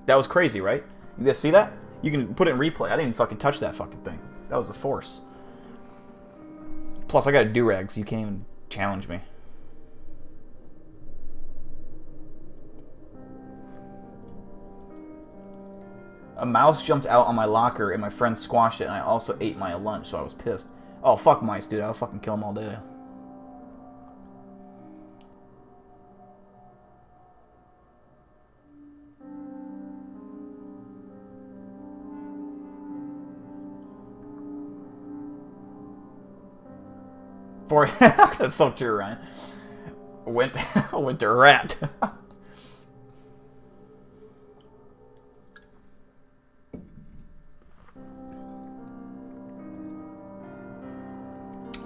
That was crazy, right? You guys see that? You can put it in replay. I didn't even fucking touch that fucking thing. That was the force. Plus, I got a do-rag, so you can't even challenge me. A mouse jumped out on my locker and my friend squashed it, and I also ate my lunch, so I was pissed. Oh, fuck mice, dude. I'll fucking kill them all day. That's so true, Ryan. Winter rat.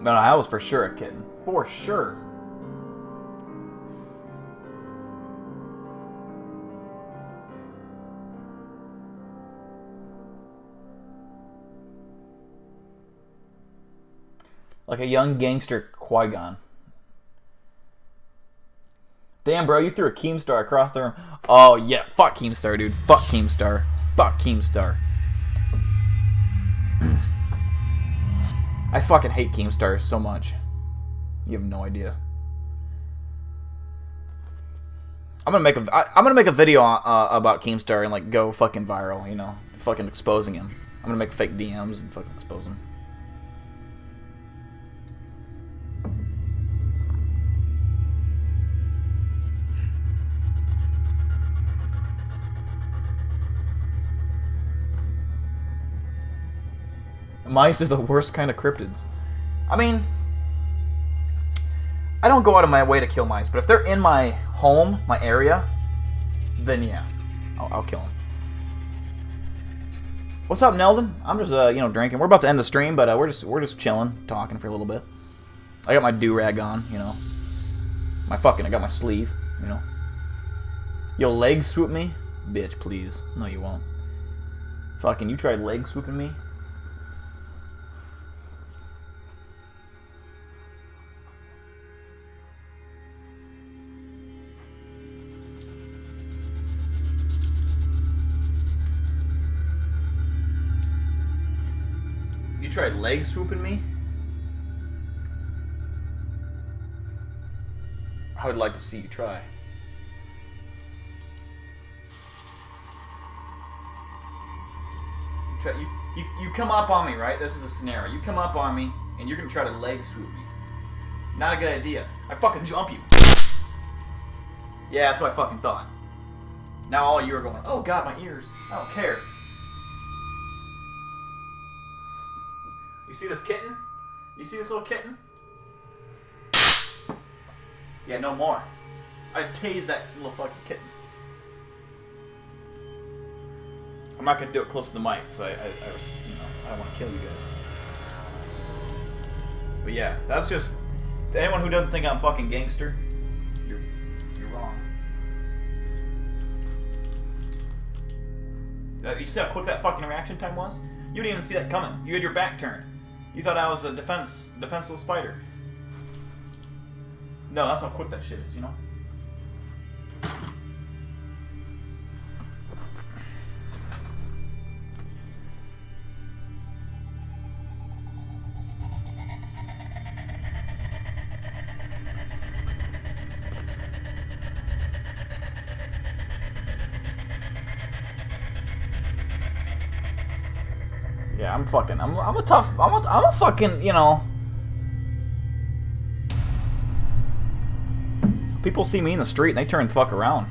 No, that was for sure a kitten. For sure. Like a young gangster Qui-Gon. Damn, bro, you threw a Keemstar across the room. Oh, yeah. Fuck Keemstar, dude. Fuck Keemstar. Fuck Keemstar. I fucking hate Keemstar so much. You have no idea. I'm gonna make a video about Keemstar and like go fucking viral, you know, fucking exposing him. I'm gonna make fake DMs and fucking expose him. Mice are the worst kind of cryptids. I mean, I don't go out of my way to kill mice, but if they're in my home, my area, then yeah, I'll kill them. What's up, Neldon? I'm just drinking. We're about to end the stream, but we're just chilling, talking for a little bit. I got my do-rag on, you know. I got my sleeve, you know. Yo, leg swoop me? Bitch, please. No, you won't. Fucking, you tried leg swooping me? You tried leg swooping me? I would like to see you try. You come up on me, right? This is the scenario. You come up on me, and you're gonna try to leg swoop me. Not a good idea. I fucking jump you. Yeah, that's what I fucking thought. Now all you are going, oh god, my ears. I don't care. You see this kitten? You see this little kitten? Yeah, no more. I just tased that little fucking kitten. I'm not gonna do it close to the mic, so I don't want to kill you guys. But yeah, that's just to anyone who doesn't think I'm fucking gangster. You're wrong. You see how quick that fucking reaction time was? You didn't even see that coming. You had your back turned. You thought I was a defenseless fighter. No, that's how quick that shit is, you know? Yeah, I'm a fucking, you know. People see me in the street and they turn the fuck around.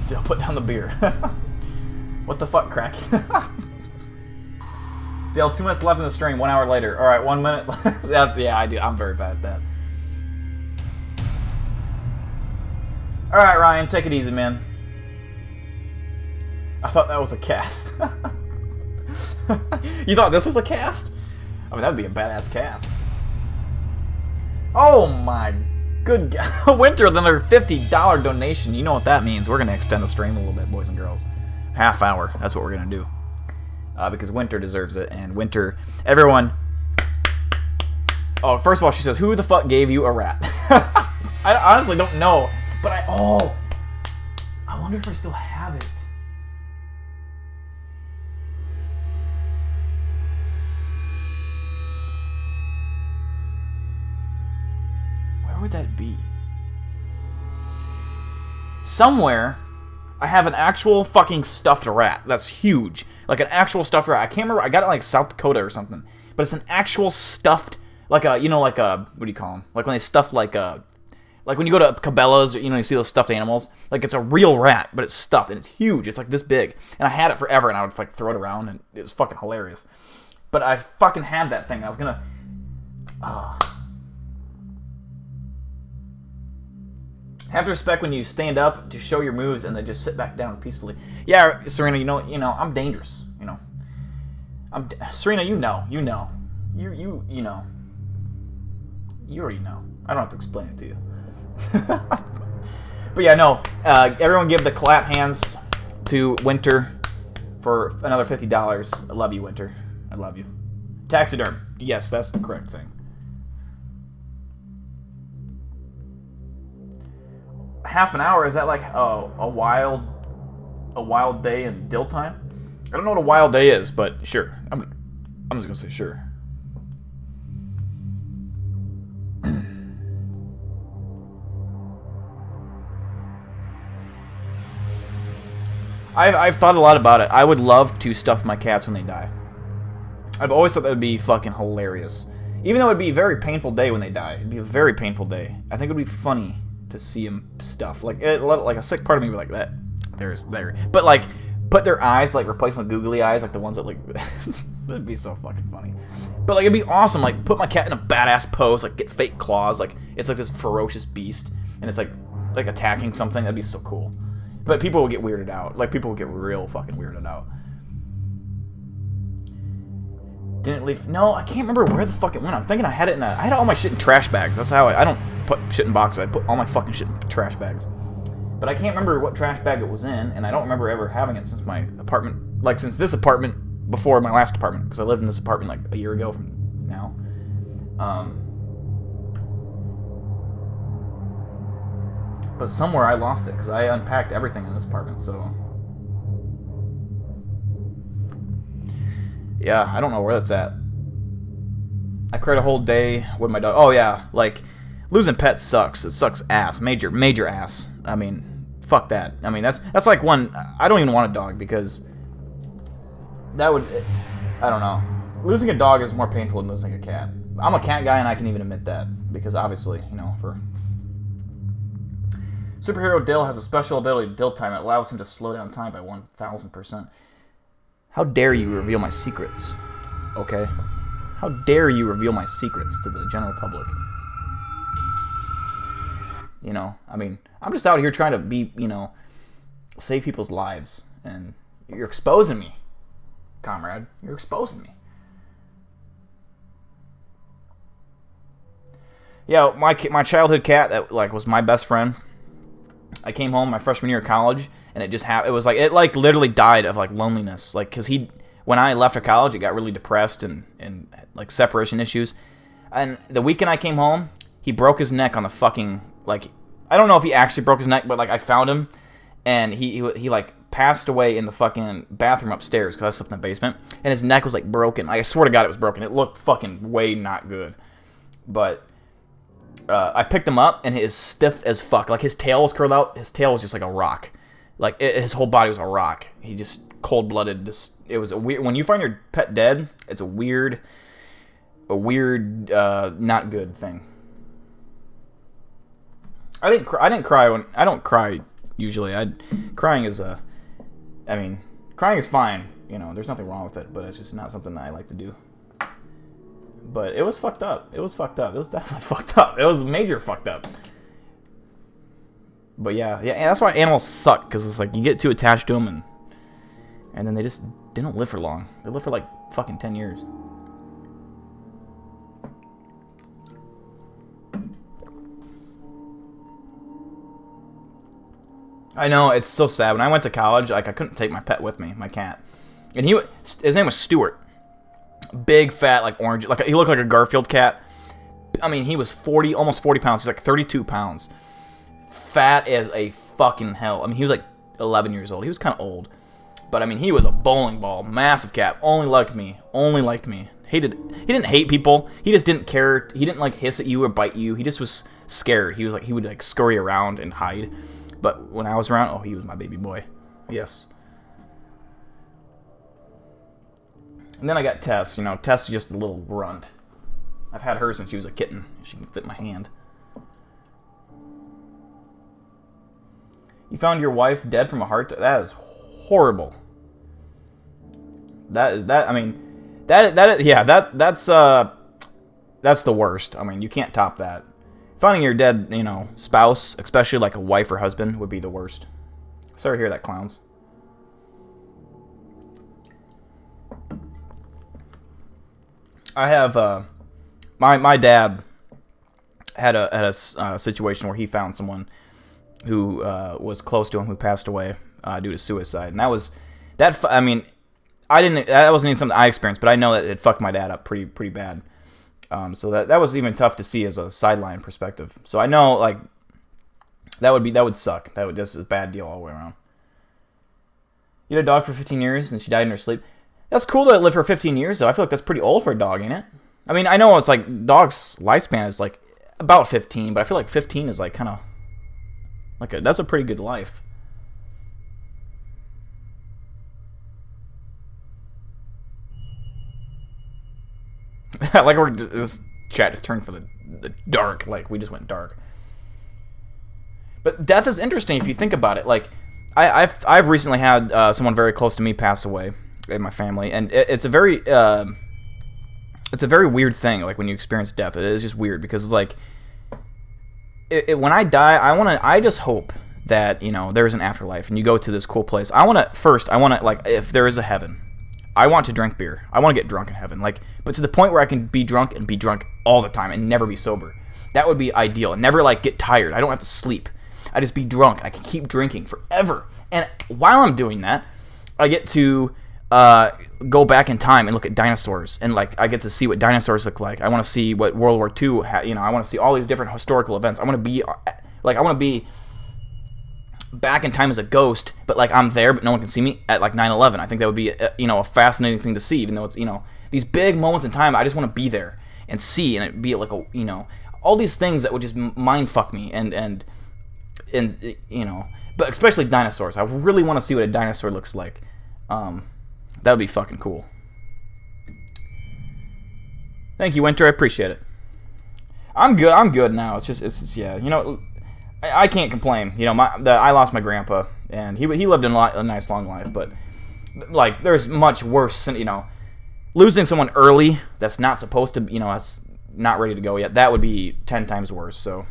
Dale, put down the beer. What the fuck, crack? Dale, 2 minutes left in the stream, 1 hour later. Alright, 1 minute. I'm very bad at that. Alright, Ryan, take it easy, man. I thought that was a cast. You thought this was a cast? I mean, that would be a badass cast. Oh my good God. Winter, another $50 donation. You know what that means. We're going to extend the stream a little bit, boys and girls. Half hour. That's what we're going to do. Because Winter deserves it. And Winter, everyone... Oh, first of all, she says, who the fuck gave you a rat? I honestly don't know. But I wonder if I still have it. Where would that be? Somewhere, I have an actual fucking stuffed rat. That's huge. Like an actual stuffed rat. I can't remember. I got it in like South Dakota or something. But it's an actual stuffed, like a, what do you call them? Like when they stuff like when you go to Cabela's, you see those stuffed animals. Like it's a real rat, but it's stuffed and it's huge. It's like this big. And I had it forever and I would like throw it around and it was fucking hilarious. But I fucking had that thing. I was gonna... Have to respect when you stand up to show your moves and then just sit back down peacefully. Yeah, Serena, you know, I'm dangerous. Serena, you know. You know. You already know. I don't have to explain it to you. But yeah, no. Everyone give the clap hands to Winter for another $50. I love you, Winter. I love you. Taxidermy. Yes, that's the correct thing. Half an hour, is that like a wild day in Dill time? I don't know what a wild day is, but sure. I'm just gonna say sure. I've thought a lot about it. I would love to stuff my cats when they die. I've always thought that would be fucking hilarious. Even though it would be a very painful day when they die. It'd be a very painful day. I think it would be funny to see them stuff. Like a sick part of me would be like, that. There. But like, put their eyes, like replace them with googly eyes, like the ones that like, that'd be so fucking funny. But like, it'd be awesome. Like, put my cat in a badass pose, like get fake claws, like it's like this ferocious beast, and it's like attacking something. That'd be so cool. But people will get weirded out. Like, people will get real fucking weirded out. Didn't leave. No, I can't remember where the fuck it went. I'm thinking I had it in I had all my shit in trash bags. That's how I don't put shit in boxes. I put all my fucking shit in trash bags. But I can't remember what trash bag it was in, and I don't remember ever having it since my apartment. Like, since this apartment before my last apartment. Because I lived in this apartment like a year ago from now. But somewhere I lost it because I unpacked everything in this apartment, so. Yeah, I don't know where that's at. I cried a whole day with my dog. Oh, yeah, like, losing pets sucks. It sucks ass. Major ass. I mean, fuck that. I mean, that's like one. I don't even want a dog because that would. I don't know. Losing a dog is more painful than losing a cat. I'm a cat guy, and I can even admit that because obviously, you know, for. Superhero Dill has a special ability to Dill time that allows him to slow down time by 1,000%. How dare you reveal my secrets? Okay? How dare you reveal my secrets to the general public? You know, I mean, I'm just out here trying to be, you know, save people's lives. And you're exposing me, comrade. You're exposing me. Yeah, my childhood cat that, like, was my best friend. I came home my freshman year of college, and it just happened. It was like it like literally died of like loneliness, like because when I left for college, it got really depressed and like separation issues. And the weekend I came home, he broke his neck on the fucking like I don't know if he actually broke his neck, but like I found him, and he like passed away in the fucking bathroom upstairs because I slept in the basement, and his neck was like broken. I swear to God, it was broken. It looked fucking way not good, but. I picked him up, and he is stiff as fuck. Like, his tail was curled out. His tail was just like a rock. Like, his whole body was a rock. He just cold-blooded. It was a weird... When you find your pet dead, it's a weird, not good thing. I didn't cry when... I don't cry, usually. Crying is crying is fine. You know, there's nothing wrong with it, but it's just not something that I like to do. But it was fucked up. It was definitely fucked up. It was major fucked up. But yeah, and that's why animals suck, because it's like you get too attached to them, and then they don't live for long. They live for like fucking 10 years. I know, it's so sad. When I went to college, like I couldn't take my pet with me, my cat, and his name was Stuart. Big, fat, like orange, like he looked like a Garfield cat. I mean, he was almost 40 pounds. He's like 32 pounds. Fat as a fucking hell. I mean, he was like 11 years old. He was kind of old. But I mean, he was a bowling ball. Massive cat. Only liked me. He didn't hate people. He just didn't care. He didn't like hiss at you or bite you. He just was scared. He would like scurry around and hide. But when I was around, oh, he was my baby boy. Yes. And then I got Tess. You know, Tess is just a little runt. I've had her since she was a kitten. She can fit my hand. You found your wife dead from a heart attack? That is horrible. That's the worst. I mean, you can't top that. Finding your dead, you know, spouse, especially like a wife or husband, would be the worst. Sorry to hear that, clowns. I have my dad had a situation where he found someone who was close to him who passed away due to suicide, and I mean, I didn't. That wasn't even something I experienced, but I know that it fucked my dad up pretty bad. So that was even tough to see as a sideline perspective. So I know like that would suck. That would just a bad deal all the way around. You had a dog for 15 years and she died in her sleep. That's cool that it lived for 15 years though. I feel like that's pretty old for a dog, ain't it? I mean, I know it's like dog's lifespan is like about 15, but I feel like 15 is like kind of like that's a pretty good life. Like this chat just turned for the dark. Like we just went dark. But death is interesting if you think about it. Like I've recently had someone very close to me pass away in my family, and it's a very weird thing. Like when you experience death, it is just weird because it's like when I die, I just hope that there's an afterlife and you go to this cool place. I want to like if there is a heaven. I want to drink beer. I want to get drunk in heaven. Like, but to the point where I can be drunk all the time and never be sober. That would be ideal. And never like get tired. I don't have to sleep. I just be drunk. I can keep drinking forever. And while I'm doing that, I get to go back in time and look at dinosaurs. And like I get to see what dinosaurs look like. I want to see what World War II had. I want to see all these different historical events. I want to be back in time as a ghost, but like I'm there, but no one can see me at like 9/11. I think that would be a fascinating thing to see, even though it's these big moments in time. I just want to be there and see, and it be like all these things that would just mind fuck me, and but especially dinosaurs. I really want to see what a dinosaur looks like. That would be fucking cool. Thank you, Winter. I appreciate it. I'm good now. It's just yeah. I can't complain. I lost my grandpa, and he lived a nice long life, but like there's much worse. Losing someone early that's not supposed to, that's not ready to go yet. That would be 10 times worse. So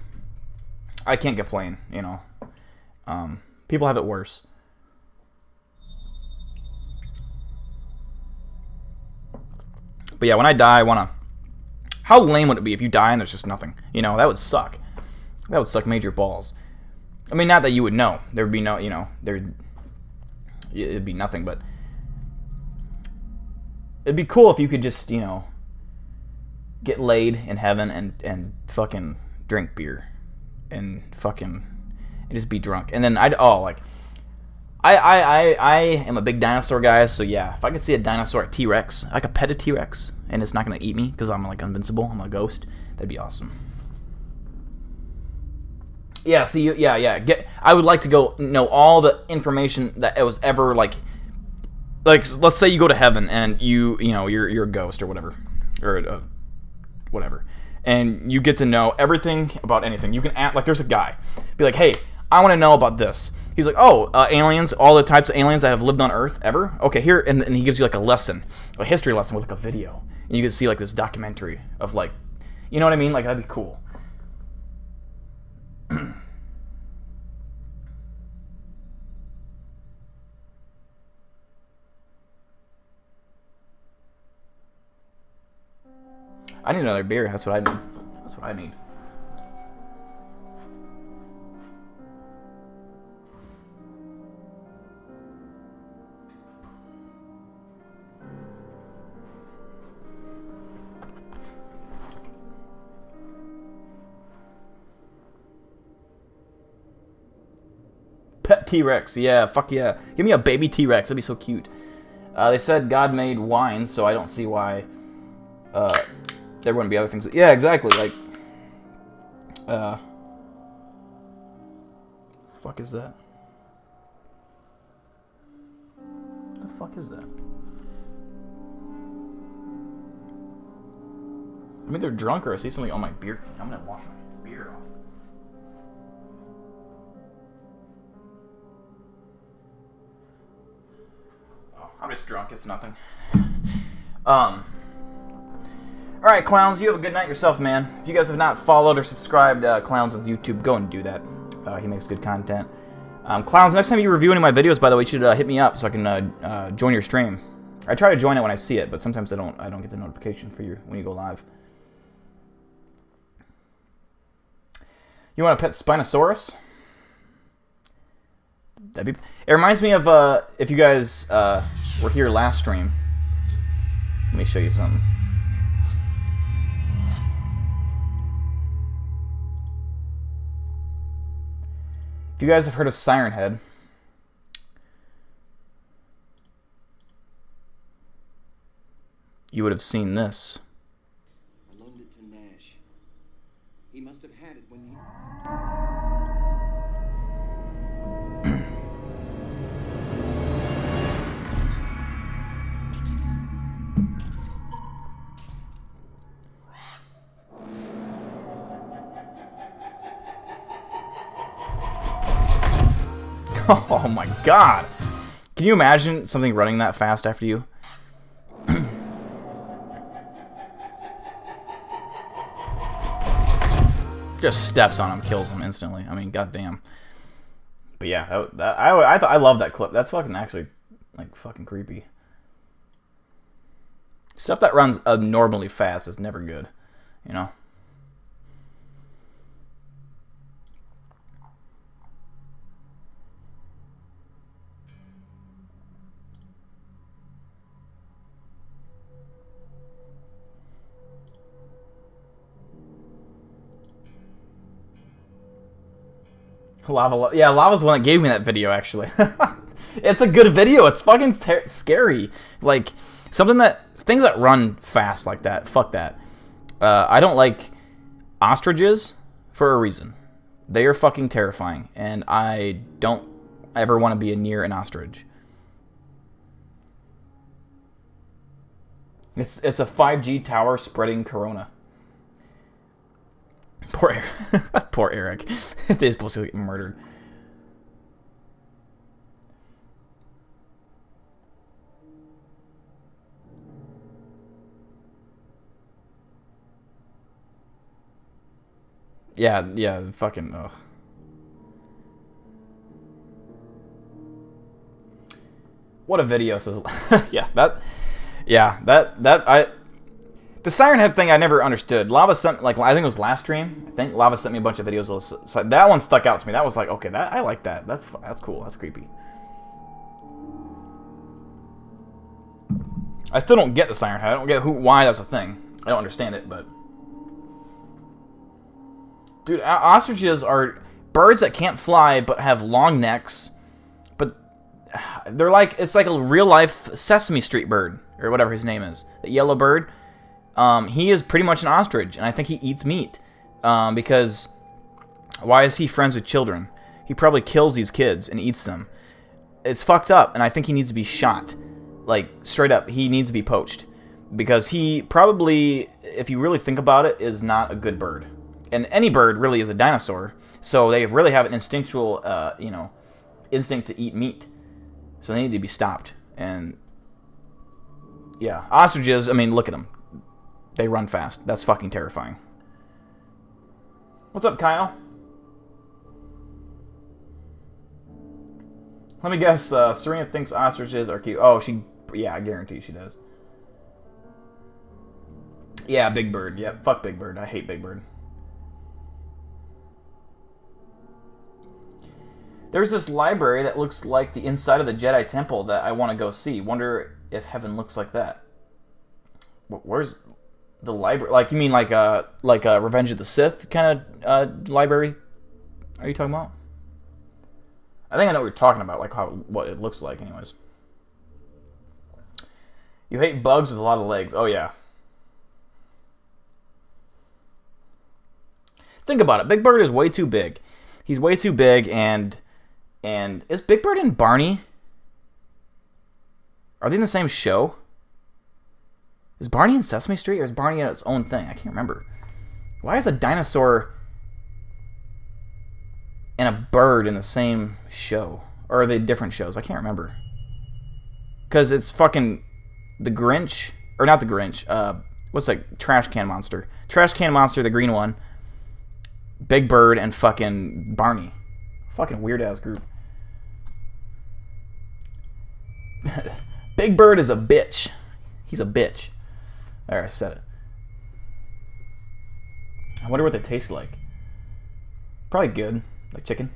I can't complain. People have it worse. But yeah, when I die, I wanna. How lame would it be if you die and there's just nothing? That would suck. That would suck major balls. I mean, not that you would know. There would be no, it'd be nothing, but it'd be cool if you could just, get laid in heaven and fucking drink beer and just be drunk. And then I am a big dinosaur guy, so yeah, if I could see a dinosaur, a T-Rex, I could pet a T-Rex and it's not going to eat me because I'm like invincible, I'm a ghost, that'd be awesome. Yeah, see, yeah. I would like to go know all the information that it was ever like. Let's say you go to heaven and you're a ghost or whatever, whatever, and you get to know everything about anything. You can act like there's a guy, be like, hey, I want to know about this. He's like, oh, aliens, all the types of aliens that have lived on Earth ever. Okay, here, and he gives you like a history lesson with like a video, and you can see like this documentary of like, you know what I mean? Like that'd be cool. I need another beer. That's what I need. Pet T-Rex, yeah, fuck yeah. Give me a baby T-Rex, that'd be so cute. They said God made wine, so I don't see why there wouldn't be other things. Yeah, exactly, like... fuck is that? What the fuck is that? I mean, they're drunk or I see something on my beer. I'm gonna wash my beer off. Oh, I'm just drunk, it's nothing. Alright, clowns, you have a good night yourself, man. If you guys have not followed or subscribed Clowns on YouTube, go and do that. He makes good content. Clowns, next time you review any of my videos, by the way, you should hit me up so I can join your stream. I try to join it when I see it, but sometimes I don't get the notification for you when you go live. You want a pet Spinosaurus? It reminds me of if you guys were here last stream, let me show you something. If you guys have heard of Siren Head, you would have seen this. I loaned it to Nash. He must have had it when he... Oh my god! Can you imagine something running that fast after you? Just steps on him, kills him instantly. I mean, goddamn. But yeah, I love that clip. That's fucking actually, like, fucking creepy. Stuff that runs abnormally fast is never good, you know? Yeah, Lava's the one that gave me that video, actually. It's a good video. It's fucking scary. Like, things that run fast like that, fuck that. I don't like ostriches for a reason. They are fucking terrifying, and I don't ever want to be near an ostrich. It's a 5G tower spreading corona. Poor Eric. Poor Eric. They're supposed to get murdered. Yeah, fucking, ugh. What a video, says... The Siren Head thing I never understood. Lava sent, like, I think it was last stream. I think Lava sent me a bunch of videos. So that one stuck out to me. That was like, okay, I like that. That's cool. That's creepy. I still don't get the Siren Head. I don't get why that's a thing. I don't understand it, but... Dude, ostriches are birds that can't fly but have long necks. But they're like, it's like a real-life Sesame Street bird, or whatever his name is. The yellow bird. He is pretty much an ostrich, and I think he eats meat. Because why is he friends with children? He probably kills these kids and eats them. It's fucked up, and I think he needs to be shot. Like, straight up, he needs to be poached. Because he probably, if you really think about it, is not a good bird. And any bird really is a dinosaur, so they really have an instinctual, instinct to eat meat. So they need to be stopped. And, yeah, ostriches, I mean, look at them. They run fast. That's fucking terrifying. What's up, Kyle? Let me guess, Serena thinks ostriches are cute. Oh, yeah, I guarantee she does. Yeah, Big Bird. Yep, fuck Big Bird. I hate Big Bird. There's this library that looks like the inside of the Jedi Temple that I want to go see. Wonder if heaven looks like that. Where's the library? Like, you mean like a Revenge of the Sith kind of library? Are you talking about? I think I know what you're talking about, like what it looks like, anyways. You hate bugs with a lot of legs. Oh yeah. Think about it. Big Bird is way too big. He's way too big, and is Big Bird and Barney? Are they in the same show? Is Barney in Sesame Street, or is Barney in its own thing? I can't remember. Why is a dinosaur and a bird in the same show? Or are they different shows? I can't remember. Because it's fucking the Grinch, or not the Grinch. What's that? Trash Can Monster. Trash Can Monster, the green one. Big Bird and fucking Barney. Fucking weird ass group. Big Bird is a bitch. He's a bitch. There, I said it. I wonder what they taste like. Probably good. Like chicken.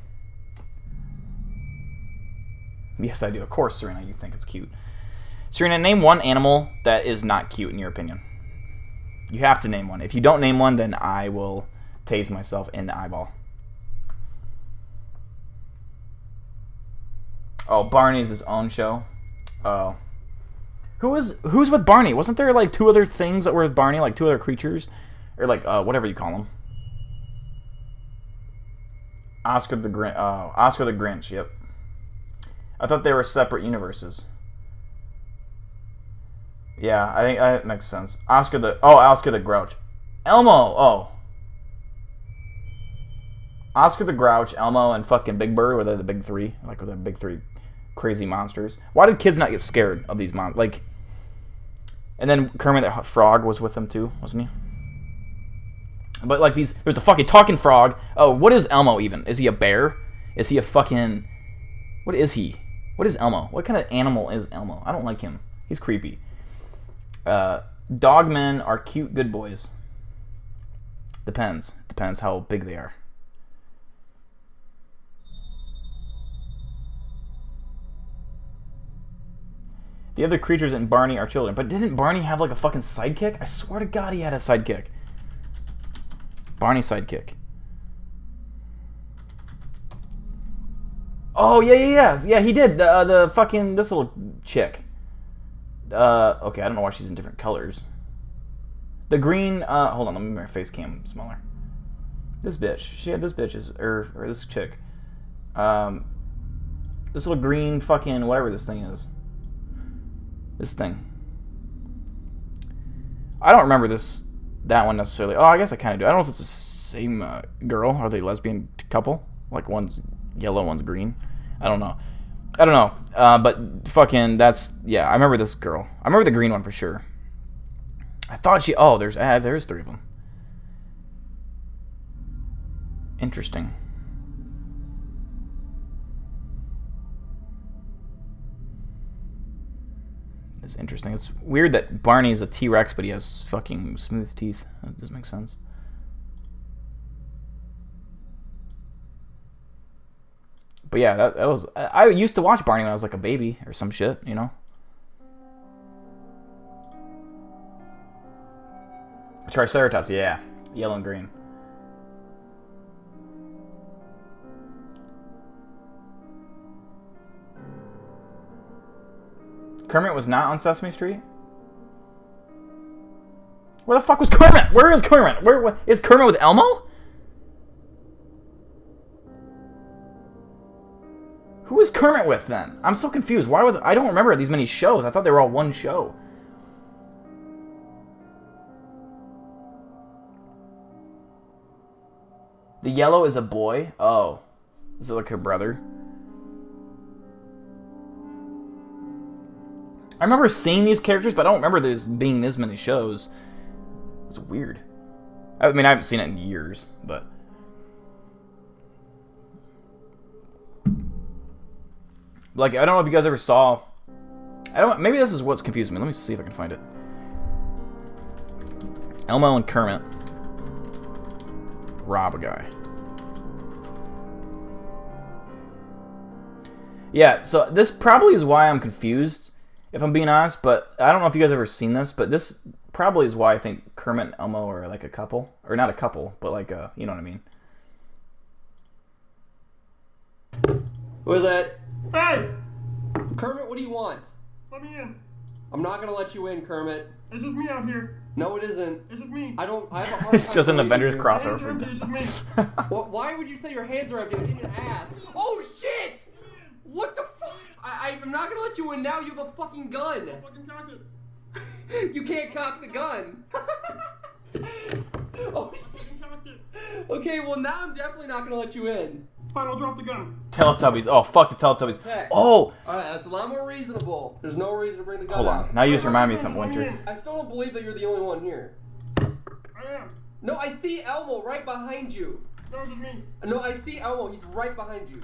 Yes, I do. Of course, Serena, you think it's cute. Serena, name one animal that is not cute in your opinion. You have to name one. If you don't name one, then I will tase myself in the eyeball. Oh, Barney's his own show. Oh. Who's with Barney? Wasn't there like 2 other things that were with Barney? Like 2 other creatures? Or like, whatever you call them. Oscar the Grinch, yep. I thought they were separate universes. Yeah, I think that makes sense. Oscar the Grouch. Elmo, oh. Oscar the Grouch, Elmo, and fucking Big Bird, were they the big 3? Like, were the big 3 crazy monsters? Why did kids not get scared of these monsters? Like, and then Kermit the Frog was with them too, wasn't he? But like there's a fucking talking frog. Oh, what is Elmo even? Is he a bear? Is he a fucking... What is he? What is Elmo? What kind of animal is Elmo? I don't like him. He's creepy. Dogmen are cute good boys. Depends. Depends how big they are. The other creatures in Barney are children. But didn't Barney have like a fucking sidekick? I swear to God he had a sidekick. Barney sidekick. Oh, yeah, he did. The fucking, this little chick. Okay, I don't know why she's in different colors. The green, hold on, let me make my face cam smaller. This bitch. This bitch is, or this chick. This little green fucking, whatever this thing is. This thing. I don't remember that one necessarily. Oh, I guess I kind of do. I don't know if it's the same girl. Are they lesbian couple? Like one's yellow, one's green. I don't know. But fucking, yeah, I remember this girl. I remember the green one for sure. I thought there's 3 of them. Interesting. It's interesting. It's weird that Barney's a T-Rex, but he has fucking smooth teeth. That doesn't make sense. But yeah, that was... I used to watch Barney when I was like a baby or some shit, you know? Triceratops, yeah. Yellow and green. Kermit was not on Sesame Street? Where the fuck was Kermit? Where is Kermit? Where is Kermit with Elmo? Who is Kermit with then? I'm so confused. Why was I don't remember these many shows. I thought they were all one show. The yellow is a boy? Oh. Is it like her brother? I remember seeing these characters, but I don't remember there's being this many shows. It's weird. I mean, I haven't seen it in years, but... Like, I don't know if you guys ever saw... Maybe this is what's confusing me. Let me see if I can find it. Elmo and Kermit rob a guy. Yeah, so this probably is why I'm confused, if I'm being honest, but I don't know if you guys ever seen this, but this probably is why I think Kermit and Elmo are like a couple. Or not a couple, but like a, you know what I mean. Who is that? Hey! Kermit, what do you want? Let me in. I'm not gonna let you in, Kermit. It's just me out here. No, it isn't. It's just me. I have a hard It's just an Avengers crossover. It's just me. Why would you say your hands are empty? I didn't even ask. Oh, shit! What the fuck? I'm not gonna let you in now. You have a fucking gun. I'll fucking cock it. You can't cock the gun. Oh, shit. Okay, well, now I'm definitely not gonna let you in. Fine, I'll drop the gun. Teletubbies. Oh, fuck the Teletubbies. Okay. Oh! Alright, that's a lot more reasonable. There's no reason to bring the gun Hold on. out. Now you just remind me of something, Winter. I still don't believe that you're the only one here. I am. No, I see Elmo right behind you. No, it's just me. No, I see Elmo. He's right behind you.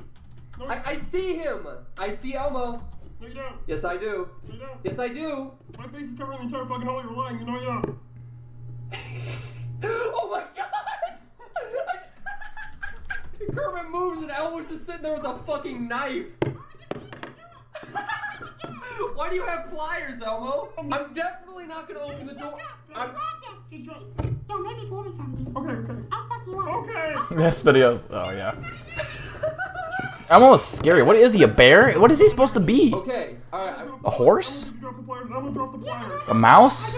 No, I see him. I see Elmo. No, you don't. Yes, I do. No, you don't. Yes, I do. My face is covering the entire fucking hole. You're lying. You know you don't. Oh my god! Kermit moves and Elmo's just sitting there with a fucking knife. Why do you have pliers, Elmo? I'm definitely not gonna open the door. Don't make me pull this on you. Okay. I'll fuck you up. Okay. This video's. Oh, yeah. Elmo is scary. What is he, a bear? What is he supposed to be? Okay, alright. A horse? I'm gonna drop the pliers. A mouse?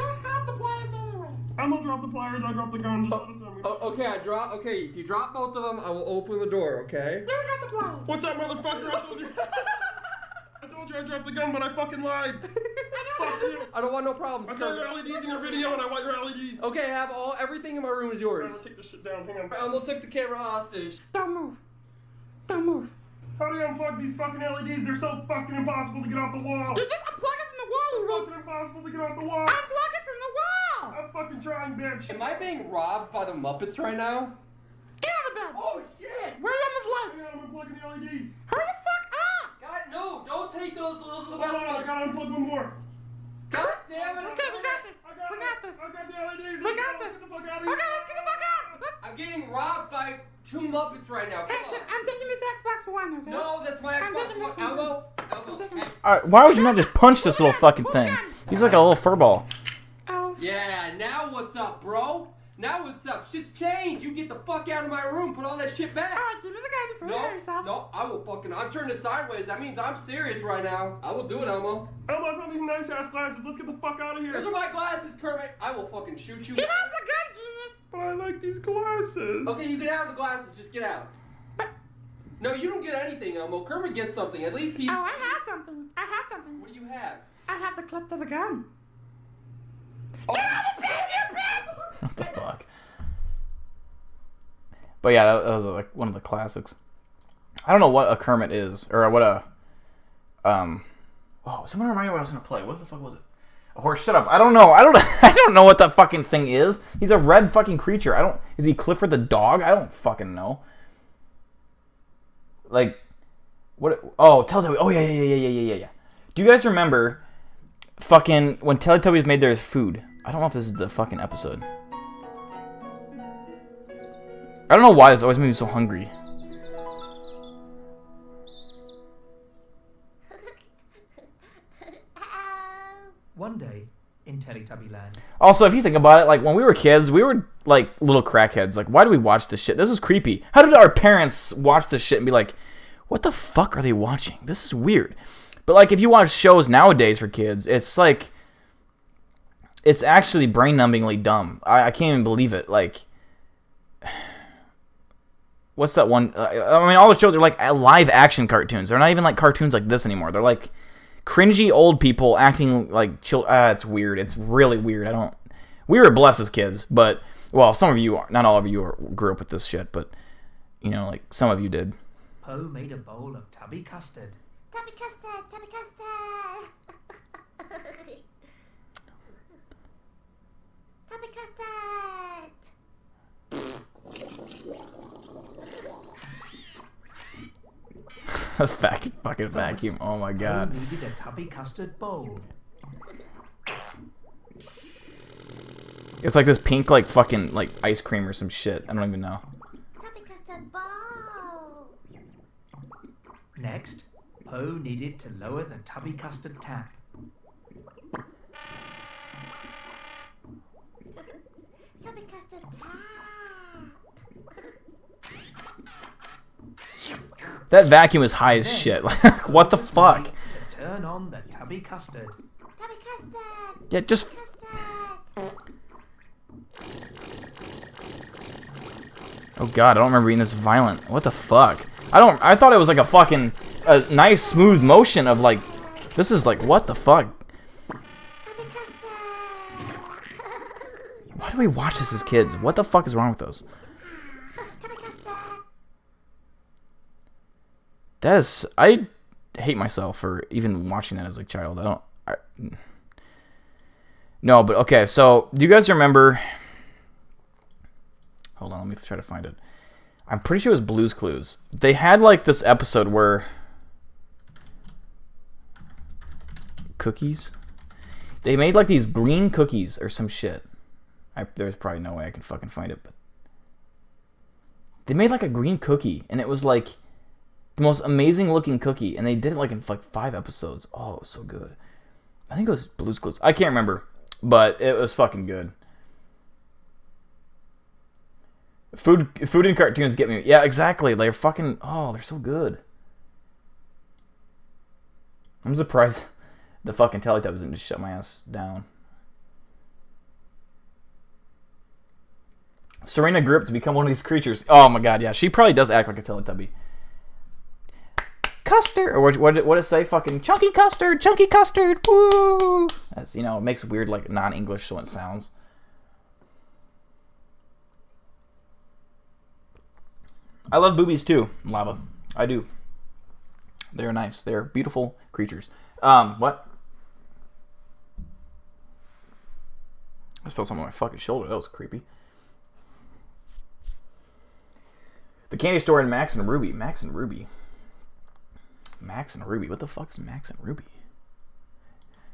I'm gonna drop the pliers, I drop the gun. Just let us know. Okay, if you drop both of them, I will open the door, okay? What's up, motherfucker? I told you I dropped the gun, but I fucking lied. Fuck you. I don't want no problems. I saw your LEDs in your video, and I want your LEDs. Okay, I have everything in my room is yours. I'm gonna take this shit down. Hang on. Elmo took the camera hostage. Don't move. Don't move. How do you unplug these fucking LEDs? They're so fucking impossible to get off the wall. You just unplug it from the wall, you It's fucking impossible to get off the wall. Unplug it from the wall! I'm fucking trying, bitch. Am I being robbed by the Muppets right now? Get out of the bed! Oh, shit! Where are Emma's lights? Hang on, I'm unplugging the LEDs. Hurry the fuck up! God, no, don't take those. Those are the Hold best on, I ones. gotta unplug one more. God damn it. Okay, we got this. We got this. I got the LEDs. We got this. Get the fuck out of Okay, here. let's get the fuck out! I'm getting robbed by two Muppets right now. Come on. I'm taking this Xbox One, okay? No, that's my I'm Xbox taking One. this one. Elmo. Why would you not just punch this little fucking thing? He's like a little furball. Yeah, now what's up, bro? Now what's up? Shit's changed. You get the fuck out of my room. Put all that shit back. Alright, give me the gun before you hurt yourself. No, I will fucking. I'm turning it sideways. That means I'm serious right now. I will do it, Elmo. Elmo, I found these nice ass glasses. Let's get the fuck out of here. Those are my glasses, Kermit. I will fucking shoot you. Give us the gun, genius! But I like these glasses. Okay, you can have the glasses. Just get out. No, you don't get anything, Elmo. Kermit gets something. At least he. Oh, I have something. I have something. What do you have? I have the clip to the gun. Oh. Get out of the bed, you bitch! What the fuck? But yeah, that was like one of the classics. I don't know what a Kermit is, or what a Oh, someone remind me what I was gonna play. What the fuck was it? A horse. Shut up. I don't know. I don't know what that fucking thing is. He's a red fucking creature. I don't. Is he Clifford the dog? I don't fucking know. Like, what? Oh, Teletubbies. Oh yeah. Do you guys remember fucking when Teletubbies made their food? I don't know if this is the fucking episode. I don't know why this always made me so hungry. One day in Teletubby Land. Also, if you think about it, like when we were kids, we were like little crackheads. Like, why do we watch this shit? This is creepy. How did our parents watch this shit and be like, what the fuck are they watching? This is weird. But like, if you watch shows nowadays for kids, it's like, it's actually brain-numbingly dumb. I can't even believe it. Like, what's that one? I mean, all the shows are like live-action cartoons. They're not even like cartoons like this anymore. They're like cringy old people acting like it's weird. It's really weird. We were blessed as kids, but, well, some of you are. Not all of you grew up with this shit, but, you know, like, some of you did. Poe made a bowl of tubby custard. Tubby custard! Tubby custard! Tubby custard! That's fucking vacuum. Oh my god. Poe needed a tubby custard bowl. It's like this pink, like, fucking, like, ice cream or some shit. I don't even know. Tubby custard bowl! Next, Poe needed to lower the tubby custard tap. Tubby custard tap! That vacuum is high as shit. Like, what the fuck? To turn on the tubby custard. Tubby custard! Yeah, just... Oh god, I don't remember being this violent. What the fuck? I thought it was like a fucking nice smooth motion of like, this is like, what the fuck? Why do we watch this as kids? What the fuck is wrong with us? That is, I hate myself for even watching that as a child. No, but okay, so do you guys remember? Hold on, let me try to find it. I'm pretty sure it was Blue's Clues. They had like this episode where cookies. They made like these green cookies or some shit. There's probably no way I can fucking find it, but they made like a green cookie, and it was like the most amazing looking cookie, and they did it like in like 5 episodes. Oh, it was so good. I think it was Blue's Clues. I can't remember, but it was fucking good. Food and cartoons get me. Yeah, exactly. They're fucking. Oh, they're so good. I'm surprised the fucking Teletubbies didn't just shut my ass down. Serena grew up to become one of these creatures. Oh my god, yeah. She probably does act like a Teletubby. Custard! Or what did it say? Fucking chunky custard! Chunky custard! Woo! That's, you know, it makes weird, like, non-English so it sounds. I love boobies too, Lava. I do. They're nice. They're beautiful creatures. What? I just felt something on my fucking shoulder. That was creepy. The candy store in Max and Ruby. Max and Ruby. Max and Ruby. What the fuck is Max and Ruby?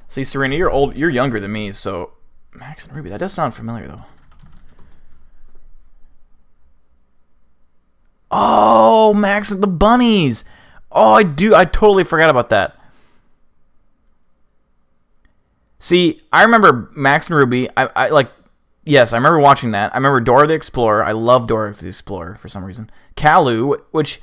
See, Serena, you're old. You're younger than me, so Max and Ruby. That does sound familiar, though. Oh, Max and the bunnies. Oh, I do. I totally forgot about that. See, I remember Max and Ruby. I like. Yes, I remember watching that. I remember Dora the Explorer. I love Dora the Explorer for some reason. Kalu, which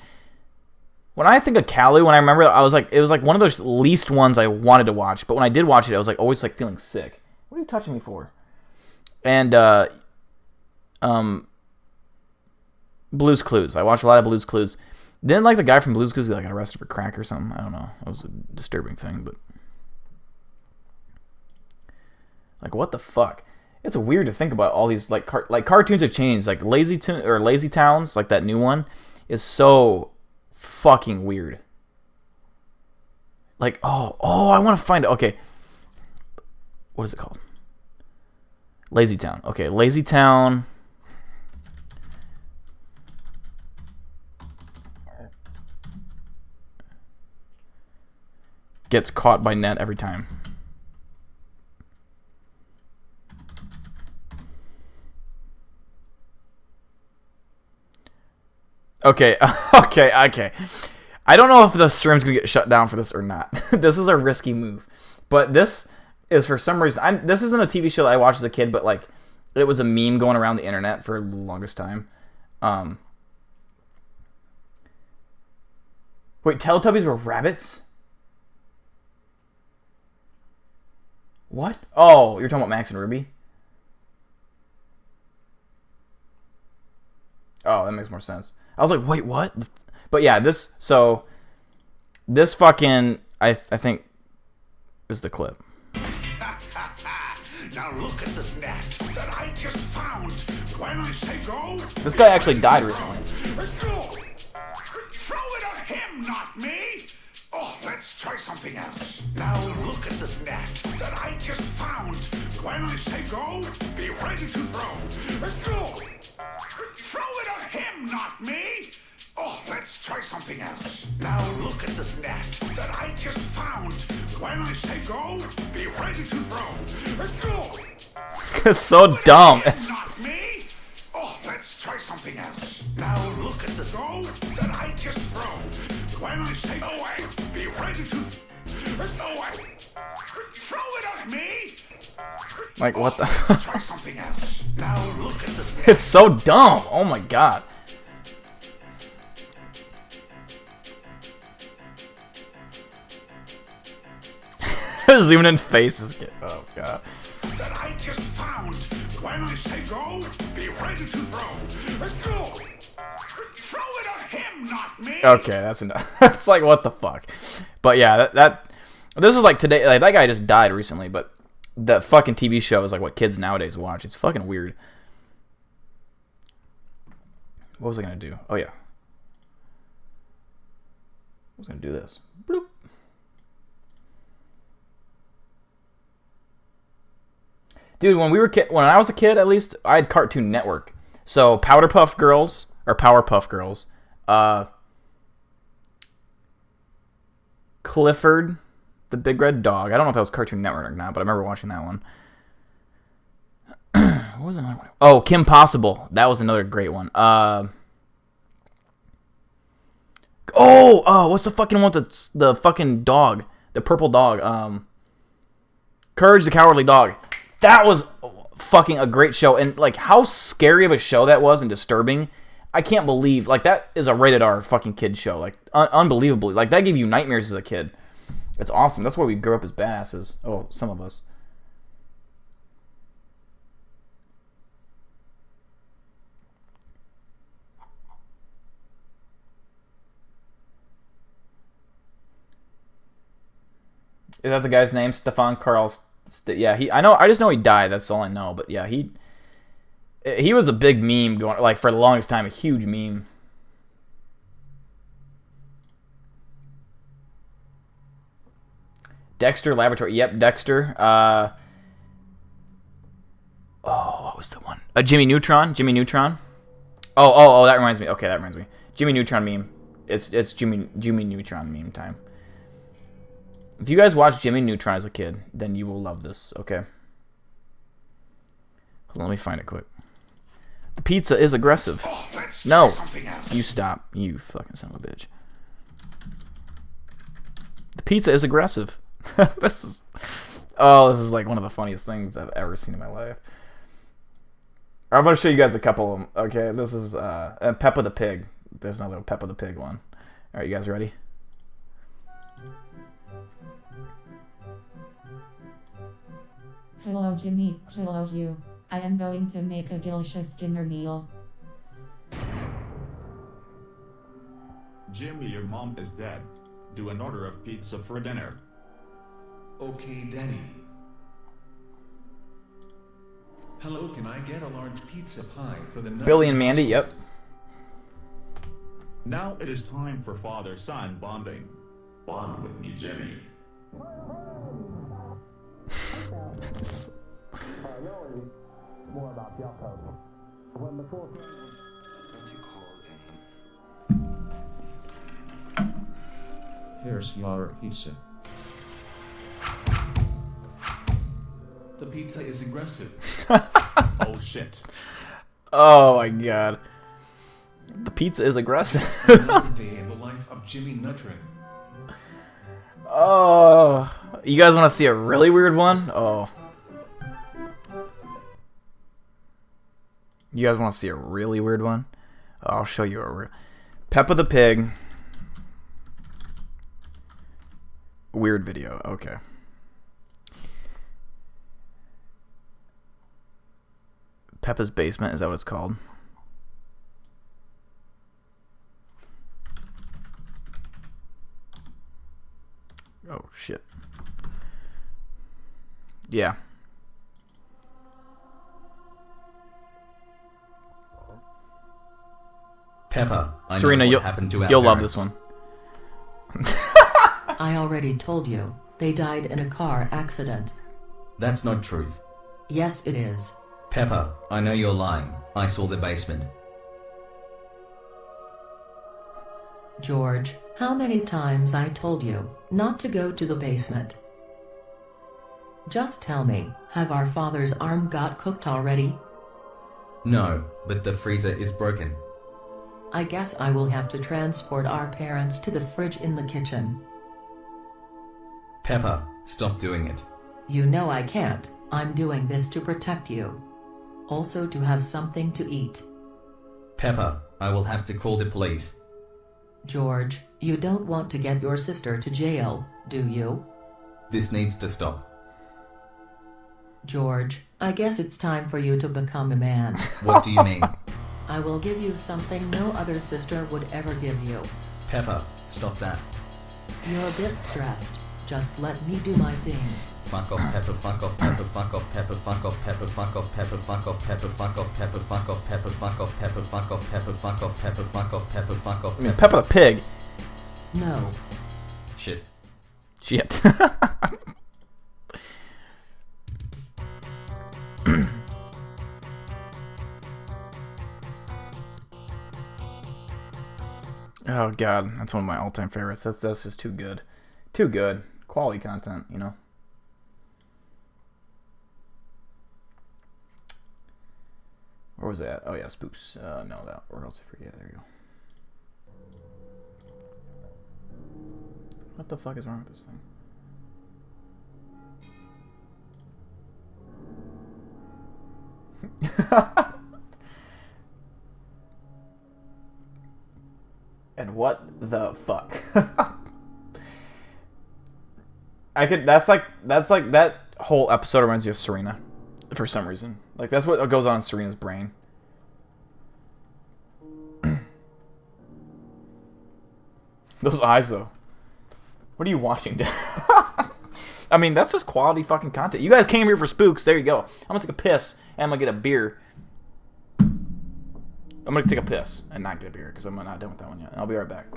when I think of Kalu, when I remember, I was like, it was like one of those least ones I wanted to watch. But when I did watch it, I was like always like feeling sick. What are you touching me for? And Blue's Clues. I watched a lot of Blue's Clues. Didn't like the guy from Blue's Clues got arrested for crack or something. I don't know. It was a disturbing thing, but like what the fuck? It's weird to think about all these like cartoons have changed. Like Lazy Towns, like that new one, is so fucking weird. Like oh, I want to find it. Okay, what is it called? Lazy Town. Okay, Lazy Town. Gets caught by net every time. Okay. I don't know if the stream's gonna get shut down for this or not. This is a risky move, but this is for some reason. This isn't a TV show that I watched as a kid, but like it was a meme going around the internet for the longest time. Wait, Teletubbies were rabbits? What? Oh, you're talking about Max and Ruby? Oh, that makes more sense. I was like, wait, what? But yeah, this fucking, I think, is the clip. Now look at this net that I just found. When I say go... This guy actually died recently. Go! Throw it at him, not me! Oh, let's try something else. Now look at this net that I just found. When I say go, be ready to throw. Go! Throw it at him, not me! Oh, let's try something else. Now look at this net that I just found. When I say go, be ready to throw. Go! It's so dumb. Not me! Oh, let's try something else. Now look at this go that I just throw. When I say away, be ready to away. Throw it at me! Like, what the? Try something else. Now look at this. It's so dumb. Oh my god. Zooming in faces. Oh god. That I just found. When I say go, be ready to throw. Go. Throw it at him, not me. Okay, that's enough. That's like what the fuck. But yeah, that this is like today. Like, that guy just died recently, but that fucking TV show is like what kids nowadays watch. It's fucking weird. What was I gonna do? Oh yeah, I was gonna do this. Bloop. Dude, when I was a kid, at least I had Cartoon Network. So Powerpuff Girls, Clifford, the Big Red Dog. I don't know if that was Cartoon Network or not, but I remember watching that one. What was another one? Oh, Kim Possible. That was another great one. What's the fucking one with the fucking dog? The purple dog. Courage the Cowardly Dog. That was fucking a great show. And, like, how scary of a show that was and disturbing. I can't believe, like, that is a rated R fucking kid show. Like, unbelievably. Like, that gave you nightmares as a kid. It's awesome. That's why we grew up as badasses. Oh, some of us. Is that the guy's name? Stefan Karl? Yeah, I know. I just know he died. That's all I know. But yeah, he was a big meme going, like, for the longest time, a huge meme. Dexter Laboratory. Yep, Dexter. What was the one? Jimmy Neutron. Jimmy Neutron. Oh, that reminds me. Okay, that reminds me. Jimmy Neutron meme. It's Jimmy Neutron meme time. If you guys watched Jimmy Neutron as a kid, then you will love this, okay? Hold on, let me find it quick. The pizza is aggressive. No! You stop. You fucking son of a bitch. The pizza is aggressive. This is like one of the funniest things I've ever seen in my life. I'm going to show you guys a couple of them, okay? This is Peppa the Pig. There's another Peppa the Pig one. Alright, you guys ready? Hello Jimmy, hello you. I am going to make a delicious dinner meal. Jimmy, your mom is dead. Do an order of pizza for dinner. Okay, Daddy. Hello, can I get a large pizza pie for the Billy and Mandy, yep. Now it is time for father-son bonding. Bond with me, Jimmy. More about Yoko. When the fourth... Here's your pizza. The pizza is aggressive. Oh shit. Oh my god. The pizza is aggressive. Another day in the life of Jimmy Neutron. Oh. You guys want to see a really weird one? Oh. You guys want to see a really weird one? I'll show you a Peppa the Pig. Weird video. Okay. Peppa's Basement, is that what it's called? Oh, shit. Yeah. Peppa, I Serena, know what happened to our you'll love parents. this one. I already told you. They died in a car accident. That's not truth. Yes, it is. Peppa, I know you're lying. I saw the basement. George, how many times I told you not to go to the basement? Just tell me, have our father's arm got cooked already? No, but the freezer is broken. I guess I will have to transport our parents to the fridge in the kitchen. Peppa, stop doing it. You know I can't. I'm doing this to protect you. Also to have something to eat. Peppa, I will have to call the police. George, you don't want to get your sister to jail, do you? This needs to stop. George, I guess it's time for you to become a man. What do you mean? I will give you something no other sister would ever give you. Peppa, stop that. You're a bit stressed. Just let me do my thing. Fuck off, Peppa, fuck off, Peppa, fuck off, Peppa, fuck off, Peppa, fuck off, Peppa, fuck off, Peppa, fuck off, Peppa, fuck off, Peppa, fuck off, Peppa, fuck off, Peppa, fuck off, Peppa, fuck off, Peppa, fuck off. I mean, Peppa the Pig. No. Shit. Shit. Oh god, that's one of my all-time favorites. That's just too good. Too good. Quality content, you know. Where was that? Oh yeah, Spooks. No, that. Where else? I forget. There you go. What the fuck is wrong with this thing? And what the fuck? That's like that whole episode reminds me of Serena for some reason. Like that's what goes on in Serena's brain. Those eyes though. What are you watching? I mean, that's just quality fucking content. You guys came here for spooks. There you go. I'm gonna take a piss and I'm gonna get a beer. I'm gonna take a piss and not get a beer because I'm not done with that one yet. I'll be right back.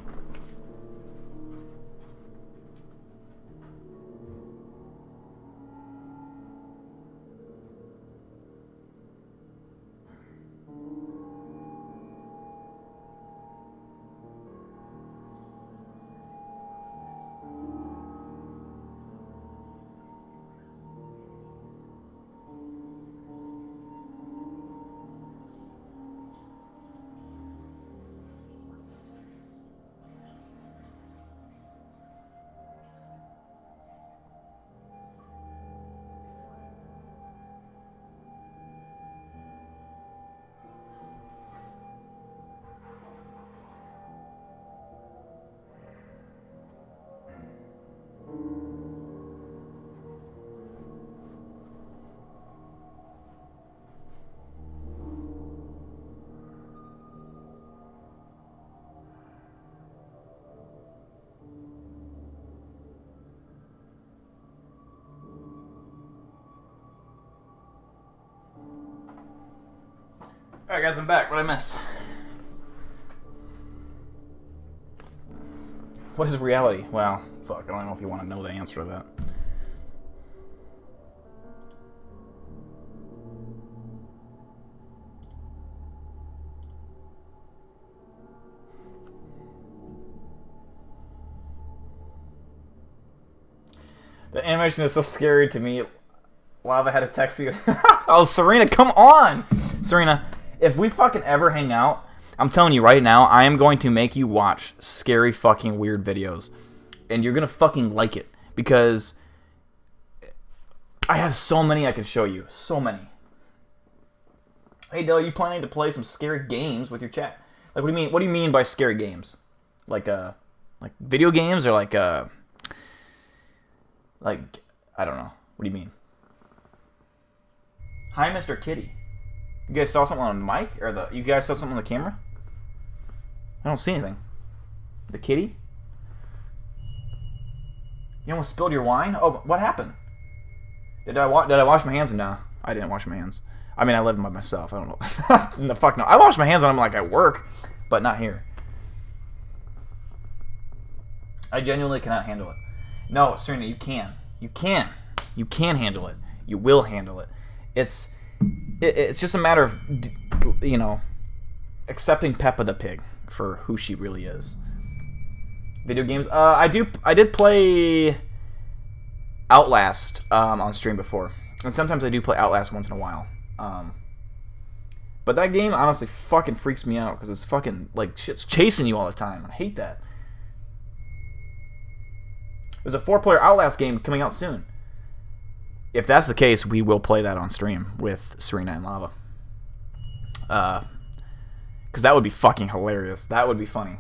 Alright guys, I'm back. What did I miss? What is reality? Well, fuck, I don't know if you want to know the answer to that. The animation is so scary to me. Lava had to text you. Oh, Serena, come on! Serena, if we fucking ever hang out, I'm telling you right now, I am going to make you watch scary fucking weird videos. And you're gonna fucking like it. Because I have so many I can show you. So many. Hey, Dale, you planning to play some scary games with your chat? Like, what do you mean? What do you mean by scary games? Like video games or like I don't know. What do you mean? Hi, Mr. Kitty. You guys saw something on the mic? Or you guys saw something on the camera? I don't see anything. The kitty? You almost spilled your wine? Oh, what happened? Did I wash my hands? No, I didn't wash my hands. I mean, I live by myself. I don't know. No, fuck no. I wash my hands when I'm like at work, but not here. I genuinely cannot handle it. No, Serena, you can. You can. You can handle it. You will handle it. It's just a matter of, you know, accepting Peppa the Pig for who she really is. Video games. I did play Outlast on stream before, and sometimes I do play Outlast once in a while. But that game honestly fucking freaks me out because it's fucking like shit's chasing you all the time. I hate that. There's a 4-player Outlast game coming out soon. If that's the case, we will play that on stream with Serena and Lava. Because that would be fucking hilarious. That would be funny.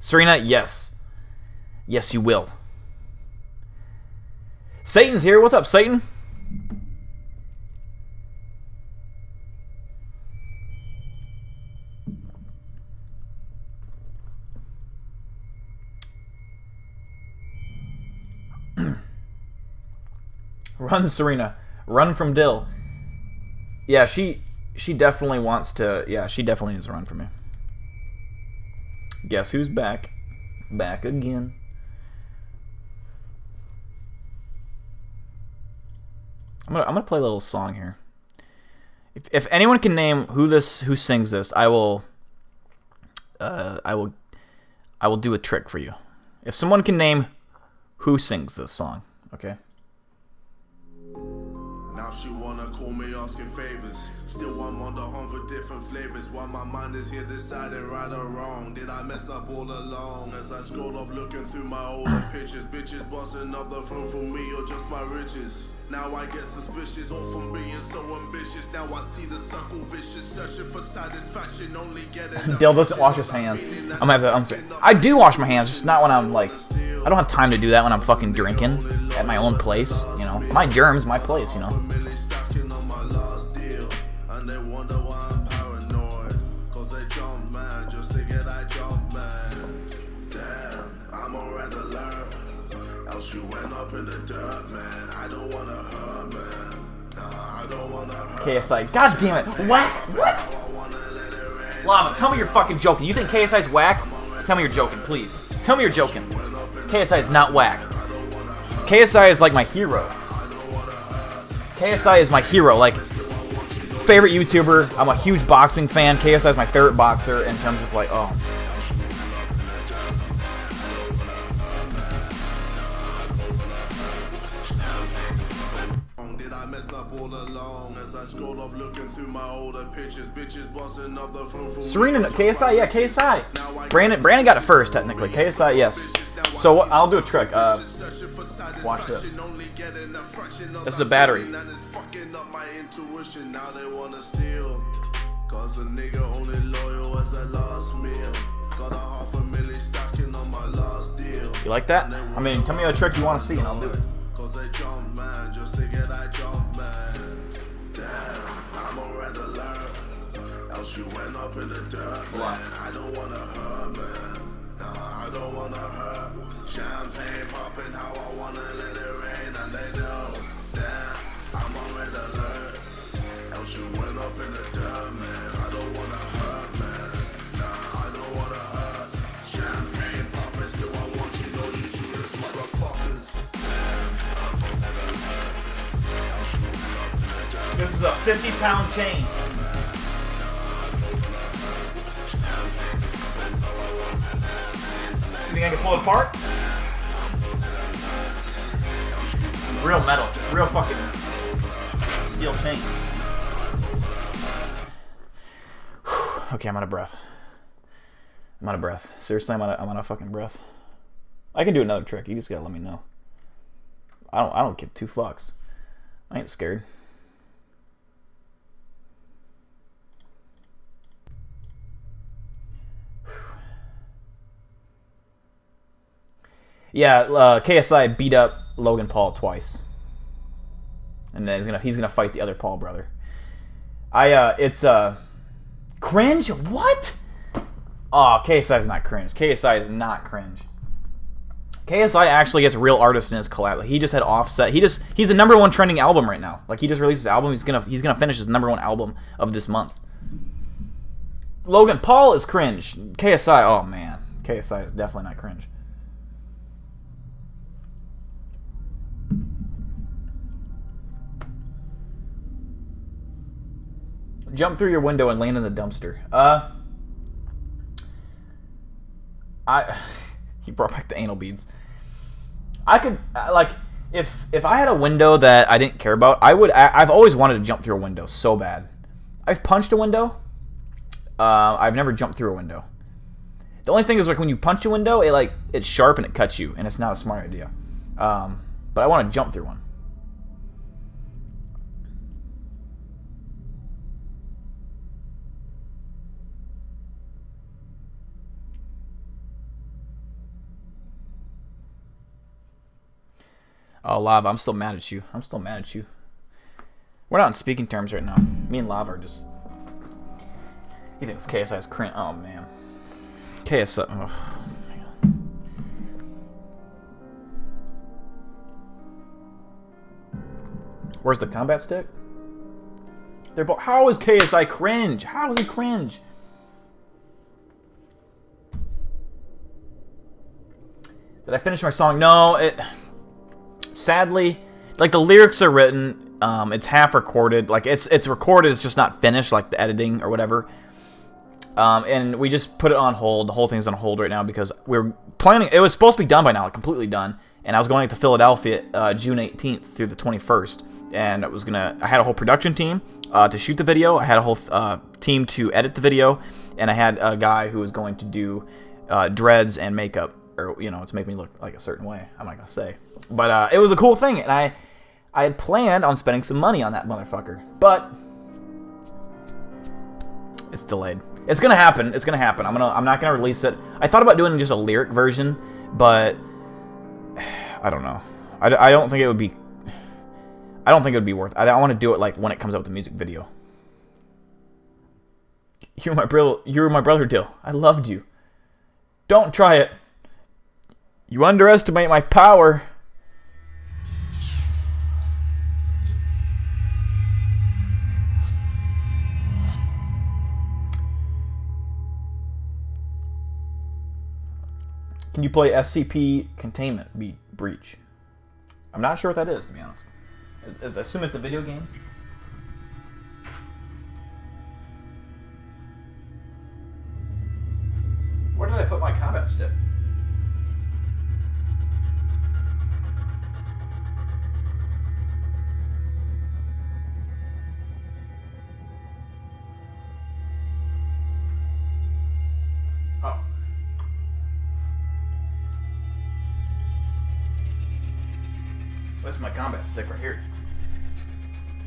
Serena, yes. Yes, you will. Satan's here. What's up, Satan? Run, Serena. Run from Dill. Yeah, she definitely wants to... Yeah, she definitely needs to run from me. Guess who's back? Back again. I'm gonna play a little song here. If anyone can name who sings this, I will do a trick for you. If someone can name who sings this song, okay? Now she wanna call me asking favors. Still I'm on the hunt for different flavors. While my mind is here deciding right or wrong. Did I mess up all along? As I scroll up looking through my older pictures. Bitches bossing up the front for me or just my riches. Now I get suspicious, all from being so ambitious. Now I see the circle vicious, searching for satisfaction, only getting. Dale doesn't wash his hands. I'm gonna have to. I do wash my hands, just not when I'm like. I don't have time to do that when I'm fucking drinking at my own place. You know, my germs, my place. You know. She went up in the dirt, man. I don't wanna hurt, man. Nah, I don't wanna hurt. KSI, god damn it, whack! What? Lava, tell me you're fucking joking. You think KSI's whack? Tell me you're joking, please. Tell me you're joking. KSI is not whack. KSI is like my hero. KSI is my hero, like favorite YouTuber. I'm a huge boxing fan. KSI is my favorite boxer in terms of like, oh. Serena, KSI, yeah, KSI. Brandon got it first, technically. KSI, yes. So I'll do a trick. Watch this. This is a battery. You like that? I mean, tell me a trick you want to see, and I'll do it. She went up in the dirt, man. I don't wanna hurt, man. Nah, I don't wanna hurt. Champagne popping, how I wanna let it rain, and they know that I'm on red alert. Else she went up in the dirt, man. I don't wanna hurt, man. Nah, I don't wanna hurt. Champagne popping, still I want you, know you Judas motherfuckers. I'm on red alert. Else she went up in the dirt. This is a 50-pound chain. You think I can pull it apart? Real metal. Real fucking steel chain. Okay, I'm out of breath. I'm out of breath. Seriously, I'm out of fucking breath. I can do another trick. You just gotta let me know. I don't give two fucks. I ain't scared. Yeah, KSI beat up Logan Paul twice, and then he's gonna fight the other Paul brother. It's cringe. What? Oh, KSI is not cringe. KSI is not cringe. KSI actually gets real artists in his collab. Like, he just had Offset. He's the #1 trending album right now. Like, he just released his album. He's gonna finish his #1 album of this month. Logan Paul is cringe. KSI, oh man, KSI is definitely not cringe. Jump through your window and land in the dumpster. He brought back the anal beads. I could like if I had a window that I didn't care about, I've always wanted to jump through a window so bad. I've punched a window. I've never jumped through a window. The only thing is, like, when you punch a window, it's sharp and it cuts you, and it's not a smart idea. But I want to jump through one. Oh, Lava, I'm still mad at you. I'm still mad at you. We're not on speaking terms right now. Me and Lava are just... He thinks KSI is cringe. Oh, man. KSI... Oh, man. Where's the combat stick? They're both... How is KSI cringe? How is he cringe? Did I finish my song? No, it... Sadly, like, the lyrics are written, it's half recorded, like, it's recorded, it's just not finished, like the editing or whatever, and we just put it on hold. The whole thing's on hold right now because we're planning, it was supposed to be done by now, like, completely done, and I was going to Philadelphia June 18th through the 21st, and I had a whole production team to shoot the video. I had a whole team to edit the video, and I had a guy who was going to do dreads and makeup, or to make me look like a certain way. I'm not gonna say, but it was a cool thing, and I had planned on spending some money on that motherfucker, but it's delayed. It's gonna happen. It's gonna happen. I'm not gonna release it. I thought about doing just a lyric version, but I don't know. I don't think it would be. I don't think it would be worth. I want to do it like when it comes out with the music video. You're my brother, Dill. I loved you. Don't try it. You underestimate my power. Can you play SCP Containment Breach? I'm not sure what that is, to be honest. I assume it's a video game. Where did I put my combat stick? Oh. This is my combat stick right here.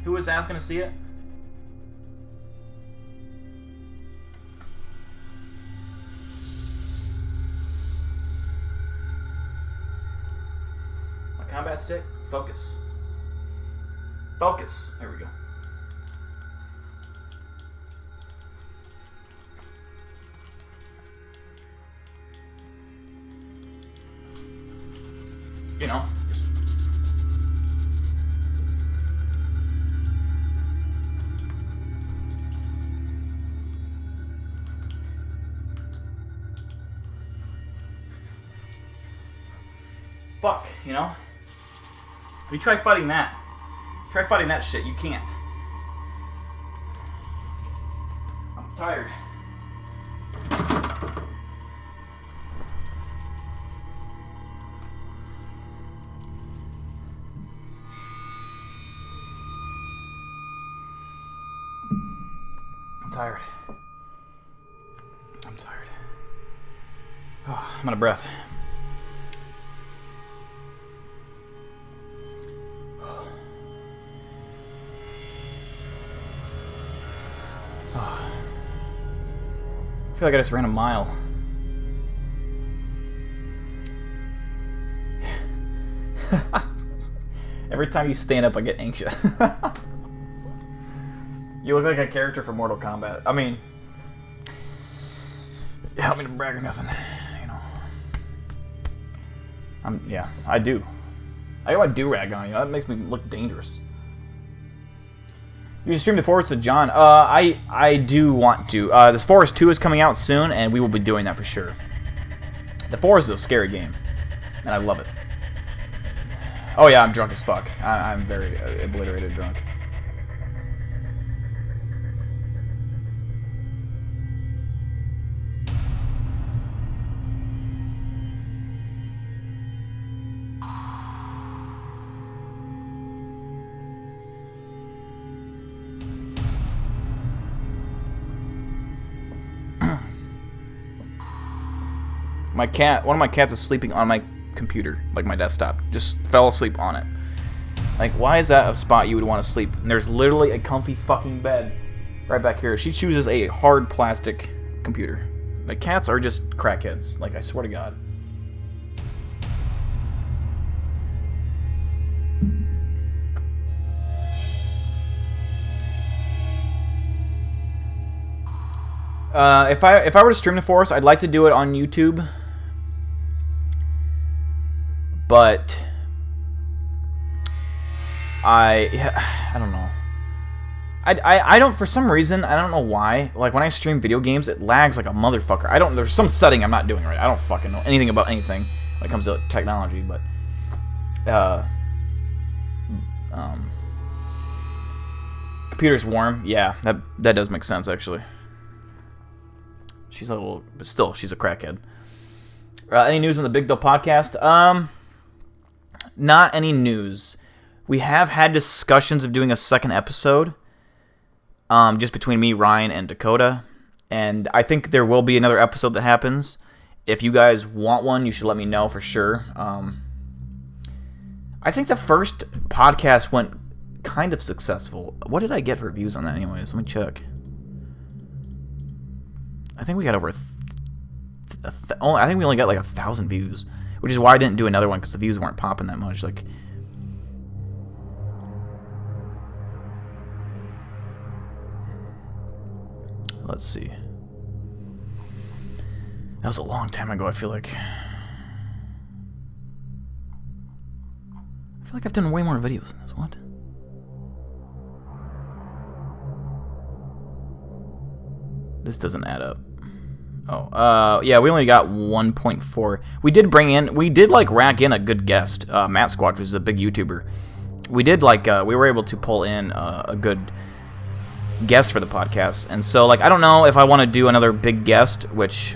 Who was asking to see it? My combat stick? Focus. Focus. There we go. Just fuck, You try fighting that. Try fighting that shit. You can't. I'm tired. I'm tired. I'm tired. Oh, I'm out of breath. I feel like I just ran a mile. Every time you stand up, I get anxious. You look like a character from Mortal Kombat. I mean, I don't mean to brag or nothing, Yeah, I do. I got my do-rag on, that makes me look dangerous. You can stream the Forest to John. I do want to. The Forest 2 is coming out soon, and we will be doing that for sure. The Forest is a scary game, and I love it. Oh yeah, I'm drunk as fuck. I'm very obliterated drunk. One of my cats is sleeping on my computer, like my desktop. Just fell asleep on it. Like, why is that a spot you would want to sleep? And there's literally a comfy fucking bed right back here. She chooses a hard plastic computer. The cats are just crackheads. Like, I swear to God. If I were to stream the Forest, I'd like to do it on YouTube. But I don't know. I don't, for some reason, I don't know why, like when I stream video games, it lags like a motherfucker. There's some setting I'm not doing right. I don't fucking know anything about anything when it comes to technology, but computer's warm. Yeah, that does make sense actually. She's a little, but still, she's a crackhead. Any news on the Big Dill podcast? Not any news. We have had discussions of doing a second episode, just between me, Ryan, and Dakota. And I think there will be another episode that happens. If you guys want one, you should let me know for sure. I think the first podcast went kind of successful. What did I get for views on that anyways? Let me check. I think we got over I think we only got like 1,000 views, which is why I didn't do another one, because the views weren't popping that much. Like, let's see. That was a long time ago, I feel like. I feel like I've done way more videos than this. What? This doesn't add up. Oh, yeah, we only got 1.4. We did like rack in a good guest. Matt Squatch is a big YouTuber. We did like, we were able to pull in a good guest for the podcast. And so, like, I don't know if I want to do another big guest, which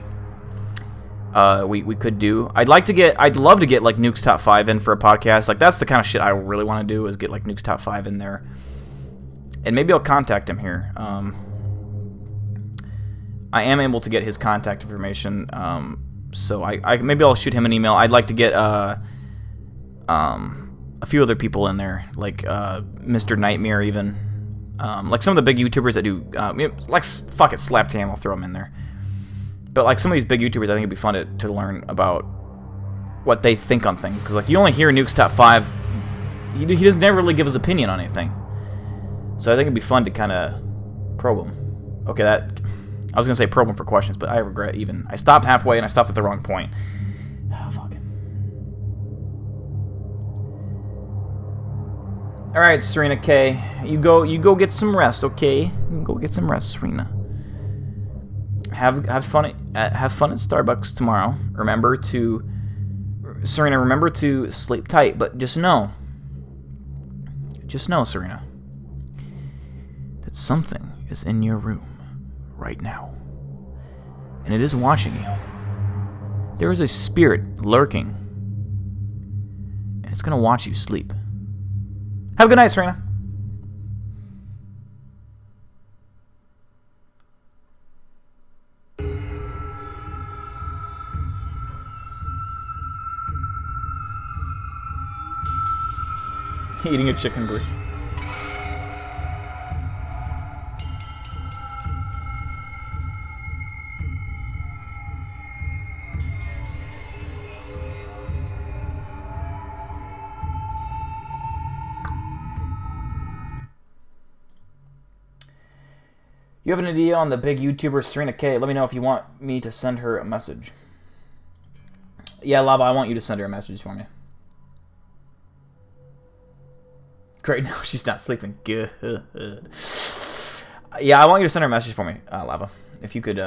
we could do. I'd love to get like Nuke's Top 5 in for a podcast. Like, that's the kind of shit I really want to do, is get like Nuke's Top 5 in there. And maybe I'll contact him here. I am able to get his contact information, so maybe I'll shoot him an email. I'd like to get a few other people in there, like Mr. Nightmare, even like some of the big YouTubers that do like fuck it, Slap Tam, I'll throw him in there. But like some of these big YouTubers, I think it'd be fun to learn about what they think on things, because like you only hear Nuke's Top 5. He doesn't never really give his opinion on anything, so I think it'd be fun to kind of probe him. Okay, I was going to say probe him for questions, but I regret even. I stopped halfway and I stopped at the wrong point. Oh, fuck. Alright, Serena K. You go get some rest, okay? You go get some rest, Serena. Have fun at Starbucks tomorrow. Serena, remember to sleep tight, but just know, Serena, that something is in your room right now, and it is watching you. There is a spirit lurking, and it's gonna watch you sleep. Have a good night, Serena. Eating a chicken brie. You have an idea on the big YouTuber Serena K? Let me know if you want me to send her a message. Yeah, Lava, I want you to send her a message for me. Great, no, she's not sleeping. Good. Yeah, I want you to send her a message for me, Lava. If you could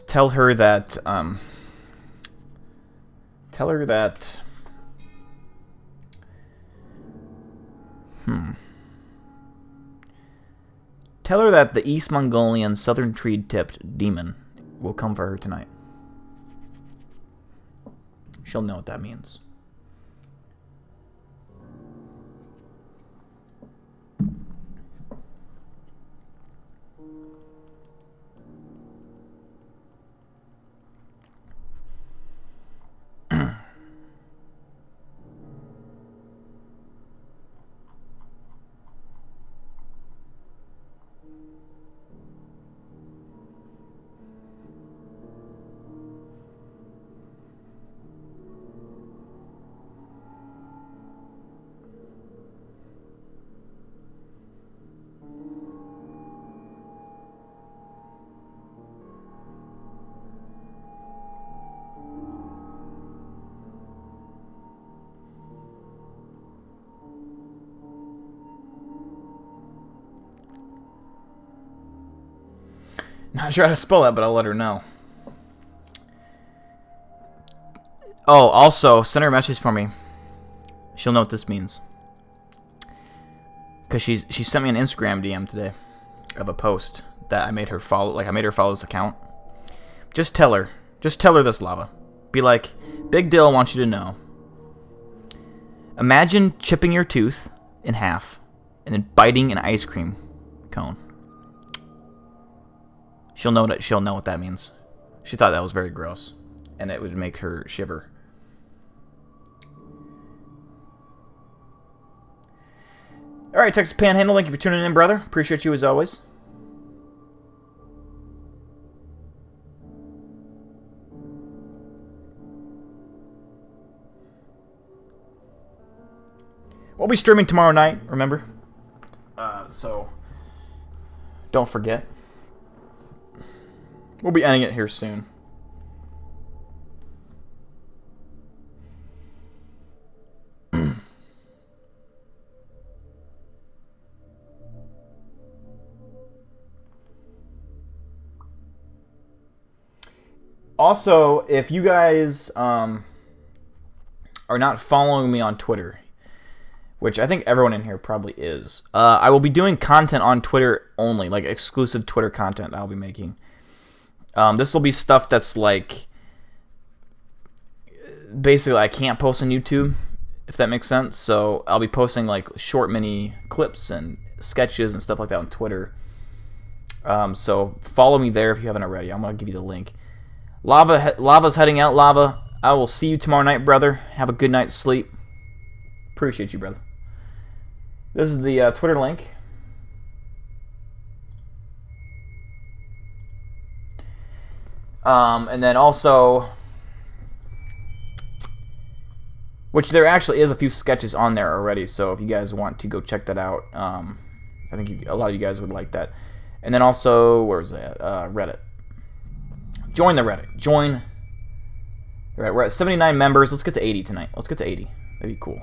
tell her that... Tell her that... Tell her that the East Mongolian southern tree-tipped demon will come for her tonight. She'll know what that means. Not sure how to spell that, but I'll let her know. Oh, also, send her a message for me. She'll know what this means. Because she sent me an Instagram DM today of a post that I made her follow. Like, I made her follow this account. Just tell her this, Lava. Be like, Big Dill wants you to know. Imagine chipping your tooth in half and then biting an ice cream cone. She'll know what that means. She thought that was very gross, and it would make her shiver. All right, Texas Panhandle, thank you for tuning in, brother. Appreciate you as always. We'll be streaming tomorrow night, remember? So don't forget. We'll be ending it here soon. Also, if you guys are not following me on Twitter, which I think everyone in here probably is, I will be doing content on Twitter only, like exclusive Twitter content I'll be making. This will be stuff that's like, basically I can't post on YouTube, if that makes sense. So I'll be posting like short mini clips and sketches and stuff like that on Twitter. So follow me there if you haven't already. I'm going to give you the link. Lava's heading out. Lava, I will see you tomorrow night, brother. Have a good night's sleep. Appreciate you, brother. This is the Twitter link. And then also, which there actually is a few sketches on there already, so if you guys want to go check that out, I think a lot of you guys would like that. And then also, where is that? Reddit. Join the Reddit. Join the Reddit. We're at 79 members. Let's get to 80 tonight. Let's get to 80. That'd be cool.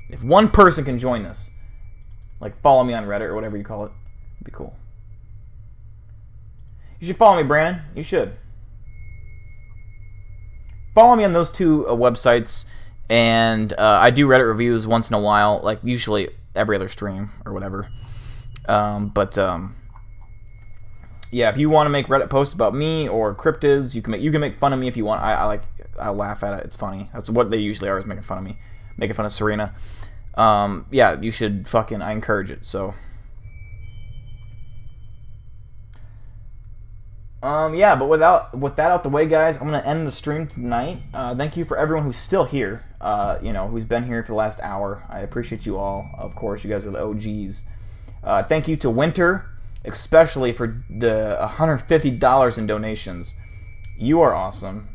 If one person can join this, like follow me on Reddit or whatever you call it, it'd be cool. You should follow me, Brandon. You should. Follow me on those two websites, and I do Reddit reviews once in a while, like usually every other stream or whatever. Yeah, if you want to make Reddit posts about me or cryptids, you can make fun of me if you want. I laugh at it. It's funny. That's what they usually are, is making fun of me, making fun of Serena. Yeah, you should I encourage it. So. Yeah, but with that out the way, guys, I'm gonna end the stream tonight. Thank you for everyone who's still here. Who's been here for the last hour. I appreciate you all. Of course, you guys are the OGs. Thank you to Winter, especially for the $150 in donations. You are awesome.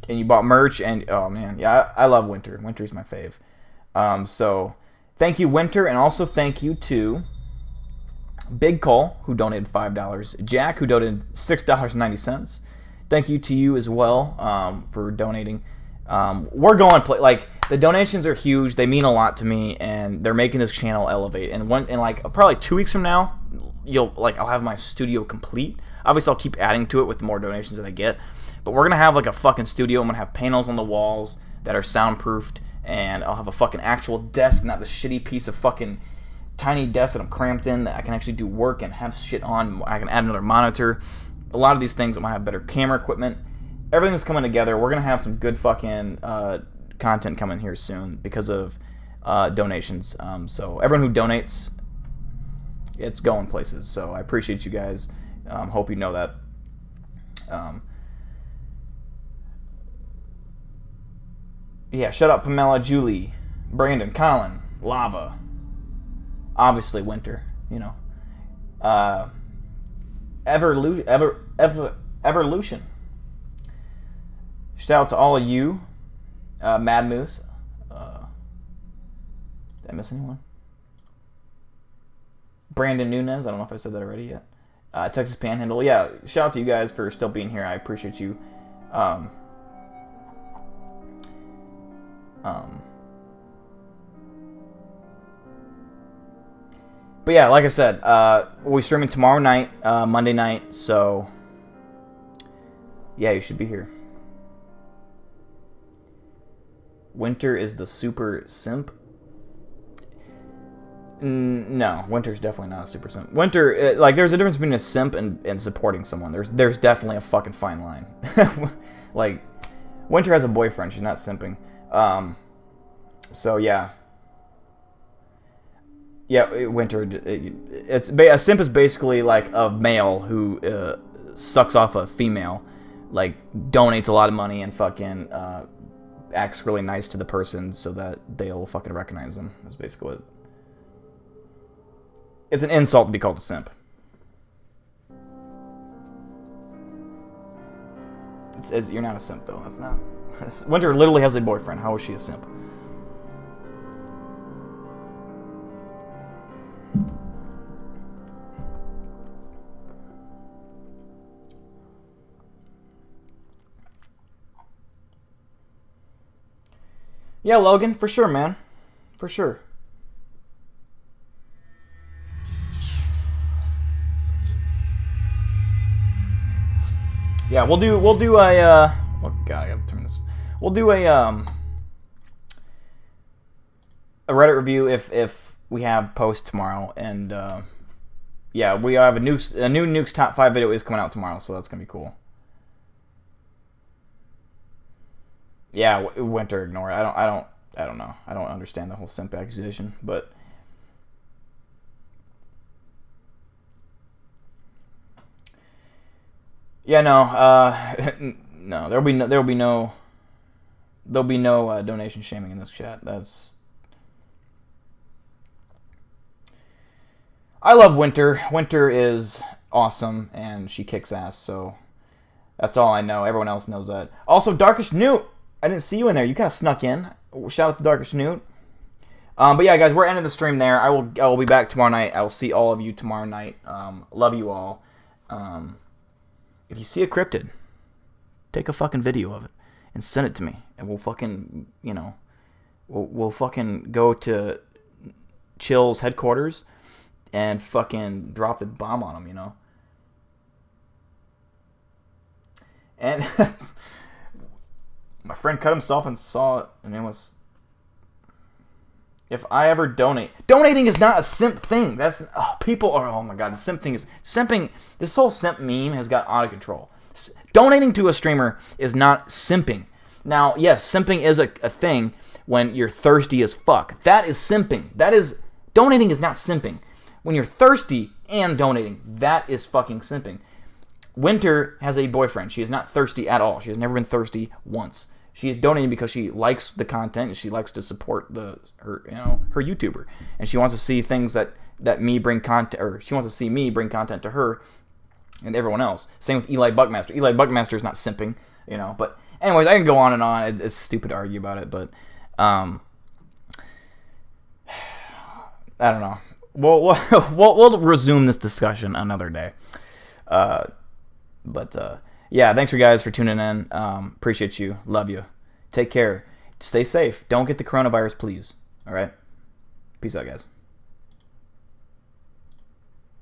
And you bought merch, and oh man, yeah, I love Winter. Winter's my fave. So. Thank you, Winter, and also thank you to Big Cole, who donated $5, Jack, who donated $6.90. Thank you to you as well for donating. We're going the donations are huge. They mean a lot to me, and they're making this channel elevate. And probably 2 weeks from now, I'll have my studio complete. Obviously, I'll keep adding to it with the more donations that I get. But we're gonna have like a fucking studio. I'm gonna have panels on the walls that are soundproofed. And I'll have a fucking actual desk, not the shitty piece of fucking tiny desk that I'm cramped in, that I can actually do work and have shit on. I can add another monitor. A lot of these things, I'm going to have better camera equipment. Everything's coming together. We're going to have some good fucking content coming here soon because of donations. So everyone who donates, it's going places. So I appreciate you guys. Hope you know that. Yeah, shut up, Pamela, Julie, Brandon, Colin, Lava, obviously Winter, Evolution. Shout out to all of you, Mad Moose. Did I miss anyone? Brandon Nunez, I don't know if I said that already yet. Texas Panhandle, yeah, shout out to you guys for still being here. I appreciate you. But yeah, like I said, we'll be streaming tomorrow night, Monday night, so yeah, you should be here. Winter is the super simp. No, Winter's definitely not a super simp. Winter, like, there's a difference between a simp and supporting someone. There's definitely a fucking fine line. Like, Winter has a boyfriend. She's not simping. So yeah. Yeah, Winter. A simp is basically like a male who sucks off a female, like donates a lot of money and fucking acts really nice to the person so that they'll fucking recognize them. That's basically what. It's an insult to be called a simp. You're not a simp though. That's not. Winter literally has a boyfriend. How is she a simp? Yeah, Logan, for sure, man. For sure. Yeah, we'll do a oh god, I gotta turn this. We'll do a Reddit review if we have post tomorrow, and yeah, we have a new Nukes top 5 video is coming out tomorrow, so that's gonna be cool. Yeah, Winter, ignore it. I don't know. I don't understand the whole simp accusation, but yeah, no, no, there'll be no donation shaming in this chat. I love Winter. Winter is awesome, and she kicks ass. So that's all I know. Everyone else knows that. Also, Darkish Newt. I didn't see you in there. You kind of snuck in. Shout out to Darkish Newt. But yeah, guys, we're ending the stream there. I will be back tomorrow night. I will see all of you tomorrow night. Love you all. If you see a cryptid, take a fucking video of it and send it to me, and we'll fucking, we'll fucking go to Chill's headquarters and fucking drop the bomb on them, And my friend cut himself and saw it, and it was. If I ever donating is not a simp thing. That's people are. Oh my god, the simp thing is simping. This whole simp meme has got out of control. Donating to a streamer is not simping. Now, yes, simping is a thing when you're thirsty as fuck. That is simping. Donating is not simping. When you're thirsty and donating, that is fucking simping. Winter has a boyfriend. She is not thirsty at all. She has never been thirsty once. She is donating because she likes the content and she likes to support her YouTuber, and she wants to see things that me bring content, or she wants to see me bring content to her and everyone else. Same with Eli Buckmaster. Eli Buckmaster is not simping, But anyways, I can go on and on. It's stupid to argue about it, but I don't know. We'll resume this discussion another day. Yeah, thanks for guys for tuning in. Appreciate you. Love you. Take care. Stay safe. Don't get the coronavirus, please. All right? Peace out, guys.